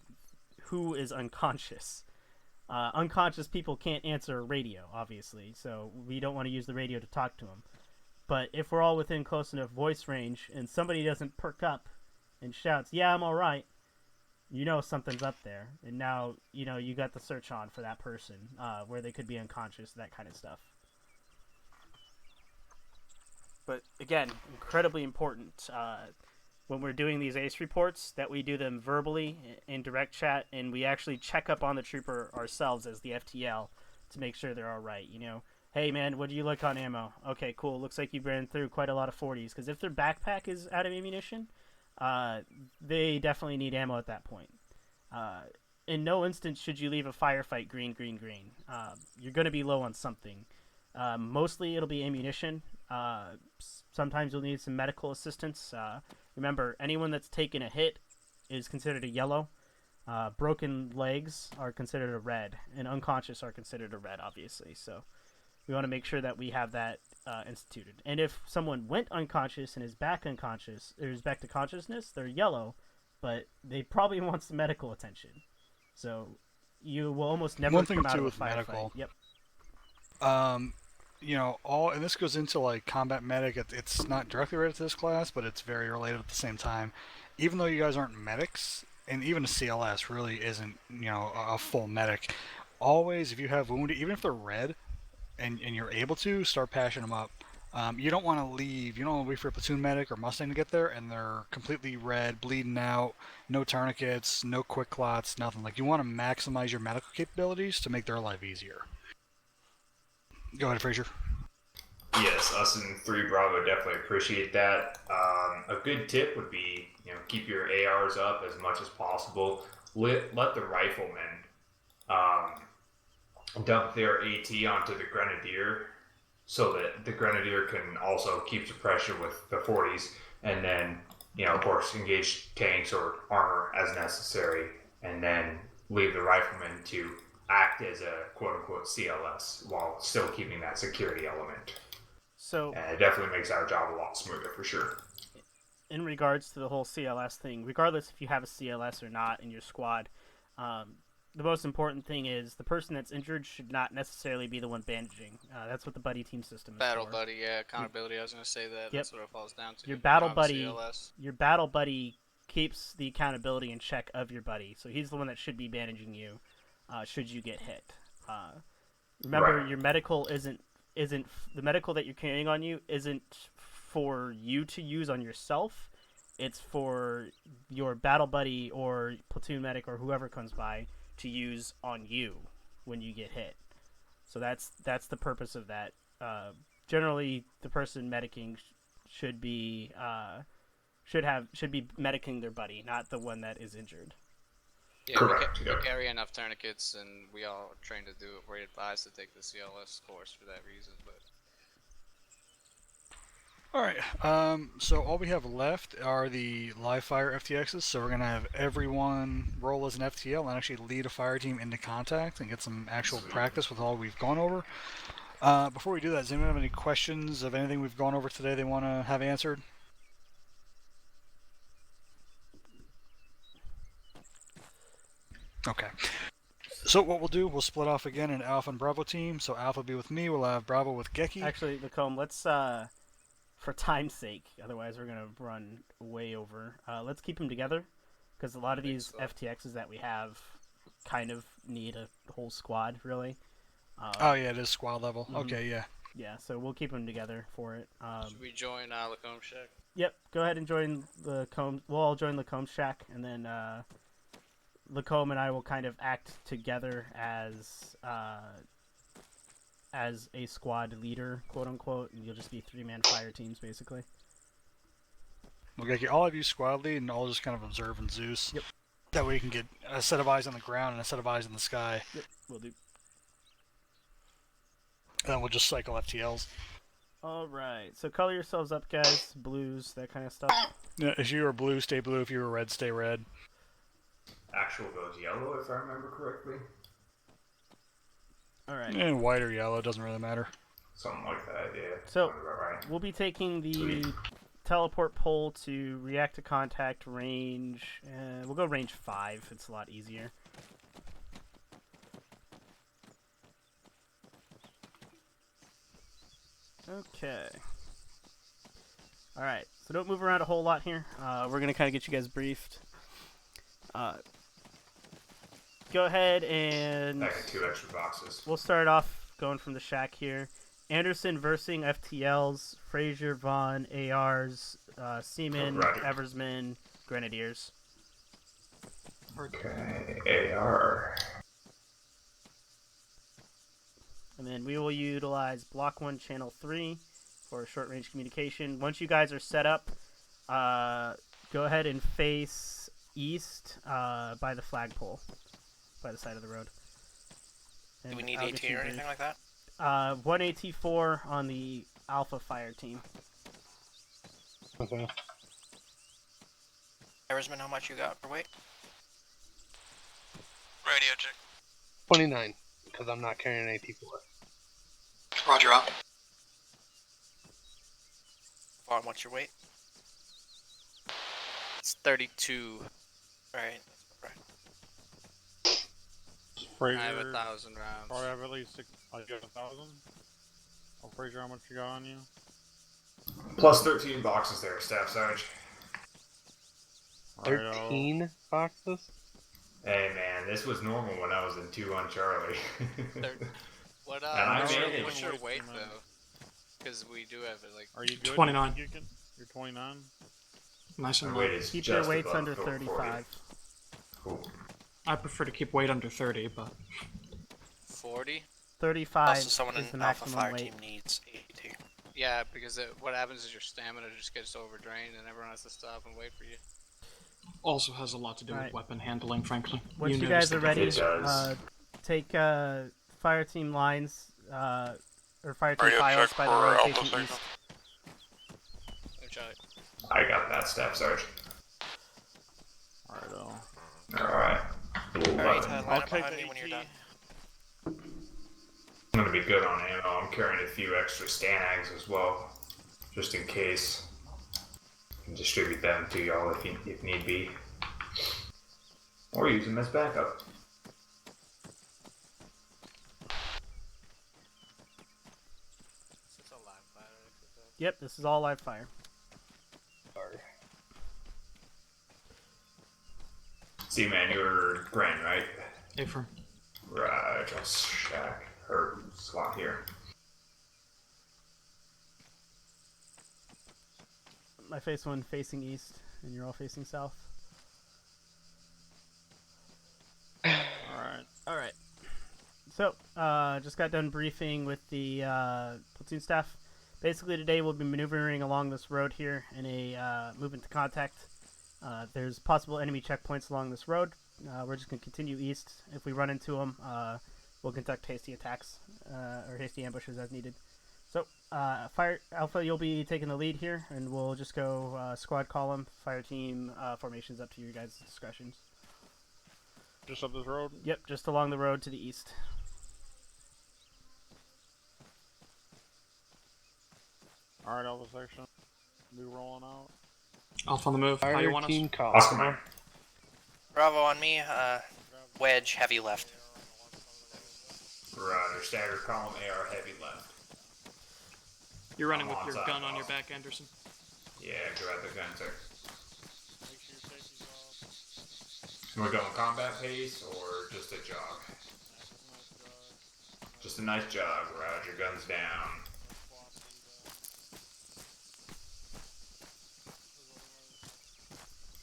who is unconscious. Unconscious people can't answer radio, obviously, so we don't want to use the radio to talk to them. But if we're all within close enough voice range and somebody doesn't perk up and shouts, "Yeah, I'm all right," something's up there. And now, you got the search on for that person, where they could be unconscious, that kind of stuff. But again, incredibly important when we're doing these ACE reports that we do them verbally in direct chat, and we actually check up on the trooper ourselves as the FTL to make sure they're all right. Hey man, what do you look on ammo? Okay, cool. Looks like you ran through quite a lot of 40s, because if their backpack is out of ammunition, they definitely need ammo at that point. In no instance should you leave a firefight green. You're going to be low on something. Mostly it'll be ammunition. Sometimes you'll need some medical assistance. Remember, anyone that's taken a hit is considered a yellow. Broken legs are considered a red, and unconscious are considered a red, obviously. So we want to make sure that we have that instituted. And if someone went unconscious and is back unconscious, or is back to consciousness, they're yellow, but they probably want some medical attention. So you will almost never come out of a firefight. Yep. And this goes into like combat medic. It's not directly related to this class, but it's very related at the same time. Even though you guys aren't medics, and even a CLS really isn't, a full medic. Always, if you have wounded, even if they're red, and you're able to, start patching them up. You don't want to leave. You don't want to wait for a platoon medic or Mustang to get there, and they're completely red, bleeding out, no tourniquets, no quick clots, nothing. Like, you want to maximize your medical capabilities to make their life easier. Go ahead, Frazier. Yes, us in 3 Bravo definitely appreciate that. A good tip would be, keep your ARs up as much as possible. Let the riflemen dump their AT onto the Grenadier so that the Grenadier can also keep the pressure with the 40s, and then, of course, engage tanks or armor as necessary, and then leave the riflemen to act as a quote-unquote CLS while still keeping that security element. So it definitely makes our job a lot smoother for sure. In regards to the whole CLS thing, regardless if you have a CLS or not in your squad, the most important thing is the person that's injured should not necessarily be the one bandaging. That's what the buddy team system is Battle for. buddy, yeah, accountability. I was gonna say that. Yep. That's what it falls down to. Your battle CLS. buddy keeps the accountability in check of your buddy, so he's the one that should be bandaging you should you get hit. Remember, Right. Your medical isn't the medical that you're carrying on you isn't for you to use on yourself. It's for your battle buddy or platoon medic or whoever comes by to use on you when you get hit. So that's the purpose of that. Generally, the person medicing should be medicing their buddy, not the one that is injured. Yeah, Correct, we yeah. carry enough tourniquets, and we all are trained to do it. We're advised to take the CLS course for that reason. But Alright, so all we have left are the live fire FTXs, so we're going to have everyone roll as an FTL and actually lead a fire team into contact and get some actual practice with all we've gone over. Before we do that, does anyone have any questions of anything we've gone over today they want to have answered? Okay. So what we'll do, we'll split off again in Alpha and Bravo team. So Alpha will be with me, we'll have Bravo with Geki. Actually, Lacombe, let's for time's sake. Otherwise, we're gonna run way over. Let's keep them together, because a lot of these FTXs that we have kind of need a whole squad, really. Oh yeah, it is squad level. Mhm. Okay, yeah. Yeah, so we'll keep them together for it. Should we join Lacombe Shack? Yep, go ahead and join Lacombe. We'll all join Lacombe Shack, and then Lacombe and I will kind of act together as a squad leader, quote unquote, and you'll just be 3-man fire teams, basically. Okay, all of you squad lead, and I'll just kind of observe and Zeus. Yep. That way you can get a set of eyes on the ground and a set of eyes in the sky. Yep, we'll do. And then we'll just cycle FTLs. Alright, so color yourselves up, guys. Blues, that kind of stuff. Yeah, if you were blue, stay blue. If you were red, stay red. Actual goes yellow, if I remember correctly. Alright. And white or yellow, doesn't really matter. Something like that, yeah. So, Sounds about right. we'll be taking the Sweet. teleport pole to react to contact range. We'll go range 5, it's a lot easier. Okay. Alright, so don't move around a whole lot here. We're going to kind of get you guys briefed. Go ahead and... Back in 2 extra boxes. We'll start off going from the shack here. Anderson versing FTLs, Frazier, Vaughn, ARs, Seaman, Roger. Eversman, Grenadiers. Okay, AR. And then we will utilize Block 1, Channel 3 for short-range communication. Once you guys are set up, go ahead and face east by the flagpole, by the side of the road. And Do we need I'll AT get you or briefed. anything like that? 1 AT4 on the Alpha Fire team. Okay. Arizman, how much you got per weight? Radio check. 29, because I'm not carrying an AT4. Roger out. Vaughn, what's your weight? It's 32. Right. Frazier, I have 1,000 rounds. probably have at least you got 1,000. Oh, Frazier, how much you got on you? Plus 13 boxes there, Staff Sarge. Righto. 13 boxes? Hey man, this was normal when I was in 2 on Charlie. What And I what's made your, it. what's your weight Man. though? Because we do have it like. Are you good? 29. You're 29? Nice and My low. weight is Keep just your weights above under 40. 35. Cool. I prefer to keep weight under 30, but 40? 35 Also, someone is the in Alpha maximum Fire weight. team needs AT. Yeah, because what happens is your stamina just gets overdrained and everyone has to stop and wait for you. also has a lot to do with Alright. weapon handling, frankly. Once you notice guys are that. ready, It does. take fire team lines, or fire team Radio files check by the for road Alpha facing signal. east. No Charlie. I got that, Staff Sarge. Righto. Alright. Alright, line I'll up take behind the me when you're AT. done. I'm gonna be good on ammo. I'm carrying a few extra Stanags as well, just in case. Can distribute them to y'all if need be, or use them as backup. It's a live fire. Yep, this is all live fire. See, man, you're Gren, right? Affirm. Right, just shack or slot here. My face one facing east, and you're all facing south. Alright. Alright. So, just got done briefing with the platoon staff. Basically, today we'll be maneuvering along this road here in a movement to contact. There's possible enemy checkpoints along this road. We're just going to continue east. If we run into them, we'll conduct hasty attacks or hasty ambushes as needed. So, Fire Alpha, you'll be taking the lead here, and we'll just go squad column, fire team formations up to your guys' discretions. Just up this road? Yep, just along the road to the east. Alright, Alpha section. Be rolling out. Off on the move. How you Fire want us? team call. Oscar, man. Bravo on me. Wedge, heavy left. Roger, stagger column, AR heavy left. You're running I'm with your onside, gun on your boss. back, Anderson. Yeah, grab the gun, sir. Make sure your safety's off. We're going combat pace or just a jog? Just a nice jog. Just a nice jog. Roger, guns down. Nice swap will be done.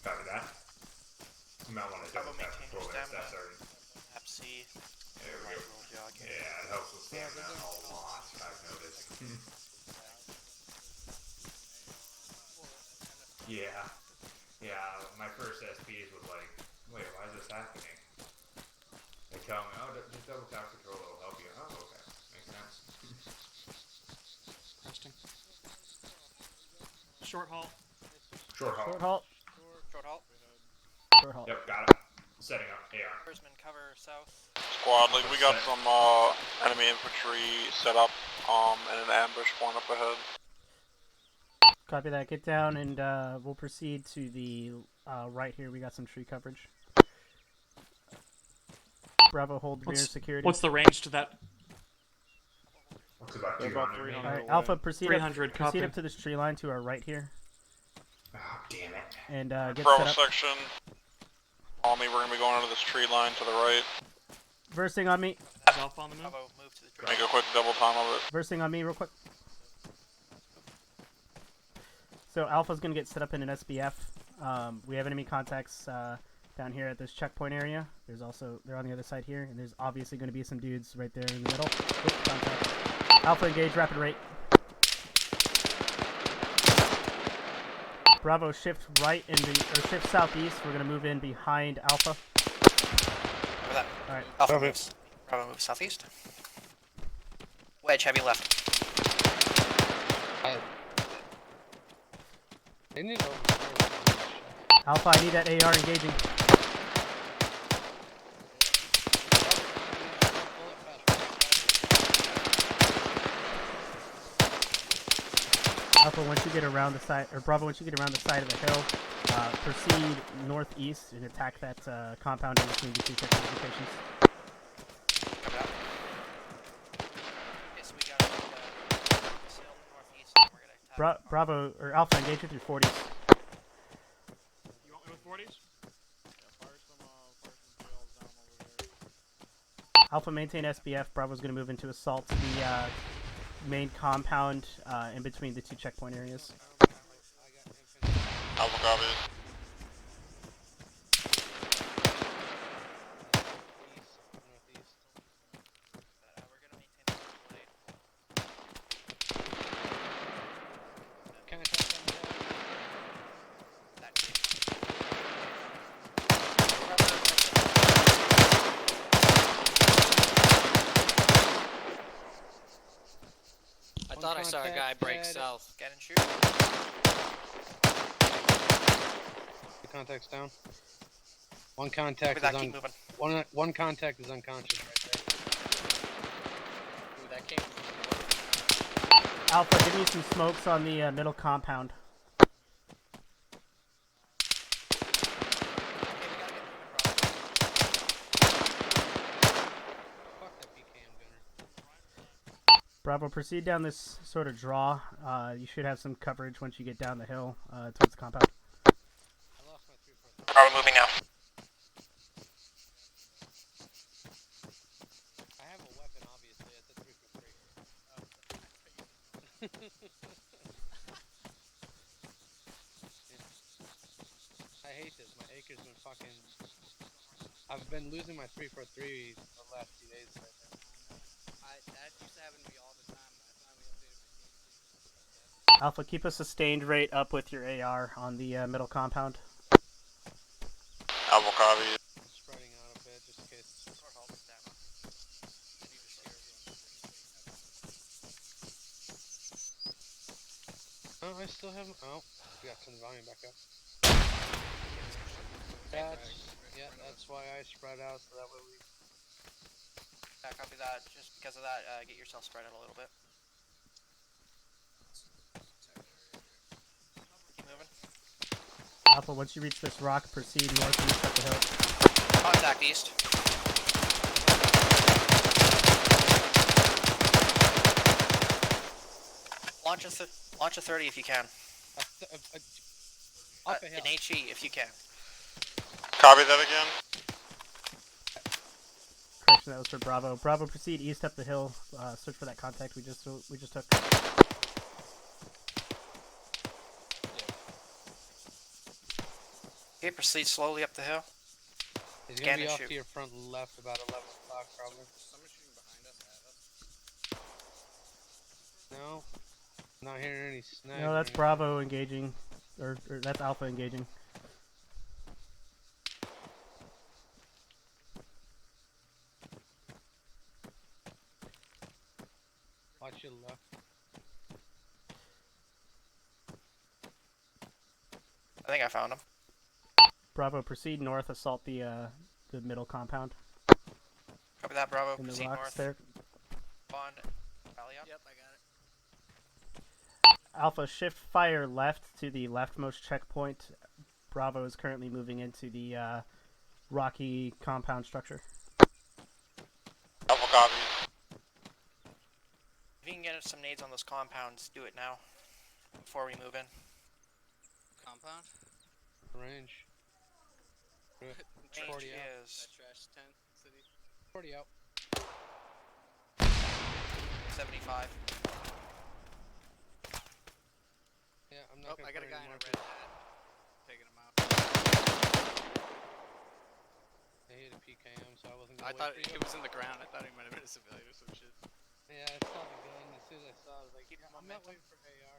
Copy that. You might want to double tap maintain before your that stamina. stuff started. Tap C. There we go. Roll jog. Yeah, it helps with stamina a lot, I've noticed. Yeah. Yeah, my first SPs was like, wait, why is this happening? They tell me, oh, just double tap control, it'll help you. Oh, okay. Makes sense. Resting. Short haul. Short haul. Short halt. Short halt. Short halt. Yep, got it. Setting up AR. Horseman cover south. Squad lead, we got some enemy infantry set up and an ambush point up ahead. Copy that. Get down, and we'll proceed to the right here. We got some tree coverage. Bravo, hold rear security. What's the range to that? Looks about They're 200 about 300 All right, away. Alpha, proceed 300, up, proceed copy. up to this tree line to our right here, Oh, damn it. and get Bravo set up. section. On me, we're gonna be going into this tree line to the right. Versing on me. Off on the move. Bravo, move to the tree. Make a quick double time of it. Versing on me real quick. So Alpha's gonna get set up in an SBF. We have enemy contacts down here at this checkpoint area. There's also, they're on the other side here, and there's obviously gonna be some dudes right there in the middle. Oops, contact. Alpha engage, rapid rate. Bravo, shift right or shift southeast. We're gonna move in behind Alpha. Over that. All right. Alpha moves. Bravo moves southeast. Wedge, heavy left. They need to Alpha, I need that AR engaging. Alpha, once you get around the side, or Bravo, once you get around the side of the hill, proceed northeast and attack that compound in between the two separate locations. Cover that. Okay, so we got this hill northeast, and we're gonna attack. Bravo, or Alpha, engage with your 40s. You want me with 40s? Yeah, fire some shells down over there. Alpha, maintain SBF. Bravo's going to move into assault the main compound in between the two checkpoint areas. Alpha copy. We're gonna maintain the blade. Can I touch them? That I thought I saw a guy break south. Get and shoot. The contact's down. One contact With that, is keep moving. one contact is unconscious right there. Ooh, that came from Alpha, give me some smokes on the middle compound. Fuck that PKM gunner. Bravo, proceed down this sort of draw. You should have some coverage once you get down the hill towards the compound. I lost my 3-4. Are we moving now? I have a weapon, obviously. It's a 3-for-3. I hate this. My acre's been fucking. I've been losing my 3-for-3 the last few days right there. that used to happen to me all the time. I finally updated my game. Alpha, keep a sustained rate up with your AR on the middle compound. Alpha copy. I'm spreading out a bit just in case. Oh, I still haven't. Oh, we got some volume back up. That's why I spread out so that way we. Yeah, copy that. Just because of that, get yourself spread out a little bit. Keep moving. Alpha, once you reach this rock, proceed northeast up the hill. Contact east. Launch a 30 if you can. Up a hill. An HE if you can. Copy that again. Correction, that was for Bravo. Bravo, proceed east up the hill. Search for that contact we just took. Okay, proceed slowly up the hill. He's Scan gonna be and off shoot. to your front left about 11 o'clock probably. Someone shooting behind us, at us. No. Not hearing any snags. No, that's Bravo engaging, or that's Alpha engaging. Watch your left. I think I found him. Bravo, proceed north, assault the middle compound Copy that, Bravo. in the Proceed rocks north. there. Bond, rally up. Yep, I got it. Alpha, shift fire left to the leftmost checkpoint. Bravo is currently moving into the rocky compound structure. Alpha copy. If you can get some nades on those compounds, do it now. Before we move in. Compound? Range. Range 40 out. is Trash 10 city. 40 out. 75. Yeah, I'm not gonna I got a put guy any in a markers. red hat. Taking him out. I hit a PKM, so I wasn't gonna I wait thought for you. it was in the ground. I thought he might have been a civilian or some shit. Yeah, I saw the gun. As soon as I saw it, I was like, Keep I'm not waiting for AR.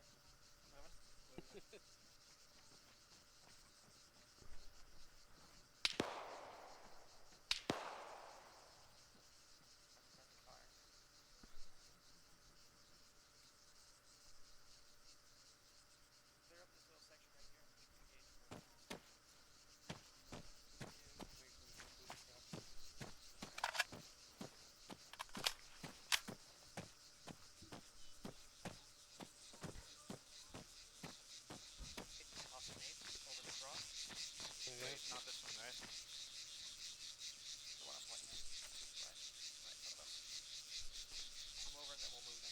Wait, not this one, right? The one I'm pointing at. Right in front of us. Come over and then we'll move in.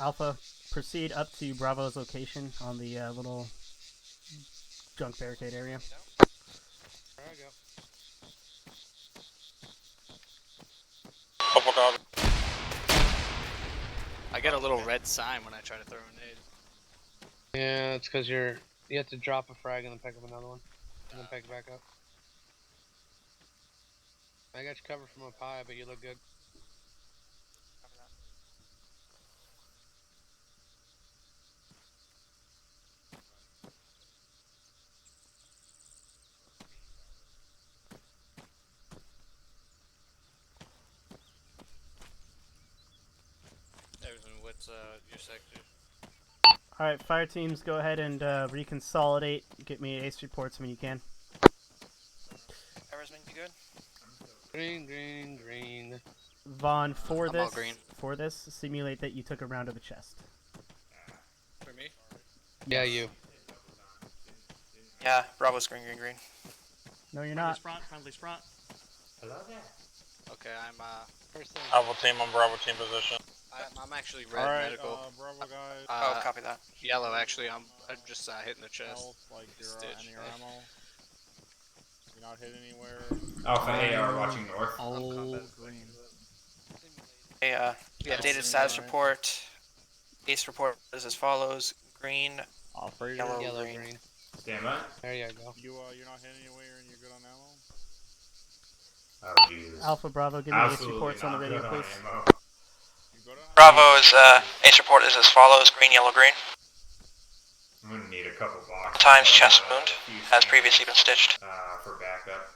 Alpha, proceed up to Bravo's location on the little junk barricade area. There I go. Alpha copy. I get a little red sign when I try to throw a nade. Yeah, it's because you have to drop a frag and then pick up another one. And then pick it back up. I got you covered from up high, but you look good. Copy that. Everything, what's your sector? Alright, fire teams, go ahead and reconsolidate. Get me ace reports when you can. Eversman, you good? Green, green, green. Vaughn, for I'm all this, green. simulate that you took a round of the chest. For me? Yeah, you. Yeah, Bravo's green, green, green. No, you're Friendly's not. front, friendly's front. Hello there. Okay, I'm First thing. Alpha team on Bravo team position. I'm actually red Alright, medical. Bravo guys. Oh, copy that. Yellow actually. I'm just hitting the chest. Health, like your, Stitch. and your ammo. You're not hit anywhere. Alpha AR watching north. All combat. green. Hey, Yeah, updated status report. Ace report is as follows: green, Operator. yellow, Yellow, green. green. Stand by. There you go. You're not hitting anywhere and you're good on ammo? Oh, Jesus. Alpha Bravo, give me ace reports on the radio, good on please. ammo. You good on Bravo's ace report is as follows: green, yellow, green. I'm gonna need a couple boxes. Times but, chest a wound few has scans, previously been stitched. for backup.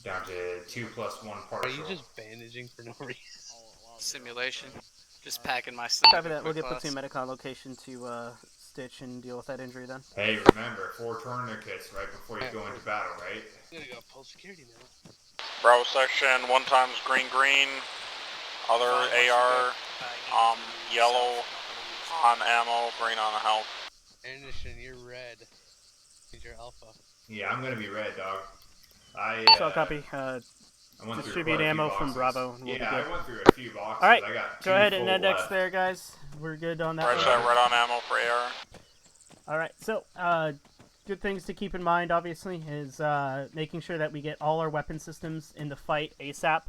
Down to 2+1 Are you partial. just bandaging for no reason? Simulation. Just packing my stuff. Copy that. We'll get platoon medic on location to stitch and deal with that injury then. Hey, remember, 4 tourniquets right before you go into battle, right? You gotta go pull security now. Bravo section, 1 times green green. Other AR, yellow on ammo, green on the health. Anderson, you're red. You're alpha. Yeah, I'm gonna be red, dog. So I'll copy. I went through distribute quite a few ammo from boxes. Bravo. And we'll be Yeah, good. I went through a few boxes. All right, I got go 2 ahead and full index left. there, guys. We're good on that. Right one. side, red on ammo for AR. All right, so good things to keep in mind, obviously, is making sure that we get all our weapon systems in the fight ASAP.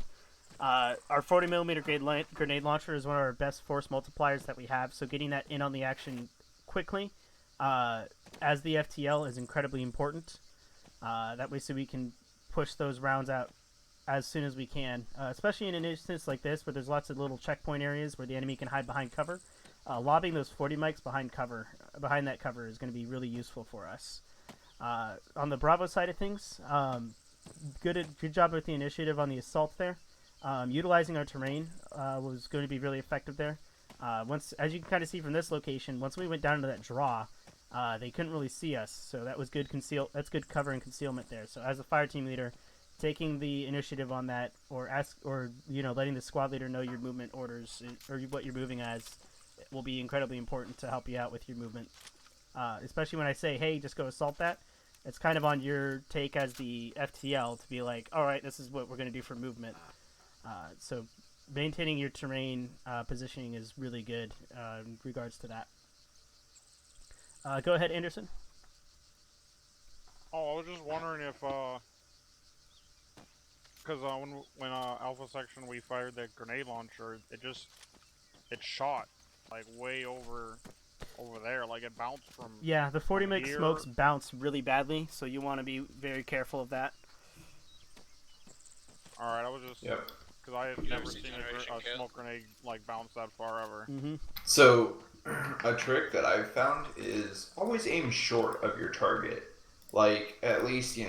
Our 40mm grenade launcher is one of our best force multipliers that we have, so getting that in on the action quickly as the FTL is incredibly important. That way so we can push those rounds out as soon as we can, especially in an instance like this where there's lots of little checkpoint areas where the enemy can hide behind cover. Lobbing those 40 mics behind that cover is going to be really useful for us. On the Bravo side of things, good job with the initiative on the assault there. Utilizing our terrain was going to be really effective there. As you can kind of see from this location, once we went down to that draw, they couldn't really see us, so that was good That's good cover and concealment there. So as a fire team leader, taking the initiative on that, or letting the squad leader know your movement orders or what you're moving as, will be incredibly important to help you out with your movement. Especially when I say, hey, just go assault that. It's kind of on your take as the FTL to be like, all right, this is what we're going to do for movement. So maintaining your terrain positioning is really good in regards to that. Go ahead, Anderson. Oh, I was just wondering if, because when Alpha Section we fired that grenade launcher, it shot like way over there, like it bounced from. Yeah, the 40 mic here. smokes bounce really badly, so you want to be very careful of that. All right, I was just because I had never seen a smoke grenade like bounce that far ever. Mm-hmm. So, a trick that I've found is always aim short of your target. Like, at least,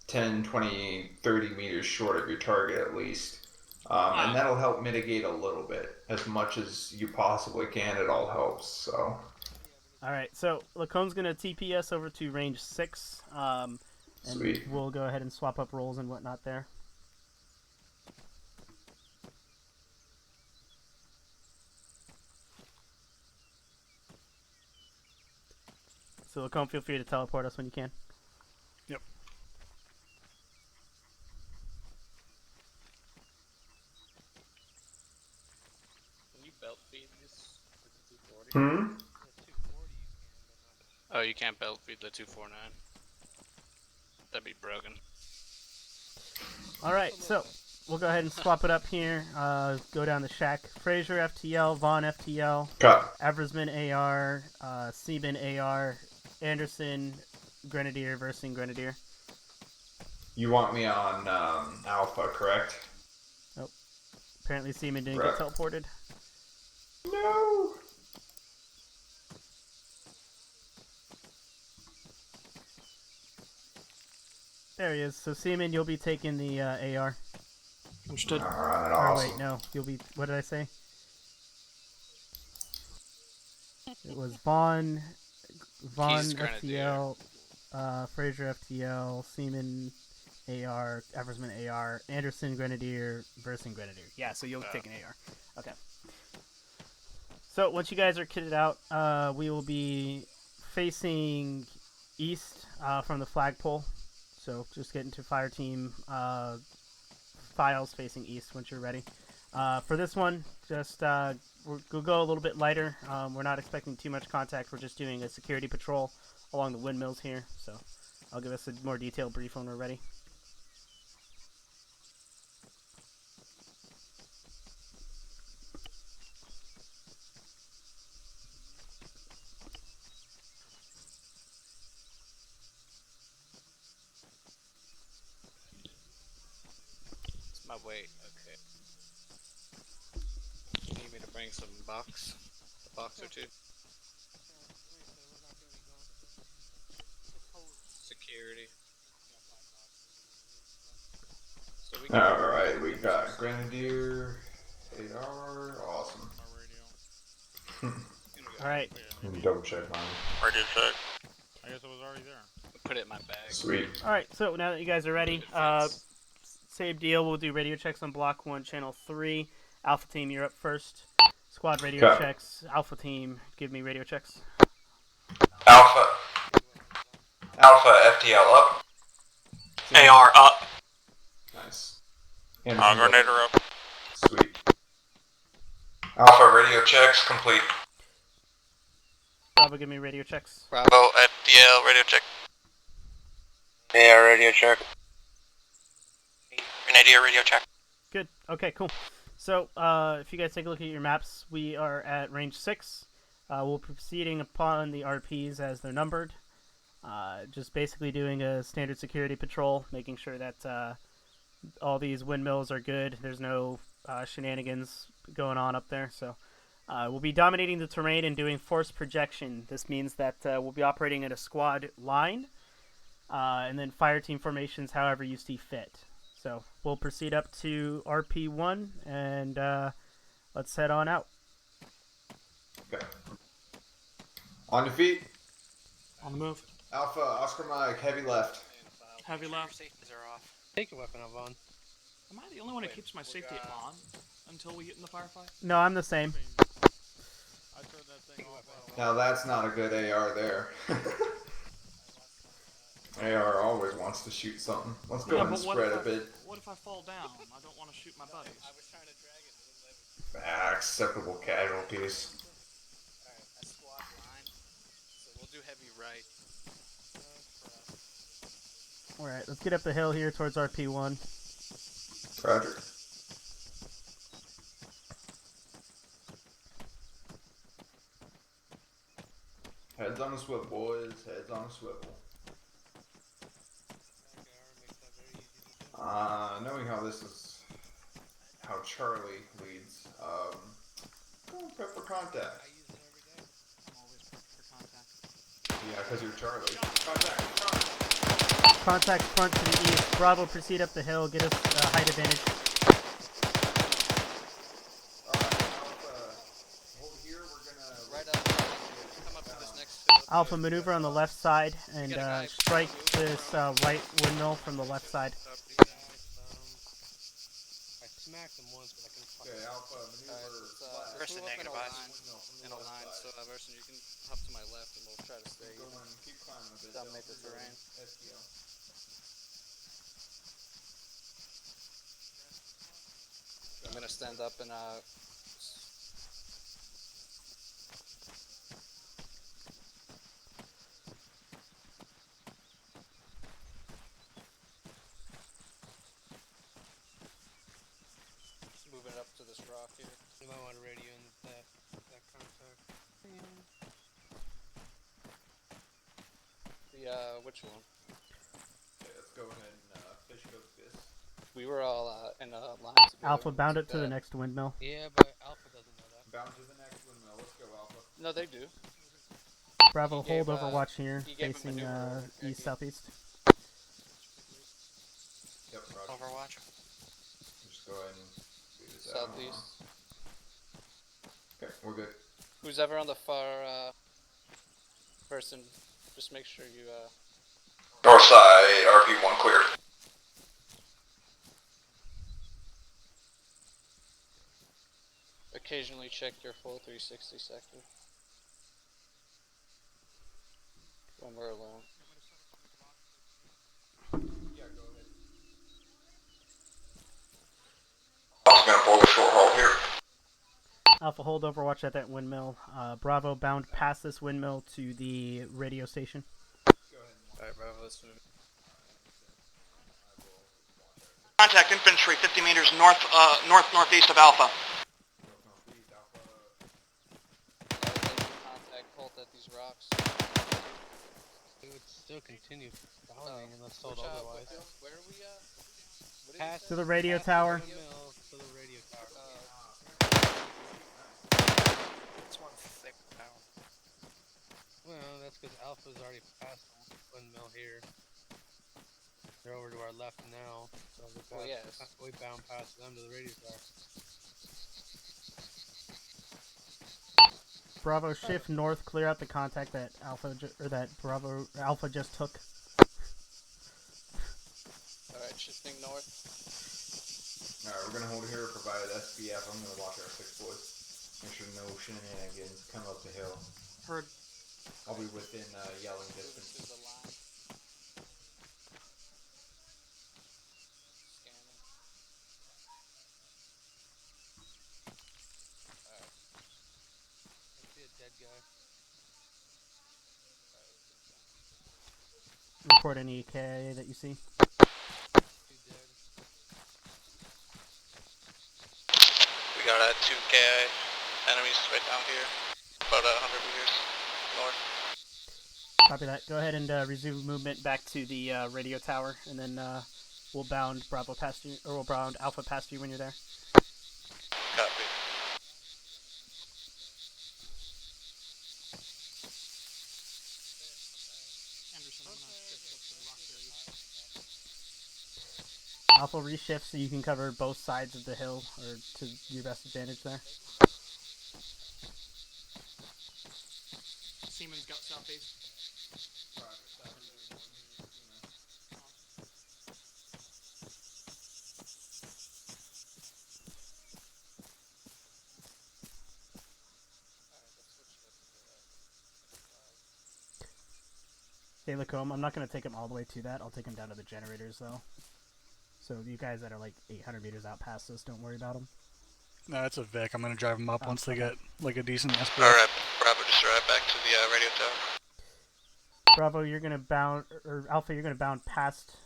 10, 20, 30 meters short of your target at least. And that'll help mitigate a little bit. As much as you possibly can, it all helps, so. Alright, so Lacone's going to TP us over to range 6. And Sweet. We'll go ahead and swap up roles and whatnot there. So Lacone, feel free to teleport us when you can. Yep. Can you belt feed this with the 240? Oh, you can't belt feed the 249. That'd be broken. Alright, so we'll go ahead and swap it up here. Go down the shack. Fraser FTL, Vaughn FTL, Cut. Eversman AR, Seaman AR, Anderson Grenadier versus Grenadier. You want me on Alpha, correct? Nope. Apparently Seaman didn't get teleported. No! There he is. So Seaman, you'll be taking the AR. Understood. Alright, Or awesome. wait, no. You'll be... What did I say? It was Vaughn FTL, Fraser FTL, Seaman AR, Eversman AR, Anderson Grenadier, Burson Grenadier. Yeah, so you'll take an AR. Okay. So once you guys are kitted out, we will be facing east from the flagpole. So just get into fire team files facing east once you're ready. For this one, just we'll go a little bit lighter. We're not expecting too much contact. We're just doing a security patrol along the windmills here. So I'll give us a more detailed brief when we're ready. It's my weight, okay. You need me to bring some box? A box or two? Security. So we Alright, we got Grenadier, AR, awesome. Alright. Let me double check mine. Radio check. I guess it was already there. put it in my bag. Sweet. Alright, so now that you guys are ready, same deal. We'll do radio checks on Block 1, Channel 3. Alpha Team, you're up first. Squad radio Okay. checks. Alpha Team, give me radio checks. Alpha FTL up. AR up. Nice. Anderson, Grenadier up. Sweet. Alpha radio checks complete. Bravo, give me radio checks. Bravo at DL radio check. AR radio check. Grenadier radio check. Good. Okay, cool. So, if you guys take a look at your maps, we are at range 6. We're proceeding upon the RPs as they're numbered. Just basically doing a standard security patrol, making sure that all these windmills are good. There's no shenanigans going on up there. So, we'll be dominating the terrain and doing force projection. This means that we'll be operating in a squad line, and then fire team formations however you see fit. So we'll proceed up to RP1 and let's head on out. Okay. On your feet. On the move. Alpha, Oscar Mike, heavy left. Heavy left. Safeties are off. Take your weapon up on. Am I the only one that keeps my safety on until we get in the firefight? No, I'm the same. I turned that thing off. Now that's not a good AR there. AR always wants to shoot something. Let's go and spread a bit. What if I fall down? I don't want to shoot my buddies. I was trying to drag it. Acceptable casualties. Alright, that's squad line. So we'll do heavy right. Alright, let's get up the hill here towards RP1. Roger. Heads on a swivel, boys. Heads on a swivel. Knowing how this is, how Charlie leads, prep for contact. I'm always prepped for contact. Yeah, because you're Charlie. Contact, Contact front to the east. Bravo, proceed up the hill. Get us height advantage. Hold here. We're gonna Right up. Come up to this next hill. Alpha, maneuver on the left side and strike this right windmill from the left side. I smacked him once, but I can fuck Okay, him. Alpha, maneuver left. Versus negative eyes. In a line, so Verson, you can hop to my left and we'll try to stay. Keep climbing a bit. Dominate the terrain. SDL. I'm gonna stand up and moving up to this rock here. You might want to radio in that contact. Which one? Okay, let's go ahead and fish cook this. We were all in a line together. Alpha, bound it to the next windmill. Yeah, but Alpha doesn't know that. Bound to the next windmill. Let's go, Alpha. No, they do. Bravo, He gave, hold Overwatch here, he gave a facing maneuver. east-southeast. Yep, Roger. Overwatch. Just go ahead and do this out. Southeast. Okay, we're good. Who's ever on the far person, just make sure you North side, RP1 clear. occasionally check your full 360 sector when we're alone. Yeah, go ahead. I was gonna pull the short haul here. Alpha, hold Overwatch at that windmill. Bravo, bound past this windmill to the radio station. Alright, Bravo, let's move. Contact infantry 50 meters northeast of Alpha. Contact Colt at these rocks. It would still continue following unless told otherwise. Where are we at? What Past To the radio tower. To the radio tower. It's one thick down. Well, that's because Alpha's already past the windmill here. They're over to our left now, so we bound past them to the radio tower. Bravo, shift north, clear out the contact that Alpha just took. Alright, shifting north. Alright, we're gonna hold here, provide SBF. I'm gonna watch our 6 boys. Make sure no shenanigans come up the hill. Heard. I'll be within yelling distance. To the line. Scanning. dead guy. Report any KIA that you see. 2 dead. We got 2 KI enemies right down here, about 100 meters north. Copy that. Go ahead and resume movement back to the radio tower, and then we'll bound Bravo past you, or we'll bound Alpha past you when you're there. Copy. Anderson, I'm gonna shift up to the rock berries. Alpha reshift so you can cover both sides of the hill, or to your best advantage there. Seaman's got southeast. Hey, Lacombe, I'm not going to take him all the way to that. I'll take him down to the generators, though. So you guys that are like 800 meters out past us, don't worry about them. No, that's a Vic. I'm gonna drive them up once they get like a decent SPF. Alright, Bravo, just arrived back to the radio tower. Bravo, you're gonna bound, or Alpha, you're gonna bound past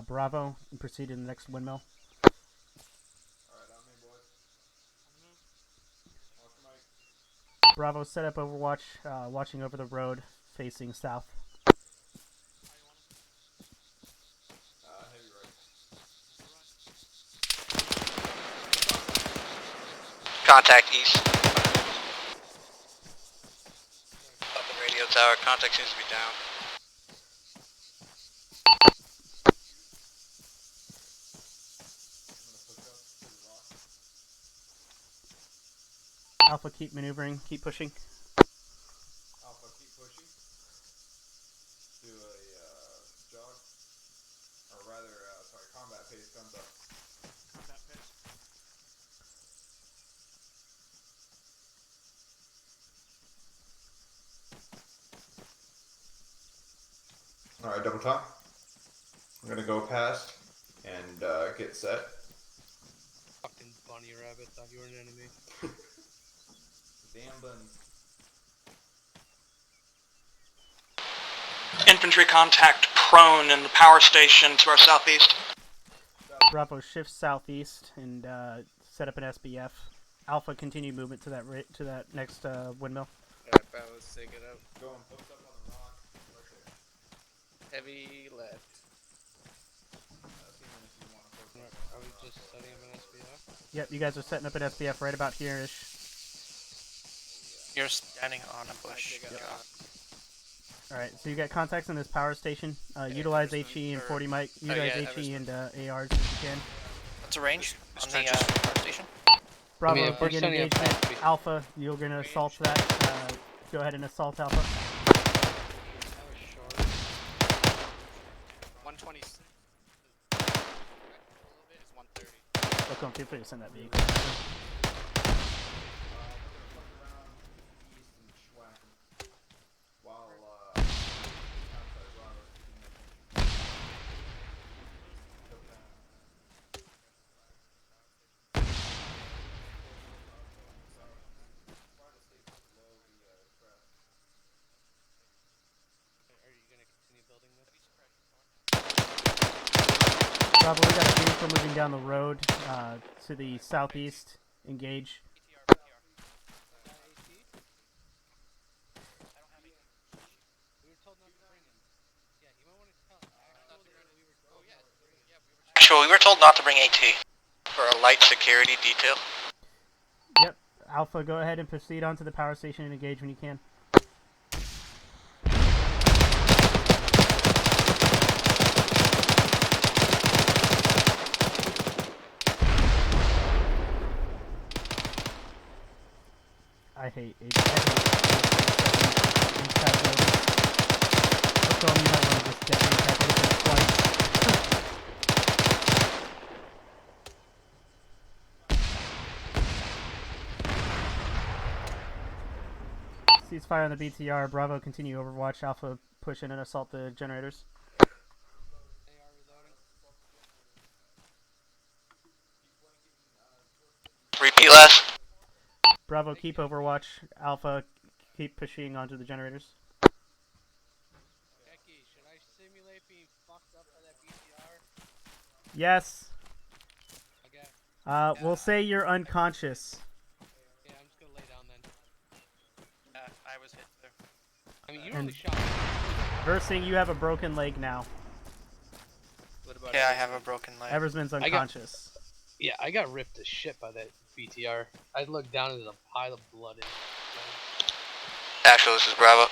Bravo and proceed to the next windmill. Alright, on me, boys. Bravo, set up Overwatch, watching over the road, facing south. Heavy right. Contact east. Up the radio tower, contact seems to be down. Alpha, keep maneuvering, keep pushing. Alpha, keep pushing. Do a jog. Or rather, sorry, combat pace comes up. Combat pace. Alright, double top. I'm gonna go past and get set. Fucking bunny rabbit, thought you were an enemy. Damn bunny. Infantry contact prone in the power station to our southeast. Bravo, shift southeast and set up an SBF. Alpha, continue movement to that next windmill. Alright, Bravo, let's take it out. Go and post up on the rock. Right there. Heavy left. Are we just setting up an SBF? Yep, you guys are setting up an SBF right about here-ish. You're standing on a bush. Alright, so you got contacts in this power station. Utilize HE and 40 mic. Utilize HE and ARs if you can. What's the range on the power station? Bravo, begin engagement. Alpha, you're going to assault that. Go ahead and assault Alpha. 126. It's 130. Look, feel free to send that vehicle. Bravo, we got a vehicle moving down the road to the southeast. Engage. Actually, we were told not to bring AT. For a light security detail. Yep. Alpha, go ahead and proceed onto the power station and engage when you can. I hate these kind of buildings. Let's go, you might want to just detonate that twice. Ceasefire on the BTR. Bravo, continue Overwatch. Alpha, push in and assault the generators. Repeat last. Bravo, keep Overwatch. Alpha, keep pushing onto the generators. Becky, should I simulate being fucked up by that BTR? Yes. Okay. We'll say you're unconscious. Yeah, I'm just gonna lay down then. I was hit too. I mean, you And- only shot me. Versing, you have a broken leg now. Yeah, I have a broken leg. Eversman's unconscious. Yeah, I got ripped to shit by that BTR. I looked down and there's a pile of blood in it. Actually, this is Bravo.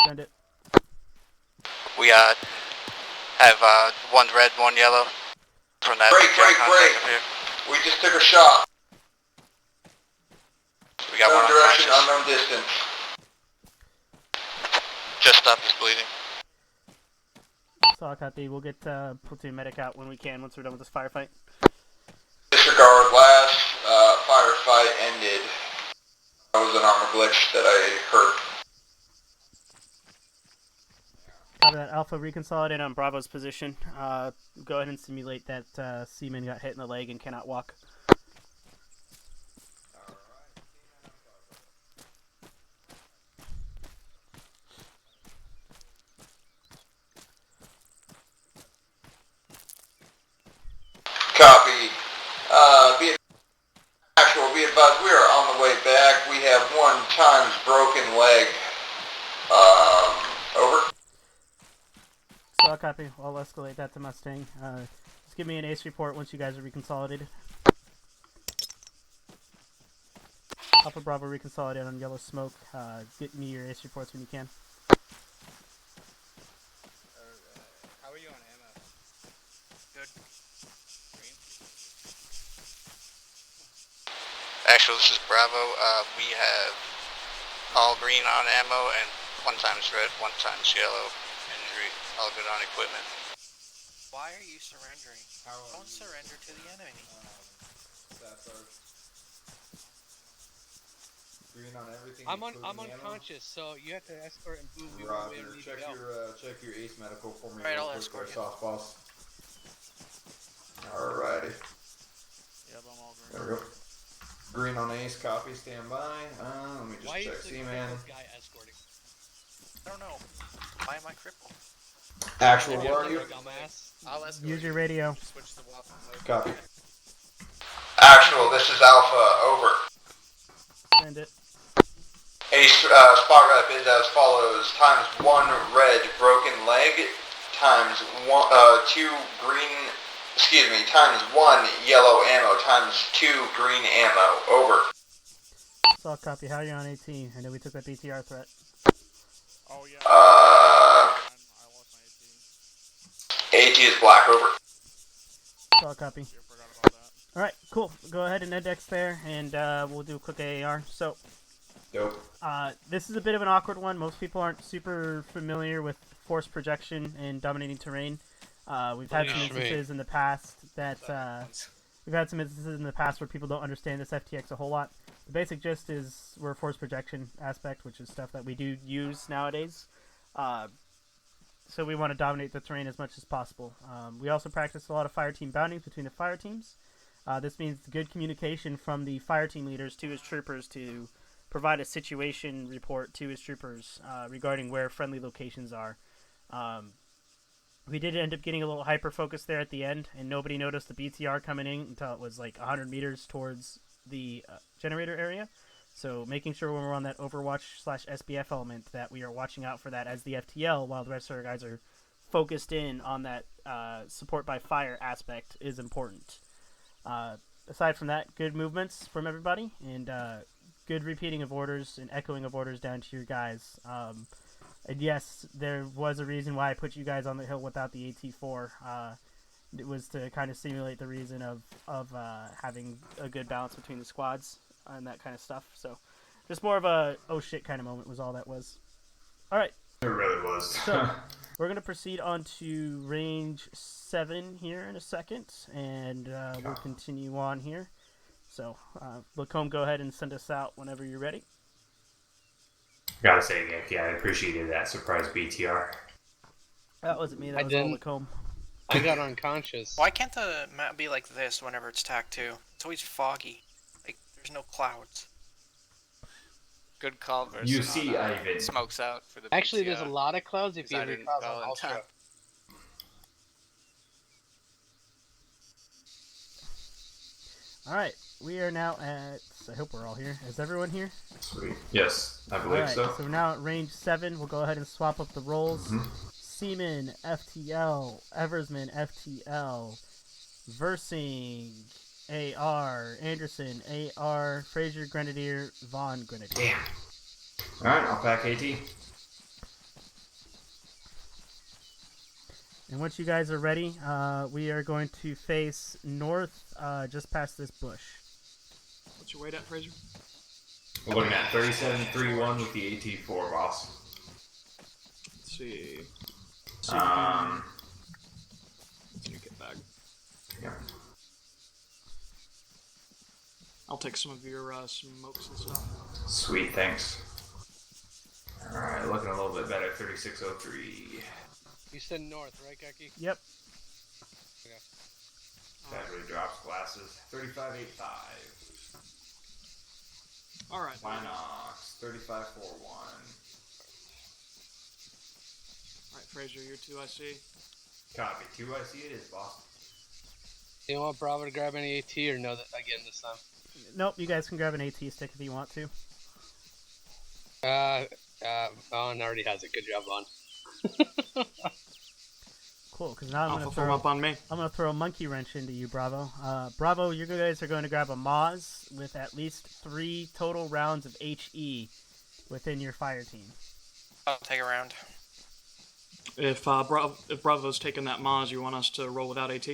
Send it. We have one red, one yellow. From that Break. contact up here. We just took a shot. We got one Unknown direction, unconscious. unknown distance. Just stopped his bleeding. Saw copy. We'll get platoon medic out when we can once we're done with this firefight. Disregard. Last firefight ended. That was an armor glitch that I heard. Copy that. Alpha, reconsolidate on Bravo's position. Go ahead and simulate that Seaman got hit in the leg and cannot walk. Copy. Be advised, we are on the way back. We have 1 times broken leg. Over. Saw copy. I'll escalate that to Mustang. Just give me an ace report once you guys are reconsolidated. Alpha Bravo reconsolidate on yellow smoke. Get me your ace reports when you can. How are you on ammo? Good. Green? Actually, this is Bravo. We have all green on ammo and 1 times red, 1 times yellow. Injury, all good on equipment. Why are you surrendering? Don't surrender to the enemy. Green on everything. I'm unconscious, so you have to escort and move me where we need to go. Check your ace medical for me. Alright, I'll escort you. Softballs. Alrighty. Yep, I'm all green. There we go. Green on ace, copy, stand by. Let me just Why check is the C-man. guy escorting? I don't know. Why am I crippled? Actual, where are you? I'll escort Use your radio. Switch the weapon mode. Copy. Actual, this is Alpha, over. Send it. Ace spot rep is as follows: times 1 red broken leg, times 2 green, times 1 yellow ammo, times 2 green ammo. Over. Saw copy. How are you on 18? I know we took that BTR threat. Oh yeah. I lost my AT. AT is black. Over. Saw copy. Yeah, forgot about that. Alright, cool. Go ahead and index there, and we'll do a quick AAR. So, Dope. this is a bit of an awkward one. Most people aren't super familiar with force projection and dominating terrain. We've had some instances in the past where people don't understand this FTX a whole lot. The basic gist is we're a force projection aspect, which is stuff that we do use nowadays. So we want to dominate the terrain as much as possible. We also practice a lot of fire team boundings between the fire teams. This means good communication from the fire team leaders to his troopers to provide a situation report to his troopers regarding where friendly locations are. We did end up getting a little hyper-focused there at the end, and nobody noticed the BTR coming in until it was like 100 meters towards the generator area. So making sure when we're on that Overwatch/SBF element that we are watching out for that as the FTL while the rest of our guys are focused in on that support by fire aspect is important. Aside from that, good movements from everybody, and good repeating of orders and echoing of orders down to your guys. And yes, there was a reason why I put you guys on the hill without the AT4. It was to kind of simulate the reason of having a good balance between the squads and that kind of stuff. So just more of a oh shit kind of moment was all that was. All right. It really was. So we're going to proceed on to range 7 here in a second, and we'll continue on here. So, Lacombe, go ahead and send us out whenever you're ready. Gotta say, Nick, yeah, I appreciated that surprise BTR. That wasn't me, that was all Lacombe. I got unconscious. Why can't the map be like this whenever it's TAC 2? It's always foggy. Like, there's no clouds. Good call versus You see, not, Ivan. smokes out for the Actually, BTR. there's a lot of clouds if you I read didn't clouds go on in Ultra. time. Alright, we are now at... I hope we're all here. Is everyone here? Sweet. Yes, I believe Alright, so. so we're now at range 7. We'll go ahead and swap up the roles. Mhm. Seaman, FTL. Eversman, FTL. Versing, AR. Anderson, AR. Fraser, Grenadier. Vaughn, Grenadier. Damn. Alright, I'll pack AT. And once you guys are ready, we are going to face north, just past this bush. What's your weight at, Fraser? We're looking at 37.31 with the AT4, boss. Let's see. Let's see your kit bag. Yeah. I'll take some of your smokes and stuff. Sweet, thanks. Alright, looking a little bit better, 36.03. You said north, right, Geki? Yep. Okay. Casually drops glasses, 35.85. Alright. Linox, 35.41. Alright, Fraser, you're 2 IC. Copy, 2 IC it is, boss. Do you want Bravo to grab any AT or no that again this time? Nope, you guys can grab an AT stick if you want to. Vaughn already has it. Good job, Vaughn. Cool, because now I'm form up on me. I'm gonna throw a monkey wrench into you, Bravo. Bravo, you guys are going to grab a Moz with at least 3 total rounds of HE within your fire team. I'll take a round. If Bravo's taking that Maz, you want us to roll without AT?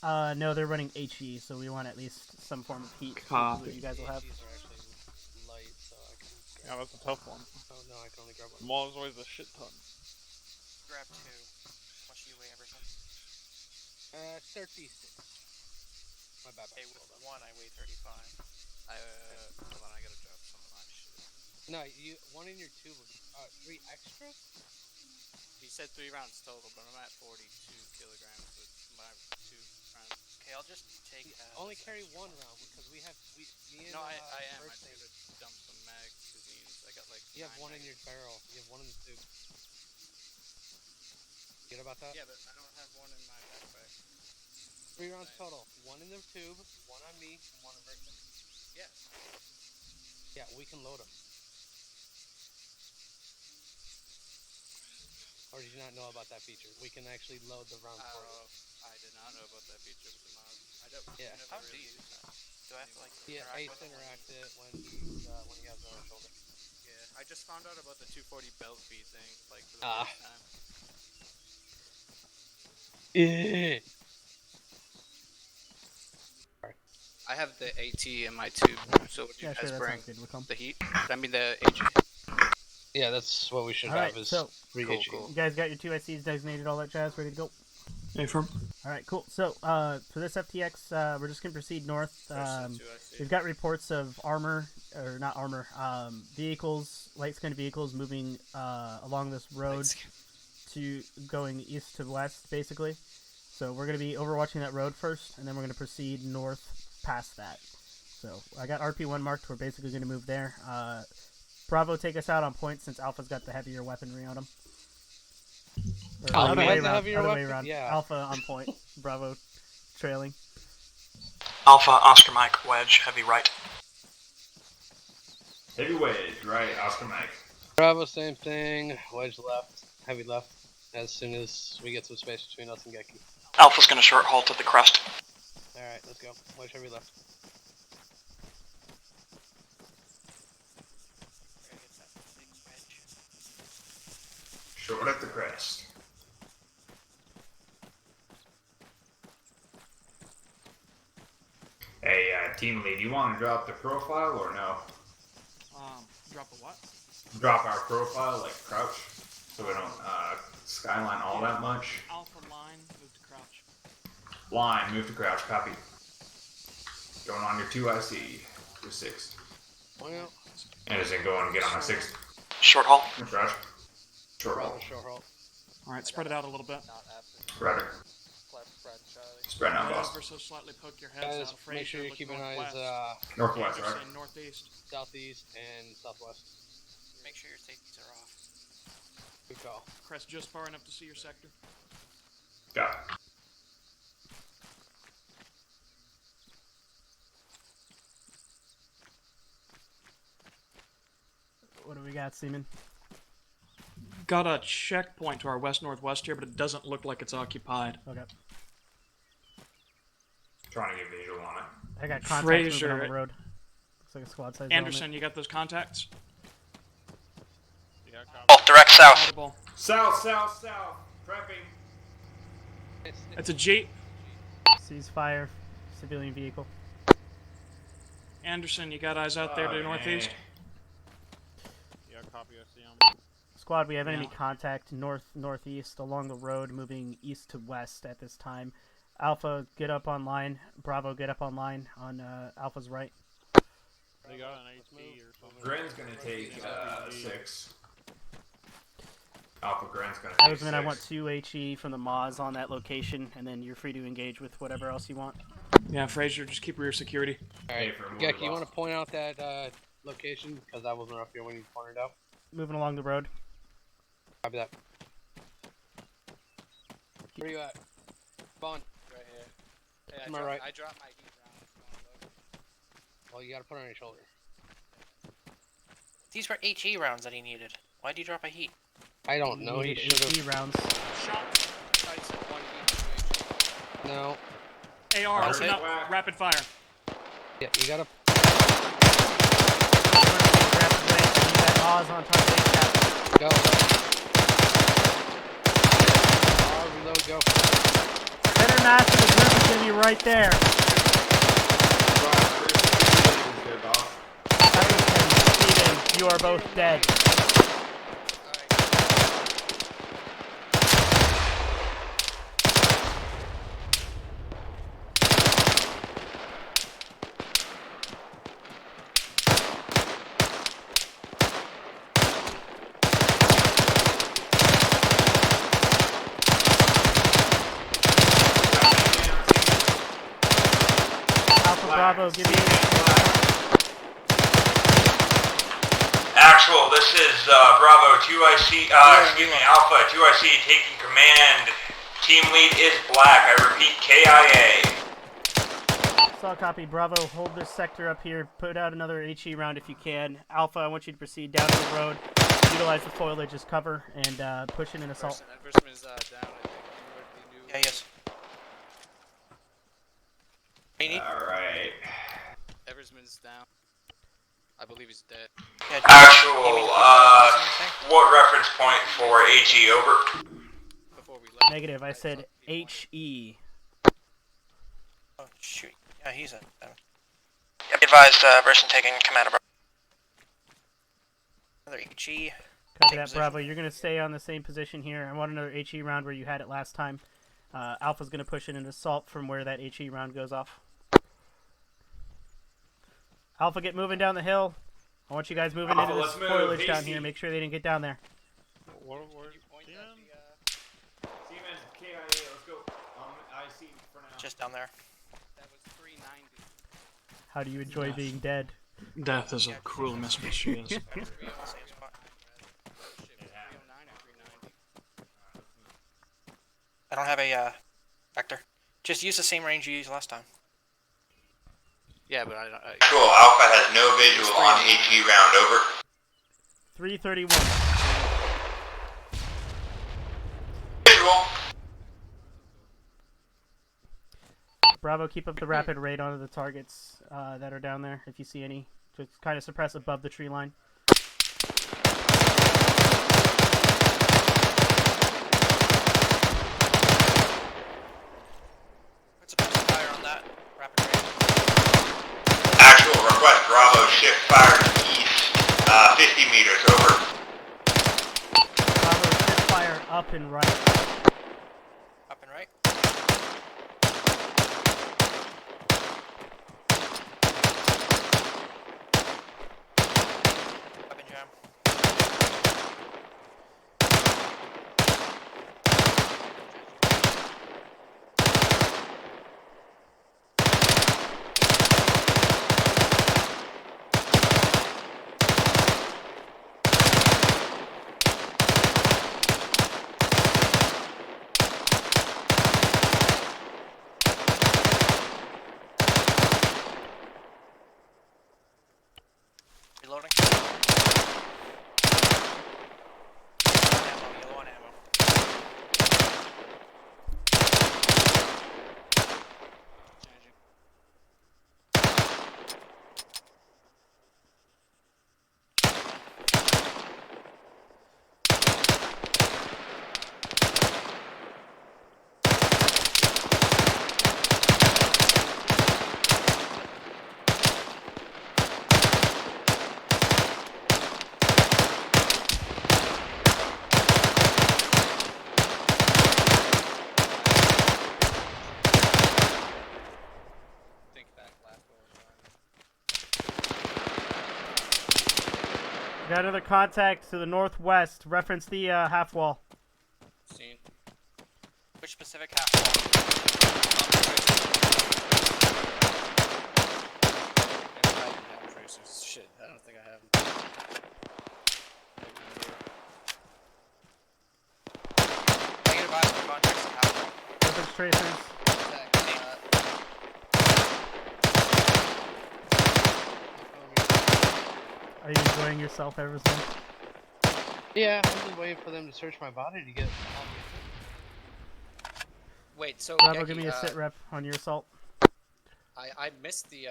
No, they're running HE, so we want at least some form of heat Copy. that you guys will have. Yeah, that's a tough one. Oh no, I can only grab one. Mom is always a shit ton. Grab 2. How much do you weigh, Everson? 36. My bad. Okay, with 1 I weigh 35. Hold on, I gotta drop some of my shit. No, you one in your tube. 3 extra? He said 3 rounds total, but I'm at 42 kilograms with my 2 rounds. Okay, I'll just take. Only carry 1 round because me and No, I am. I'm Birthday- gonna dump some magazines. I got like. You have 1 in your barrel. You have 1 in the tube. Get about that? Yeah, but I don't have 1 in my backpack. 3 rounds total. 1 in the tube, 1 on me, and 1 on Birthday. Yeah. Yeah, we can load them. Or did you not know about that feature? We can actually load the round for you. I did not know about that feature with the mod. I don't. Yeah. How do you use that? Do I have to like Yeah, interact Ace with it? interact it when he has it on his shoulder. Yeah, I just found out about the 240 belt feed thing, like for the Ah. first time. I have the AT in my tube, so would you Yeah, guys sure, that bring sounds good. We'll come. the heat? I mean the HE. Yeah, that's what we should All have right, is so 3 cool, HE. cool. you guys got your 2 ICs designated, all that jazz, ready to go? Affirm. All right, cool. So for this FTX, we're just gonna proceed north. We've got reports of vehicles, light-skinned vehicles moving along this road to going east to west, basically. So we're gonna be overwatching that road first, and then we're gonna proceed north past that. So I got RP1 marked. We're basically gonna move there. Bravo, take us out on point since Alpha's got the heavier weaponry on him. Or Oh, other man. way The around. heavier Other way weapon? around. Yeah. Alpha on point. Bravo trailing. Alpha, Oscar Mike, Wedge, heavy right. Heavy wedge, right, Oscar Mike. Bravo, same thing. Wedge left, heavy left. As soon as we get some space between us and Geki. Alpha's gonna short halt at the crest. Alright, let's go. Wedge heavy left. Gotta get that big wedge. Short at the crest. Hey, team lead, you want to drop the profile or no? Drop a what? Drop our profile, like crouch, so we don't skyline all that much. Alpha line, move to crouch. Line, move to crouch, copy. Going on your 2 IC, your 6. Well, Anderson, go on and get on my 6. Short halt. Crouch. Short roll. Bravo, short halt. Alright, spread it out a little bit. Rudder. Spread out, boss. Ever so slightly poke your heads Guys, out. make sure you look keep an northwest. eyes Northwest, Anderson, right? northeast. southeast and southwest. make sure your safeties are off. Good call. Crest just far enough to see your sector. Got it. What do we got, Seaman? Got a checkpoint to our west-northwest here, but it doesn't look like it's occupied. Okay. Trying to get visual on it. I got contacts Fraser, moving on the road. Looks like a squad size Anderson, element. you got those contacts? Yeah, Oh, direct south. Audible. South. Prepping. It's a Jeep. Ceasefire. Civilian vehicle. Anderson, you got eyes out there to the northeast? Yeah, copy. I see him. Squad, we have enemy contact northeast along the road, moving east to west at this time. Alpha, get up online. Bravo, get up online on Alpha's right. They got an HP or something. Gren's gonna take 6. Alpha Gren's gonna take 6. I want 2 HE from the Moz on that location, and then you're free to engage with whatever else you want. Yeah, Fraser, just keep rear security. Alright, Gek, you want to point out that location? Because I wasn't up here when you pointed out. Moving along the road. Copy that. Where are you at? Spawn. Right here. Hey, Am I right? I dropped my heat round if you want to look. Well, you gotta put it on your shoulder. These were HE rounds that he needed. Why'd you drop a heat? I don't know. He should HE have. rounds. Shot. I said 1 heat. No. AR, open up. Rapid fire. Yeah, you gotta. Moz on top of the Go. Reload, go. Center mass of the group is going to be right there. Steven, you are both dead. Bravo, give me Actual, this is Bravo 2IC, Alpha 2IC taking command. Team lead is Black, I repeat, KIA. Saw copy, Bravo, hold this sector up here, put out another HE round if you can. Alpha, I want you to proceed down to the road, utilize the foliage as cover, and push in an assault. Adversary's down, I think. Yeah, yes. Alright. Eversman's down. I believe he's dead. Yeah, Actual, what reference point for HE, over? Negative, I said HE. Oh, shoot. Yeah, he's a... Yep, advised, person taking command of Another HE. Copy that, Bravo. You're going to stay on the same position here. I want another HE round where you had it last time. Alpha's going to push in an assault from where that HE round goes off. Alpha, get moving down the hill. I want you guys moving into this foliage down here. Make sure they didn't get down there. Seaman, KIA, let's go. IC for now. Just down there. That was 390. How do you enjoy being dead? Death is a cruel mistress, she is. I don't have a vector. Just use the same range you used last time. Yeah, but I don't... Cool, Alpha has no visual on HE round, over. 331. Visual. Bravo, keep up the rapid rate onto the targets that are down there, if you see any. Just kind of suppress above the tree line. Put suppressive fire on that. Rapid rate. Actual, request Bravo, shift fire east, 50 meters, over. Bravo, shift fire up and right. Up and right. Up and jam. got another contact to the northwest. Reference the half wall. Seen. Which specific half wall? Shit, I don't think I have them. Negative eyes for contacts to half wall. Reference tracers. Are you enjoying yourself, Everson? Yeah, I'm just waiting for them to search my body to get. Wait, so Bravo, Geki, give me a sit rep on your assault. I missed the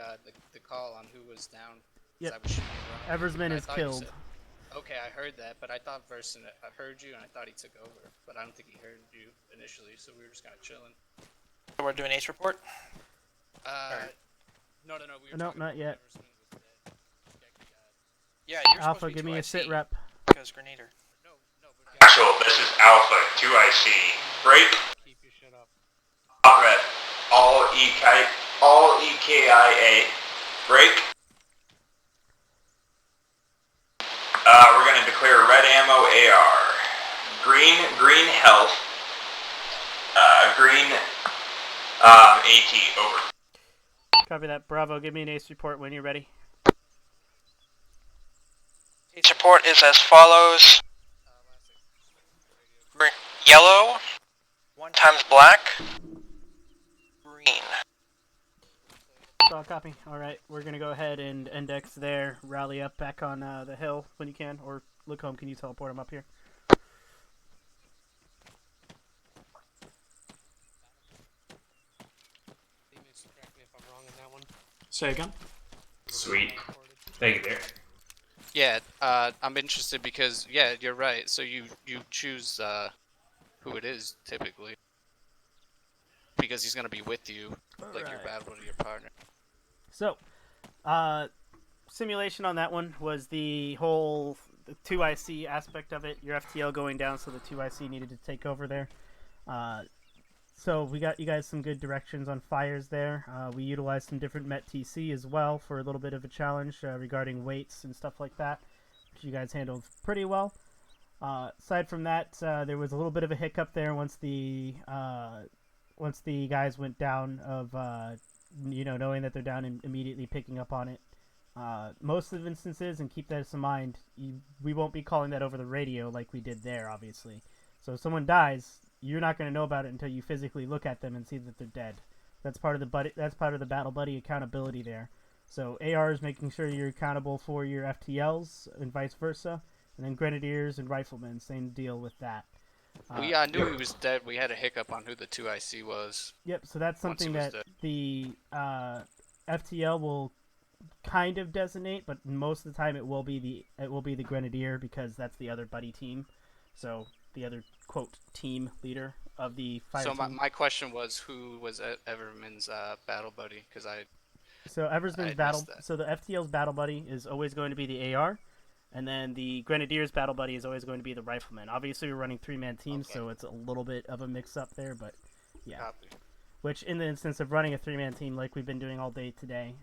call on who was down. Yep. I was shooting around. Eversman I is thought you killed. said- okay, I heard that, but I thought Verson heard you, and I thought he took over. But I don't think he heard you initially, so we were just kind of chilling. So we're doing ace report? No, we were No, talking not yet. Yeah, you're Alpha, supposed to give be me a 2IC. sit rep. Because Grenadier. Actual, this is Alpha 2IC. Break. Keep your shit up. Hot red. All EKIA. Break. We're gonna declare red ammo AR. Green health. Green AT, over. Copy that. Bravo, give me an ace report when you're ready. Ace report is as follows. Yellow times black. Green. Solid copy. Alright, we're gonna go ahead and index there. Rally up back on the hill when you can. Or look home, can you teleport him up here? Say again? Sweet. Thank you, there. Yeah, I'm interested because yeah, you're right. So you choose who it is typically because he's gonna be with you, like your battle to your partner. So, simulation on that one was the whole 2IC aspect of it. Your FTL going down, so the 2IC needed to take over there. So we got you guys some good directions on fires there. We utilized some different Met TC as well for a little bit of a challenge regarding weights and stuff like that, which you guys handled pretty well. Aside from that, there was a little bit of a hiccup there once the guys went down of knowing that they're down and immediately picking up on it. Most of the instances, and keep that in mind, we won't be calling that over the radio like we did there, obviously. So if someone dies, you're not going to know about it until you physically look at them and see that they're dead. That's part of the battle buddy accountability there. So AR is making sure you're accountable for your FTLs and vice versa, and then Grenadiers and Riflemen, same deal with that. We knew he was dead. We had a hiccup on who the 2IC was. Yep. So that's something that the FTL will kind of designate, but most of the time it will be the Grenadier because that's the other buddy team. So the other quote team leader of the fire team. So my question was, who was Everman's battle buddy? Because So Eversman's battle. So the FTL's battle buddy is always going to be the AR, and then the Grenadier's battle buddy is always going to be the Rifleman. Obviously, we're running 3-man teams, so it's a little bit of a mix-up there, but yeah. Copy. Which, in the instance of running a 3-man team like we've been doing all day today,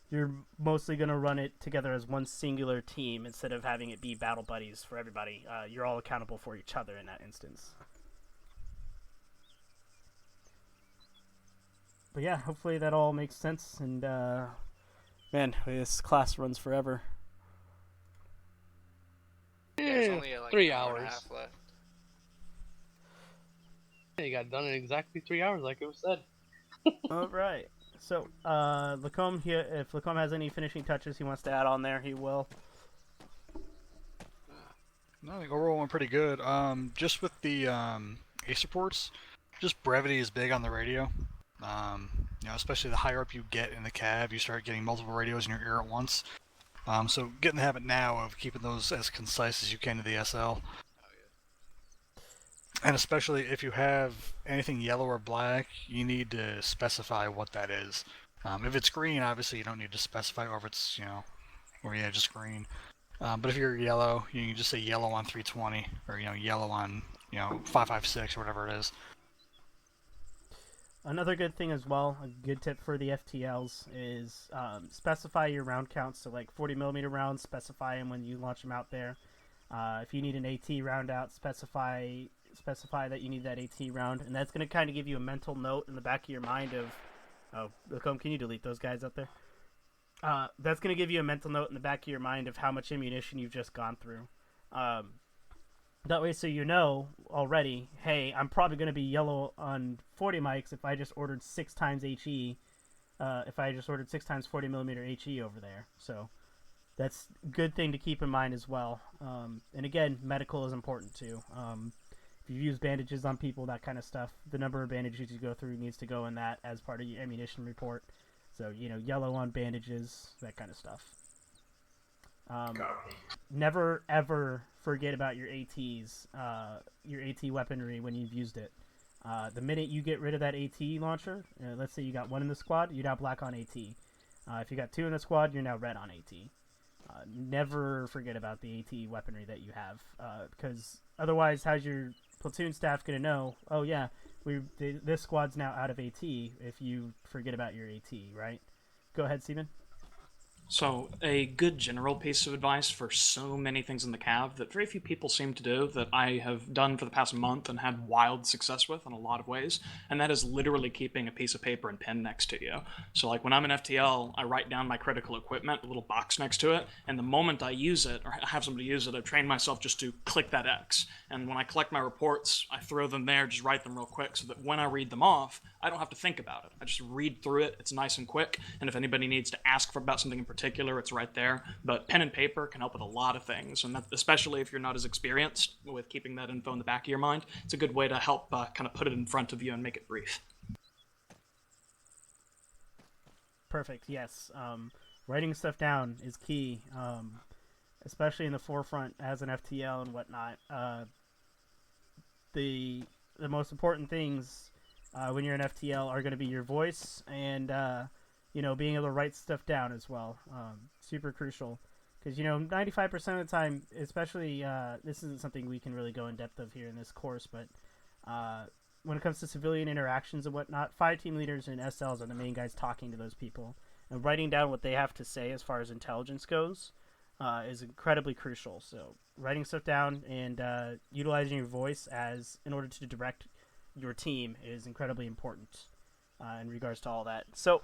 you're mostly going to run it together as one singular team instead of having it be battle buddies for everybody. You're all accountable for each other in that instance. But yeah, hopefully that all makes sense, and man, this class runs forever. There's only like 3 an hour and a hours. half left. Yeah, you got done in exactly 3 hours, like it was said. All right. So, Lacombe here. If Lacombe has any finishing touches he wants to add on there, he will. No, I think overall went pretty good. Just with the ace reports, just brevity is big on the radio. Especially the higher up you get in the cab, you start getting multiple radios in your ear at once. So get in the habit now of keeping those as concise as you can to the SL. And especially if you have anything yellow or black, you need to specify what that is. If it's green, obviously you don't need to specify, or if it's, just green. But if you're yellow, you can just say yellow on 320, or, yellow on, 556, or whatever it is. Another good thing as well, a good tip for the FTLs is specify your round counts. So like 40mm rounds, specify them when you launch them out there. If you need an AT round out, specify that you need that AT round, and that's going to kind of give you a mental note in the back of your mind of, oh, Lacombe, can you delete those guys up there? That's going to give you a mental note in the back of your mind of how much ammunition you've just gone through. That way, so you know already, hey, I'm probably going to be yellow on 40 mics if I just ordered 6 times HE, if I just ordered 6 times 40mm HE over there. So that's a good thing to keep in mind as well. And again, medical is important too. If you use bandages on people, that kind of stuff, the number of bandages you go through needs to go in that as part of your ammunition report. So, you know, yellow on bandages, that kind of stuff. Never, ever forget about your ATs, your AT weaponry when you've used it. The minute you get rid of that AT launcher, let's say you got 1 in the squad, you're now black on AT. If you got 2 in the squad, you're now red on AT. Never forget about the AT weaponry that you have, because otherwise, how's your platoon staff going to know, oh yeah, this squad's now out of AT if you forget about your AT, right? Go ahead, Steven. So, a good general piece of advice for so many things in the cav that very few people seem to do, that I have done for the past month and had wild success with in a lot of ways, and that is literally keeping a piece of paper and pen next to you. So like when I'm in FTL, I write down my critical equipment, a little box next to it, and the moment I use it, or have somebody use it, I've trained myself just to click that X. And when I collect my reports, I throw them there, just write them real quick, so that when I read them off, I don't have to think about it. I just read through it, it's nice and quick, and if anybody needs to ask about something in particular, it's right there. But pen and paper can help with a lot of things, and that, especially if you're not as experienced with keeping that info in the back of your mind, it's a good way to help kind of put it in front of you and make it brief. Perfect, yes. Writing stuff down is key, especially in the forefront as an FTL and whatnot. The most important things when you're an FTL are going to be your voice and you know, being able to write stuff down as well. Super crucial, because you know 95% of the time, especially this isn't something we can really go in depth of here in this course, but when it comes to civilian interactions and whatnot, fire team leaders and SLs are the main guys talking to those people, and writing down what they have to say as far as intelligence goes is incredibly crucial. So writing stuff down and utilizing your voice in order to direct your team is incredibly important in regards to all that. So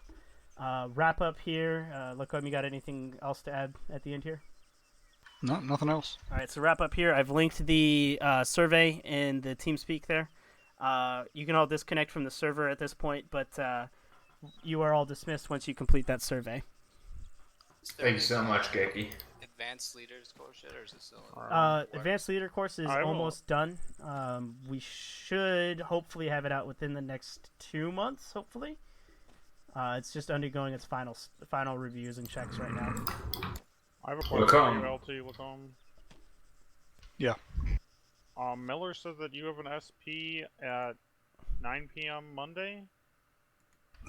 wrap up here. Lacombe, you got anything else to add at the end here? No, nothing else. All right, so wrap up here. I've linked the survey in the TeamSpeak there. You can all disconnect from the server at this point, but you are all dismissed once you complete that survey. Thank you so much, Geki. Advanced Leaders course yet, or is it still? Advanced Leader course is almost done. We should hopefully have it out within the next 2 months, hopefully. It's just undergoing its final reviews and checks right now. I have a question for you, LT Lacombe. Yeah. Miller says that you have an SP at 9 p.m. Monday?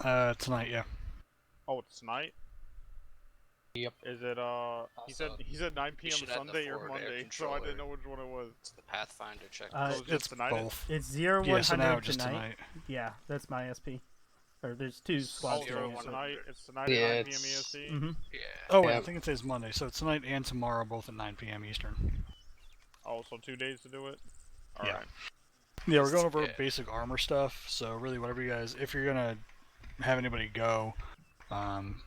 Tonight, yeah. Oh, it's tonight? Yep. Is it, he said 9 p.m. Sunday or Monday, so I didn't know which one it was. It's the Pathfinder check. It's both. It's 0100 yeah, so now just tonight. Yeah, that's my SP. Or there's 2 squads. It's tonight at 9 p.m. EST? Mm-hmm. Yeah. Oh, wait, I think it says Monday, so it's tonight and tomorrow, both at 9 p.m. Eastern. Oh, so 2 days to do it? Yeah. Alright. Yeah, we're going over basic armor stuff, so really whatever you guys, if you're going to have anybody go,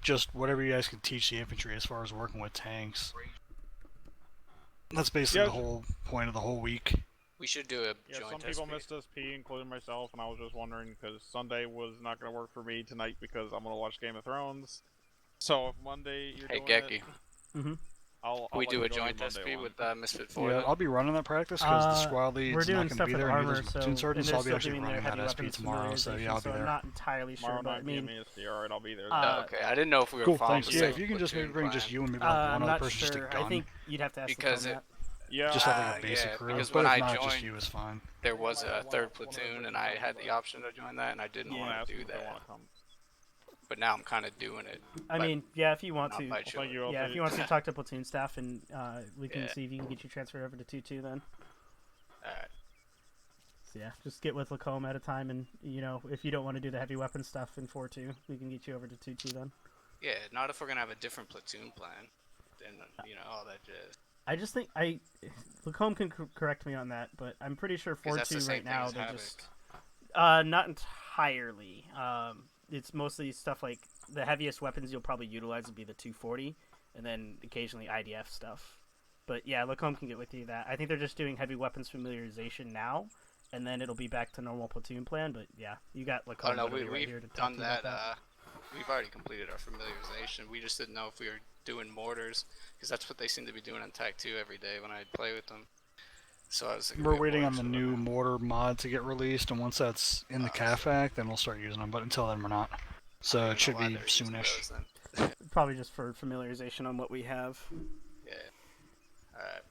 just whatever you guys can teach the infantry as far as working with tanks. That's basically the whole point of the whole week. We should do a joint some people missed SP, including myself, and I was just wondering, because Sunday was not going to work for me tonight because I'm going to watch Game of Thrones. So if Monday you're doing Geki. Mm-hmm. I'll we do a joint SP with Misfit 4? Yeah, I'll be running that practice because the squad lead's not going to be there, and neither platoon sergeant, so I'll be actually running that SP tomorrow, so yeah, I'll be there. I'm not entirely sure, but I mean... Alright, I'll be there. Okay, I didn't know if we were cool, following thanks. Yeah, if you can just maybe bring just you and maybe one other person, just a gun. I think you'd have to ask because that. Yeah, just have like a basic crew, because but when if I not, joined, just you is fine. There was a 3rd platoon, and I had the option to join that, and I didn't want to do that. But now I'm kind of doing it. I mean, yeah, if you want to. If you want to talk to platoon staff, and we can see if you can get you transferred over to 2-2 then. Alright. yeah, just get with Lacombe at a time, and if you don't want to do the heavy weapon stuff in 4-2, we can get you over to 2-2 then. Yeah, not if we're gonna have a different platoon plan. Then all that jazz. I just think Lacombe can correct me on that, but I'm pretty sure 4-2 right now they just not entirely. It's mostly stuff like the heaviest weapons you'll probably utilize would be the 240, and then occasionally IDF stuff. But yeah, Lacombe can get with you that. I think they're just doing heavy weapons familiarization now, and then it'll be back to normal platoon plan. But yeah, you got Lacombe right here to talk done about that. We've already completed our familiarization. We just didn't know if we were doing mortars, because that's what they seem to be doing on TAC 2 every day when I play with them. So I was thinking we're waiting on the new mortar mod to get released, and once that's in the CAFAC, then we'll start using them. But until then, we're not. So it should be soonish. Probably just for familiarization on what we have. Yeah. Alright.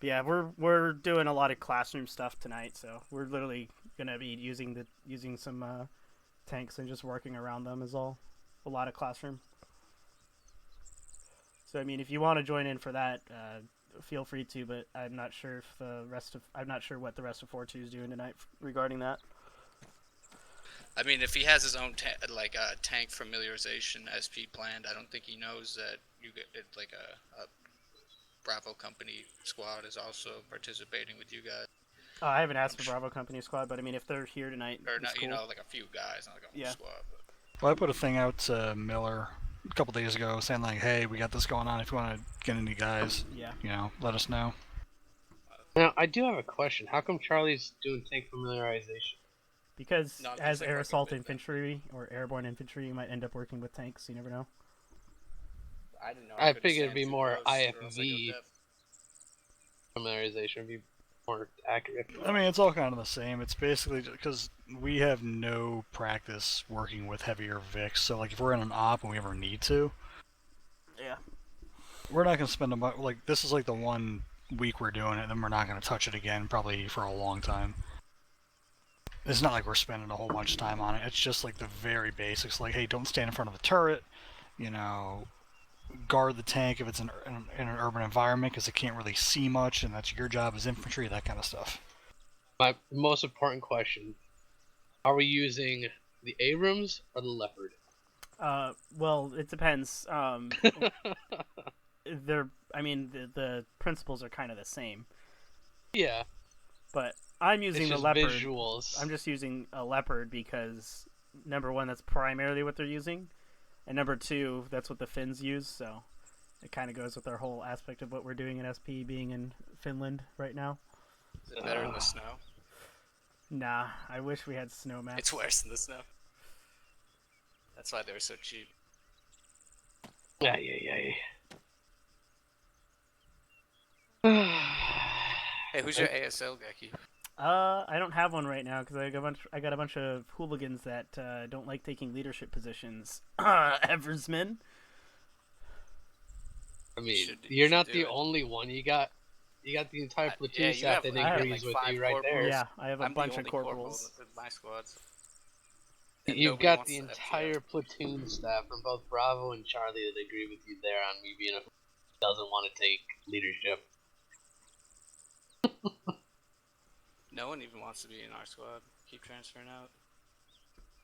But yeah, we're doing a lot of classroom stuff tonight, so we're literally gonna be using some tanks and just working around them is all. A lot of classroom. So I mean, if you want to join in for that, feel free to. But I'm not sure if I'm not sure what the rest of 4-2 is doing tonight regarding that. I mean, if he has his own tank familiarization SP planned, I don't think he knows that a Bravo Company squad is also participating with you guys. I haven't asked for Bravo Company squad, but I mean, if they're here tonight, or not, cool. Like a few guys, not like a whole squad. But... Well, I put a thing out to Miller a couple days ago saying like, hey, we got this going on. If you want to get any guys, let us know. Now, I do have a question. How come Charlie's doing tank familiarization? Because as air assault infantry or airborne infantry, you might end up working with tanks. You never know. I didn't know. I figured it'd be more IFV familiarization would be more accurate. I mean, it's all kind of the same. It's basically because we have no practice working with heavier VIX. So, like, if we're in an op and we ever need to, we're not going to spend this is like the 1 week we're doing it, and then we're not going to touch it again probably for a long time. It's not like we're spending a whole bunch of time on it. It's just like the very basics, like, hey, don't stand in front of the turret, guard the tank if it's in an urban environment because it can't really see much, and that's your job as infantry, that kind of stuff. My most important question, are we using the Abrams or the Leopard? Well, it depends. The principles are kind of the same. Yeah. But I'm using the Leopard. Visuals. I'm just using a Leopard because, number one, that's primarily what they're using. And number two, that's what the Finns use, so it kind of goes with our whole aspect of what we're doing in SP being in Finland right now. Is it better in the snow? Nah, I wish we had snow maps. It's worse in the snow. That's why they're so cheap. Yeah. Hey, who's your ASL, Geki? I don't have one right now because I got a bunch of hooligans that don't like taking leadership positions. Eversman. I mean, you're not the only one. You got the entire platoon staff that agrees with you right there. Yeah, I have a bunch of corporals. My squads. You've got the entire platoon staff from both Bravo and Charlie that agree with you there on me being a doesn't want to take leadership. No one even wants to be in our squad. Keep transferring out.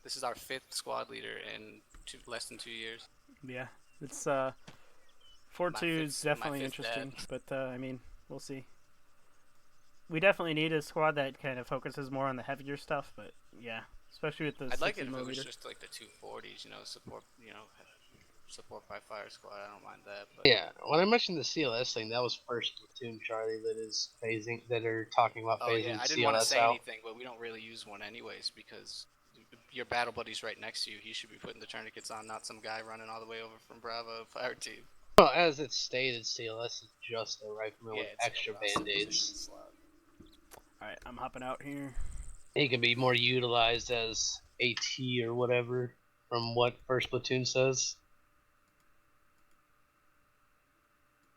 This is our 5th squad leader in less than 2 years. Yeah, it's 4-2 is definitely interesting, but I mean, we'll see. We definitely need a squad that kind of focuses more on the heavier stuff, but yeah, especially with the. I'd like it if it was just like the 240s, support by fire squad. I don't mind that. But... Yeah, when I mentioned the CLS thing, that was first platoon Charlie that is phasing, that are talking about phasing CLS out. I didn't want to say anything, but we don't really use one anyways because your battle buddy's right next to you. He should be putting the tourniquets on, not some guy running all the way over from Bravo Fire Team. Well, as it's stated, CLS is just a rifleman with extra band-aids. Alright, I'm hopping out here. He can be more utilized as AT or whatever, from what first platoon says.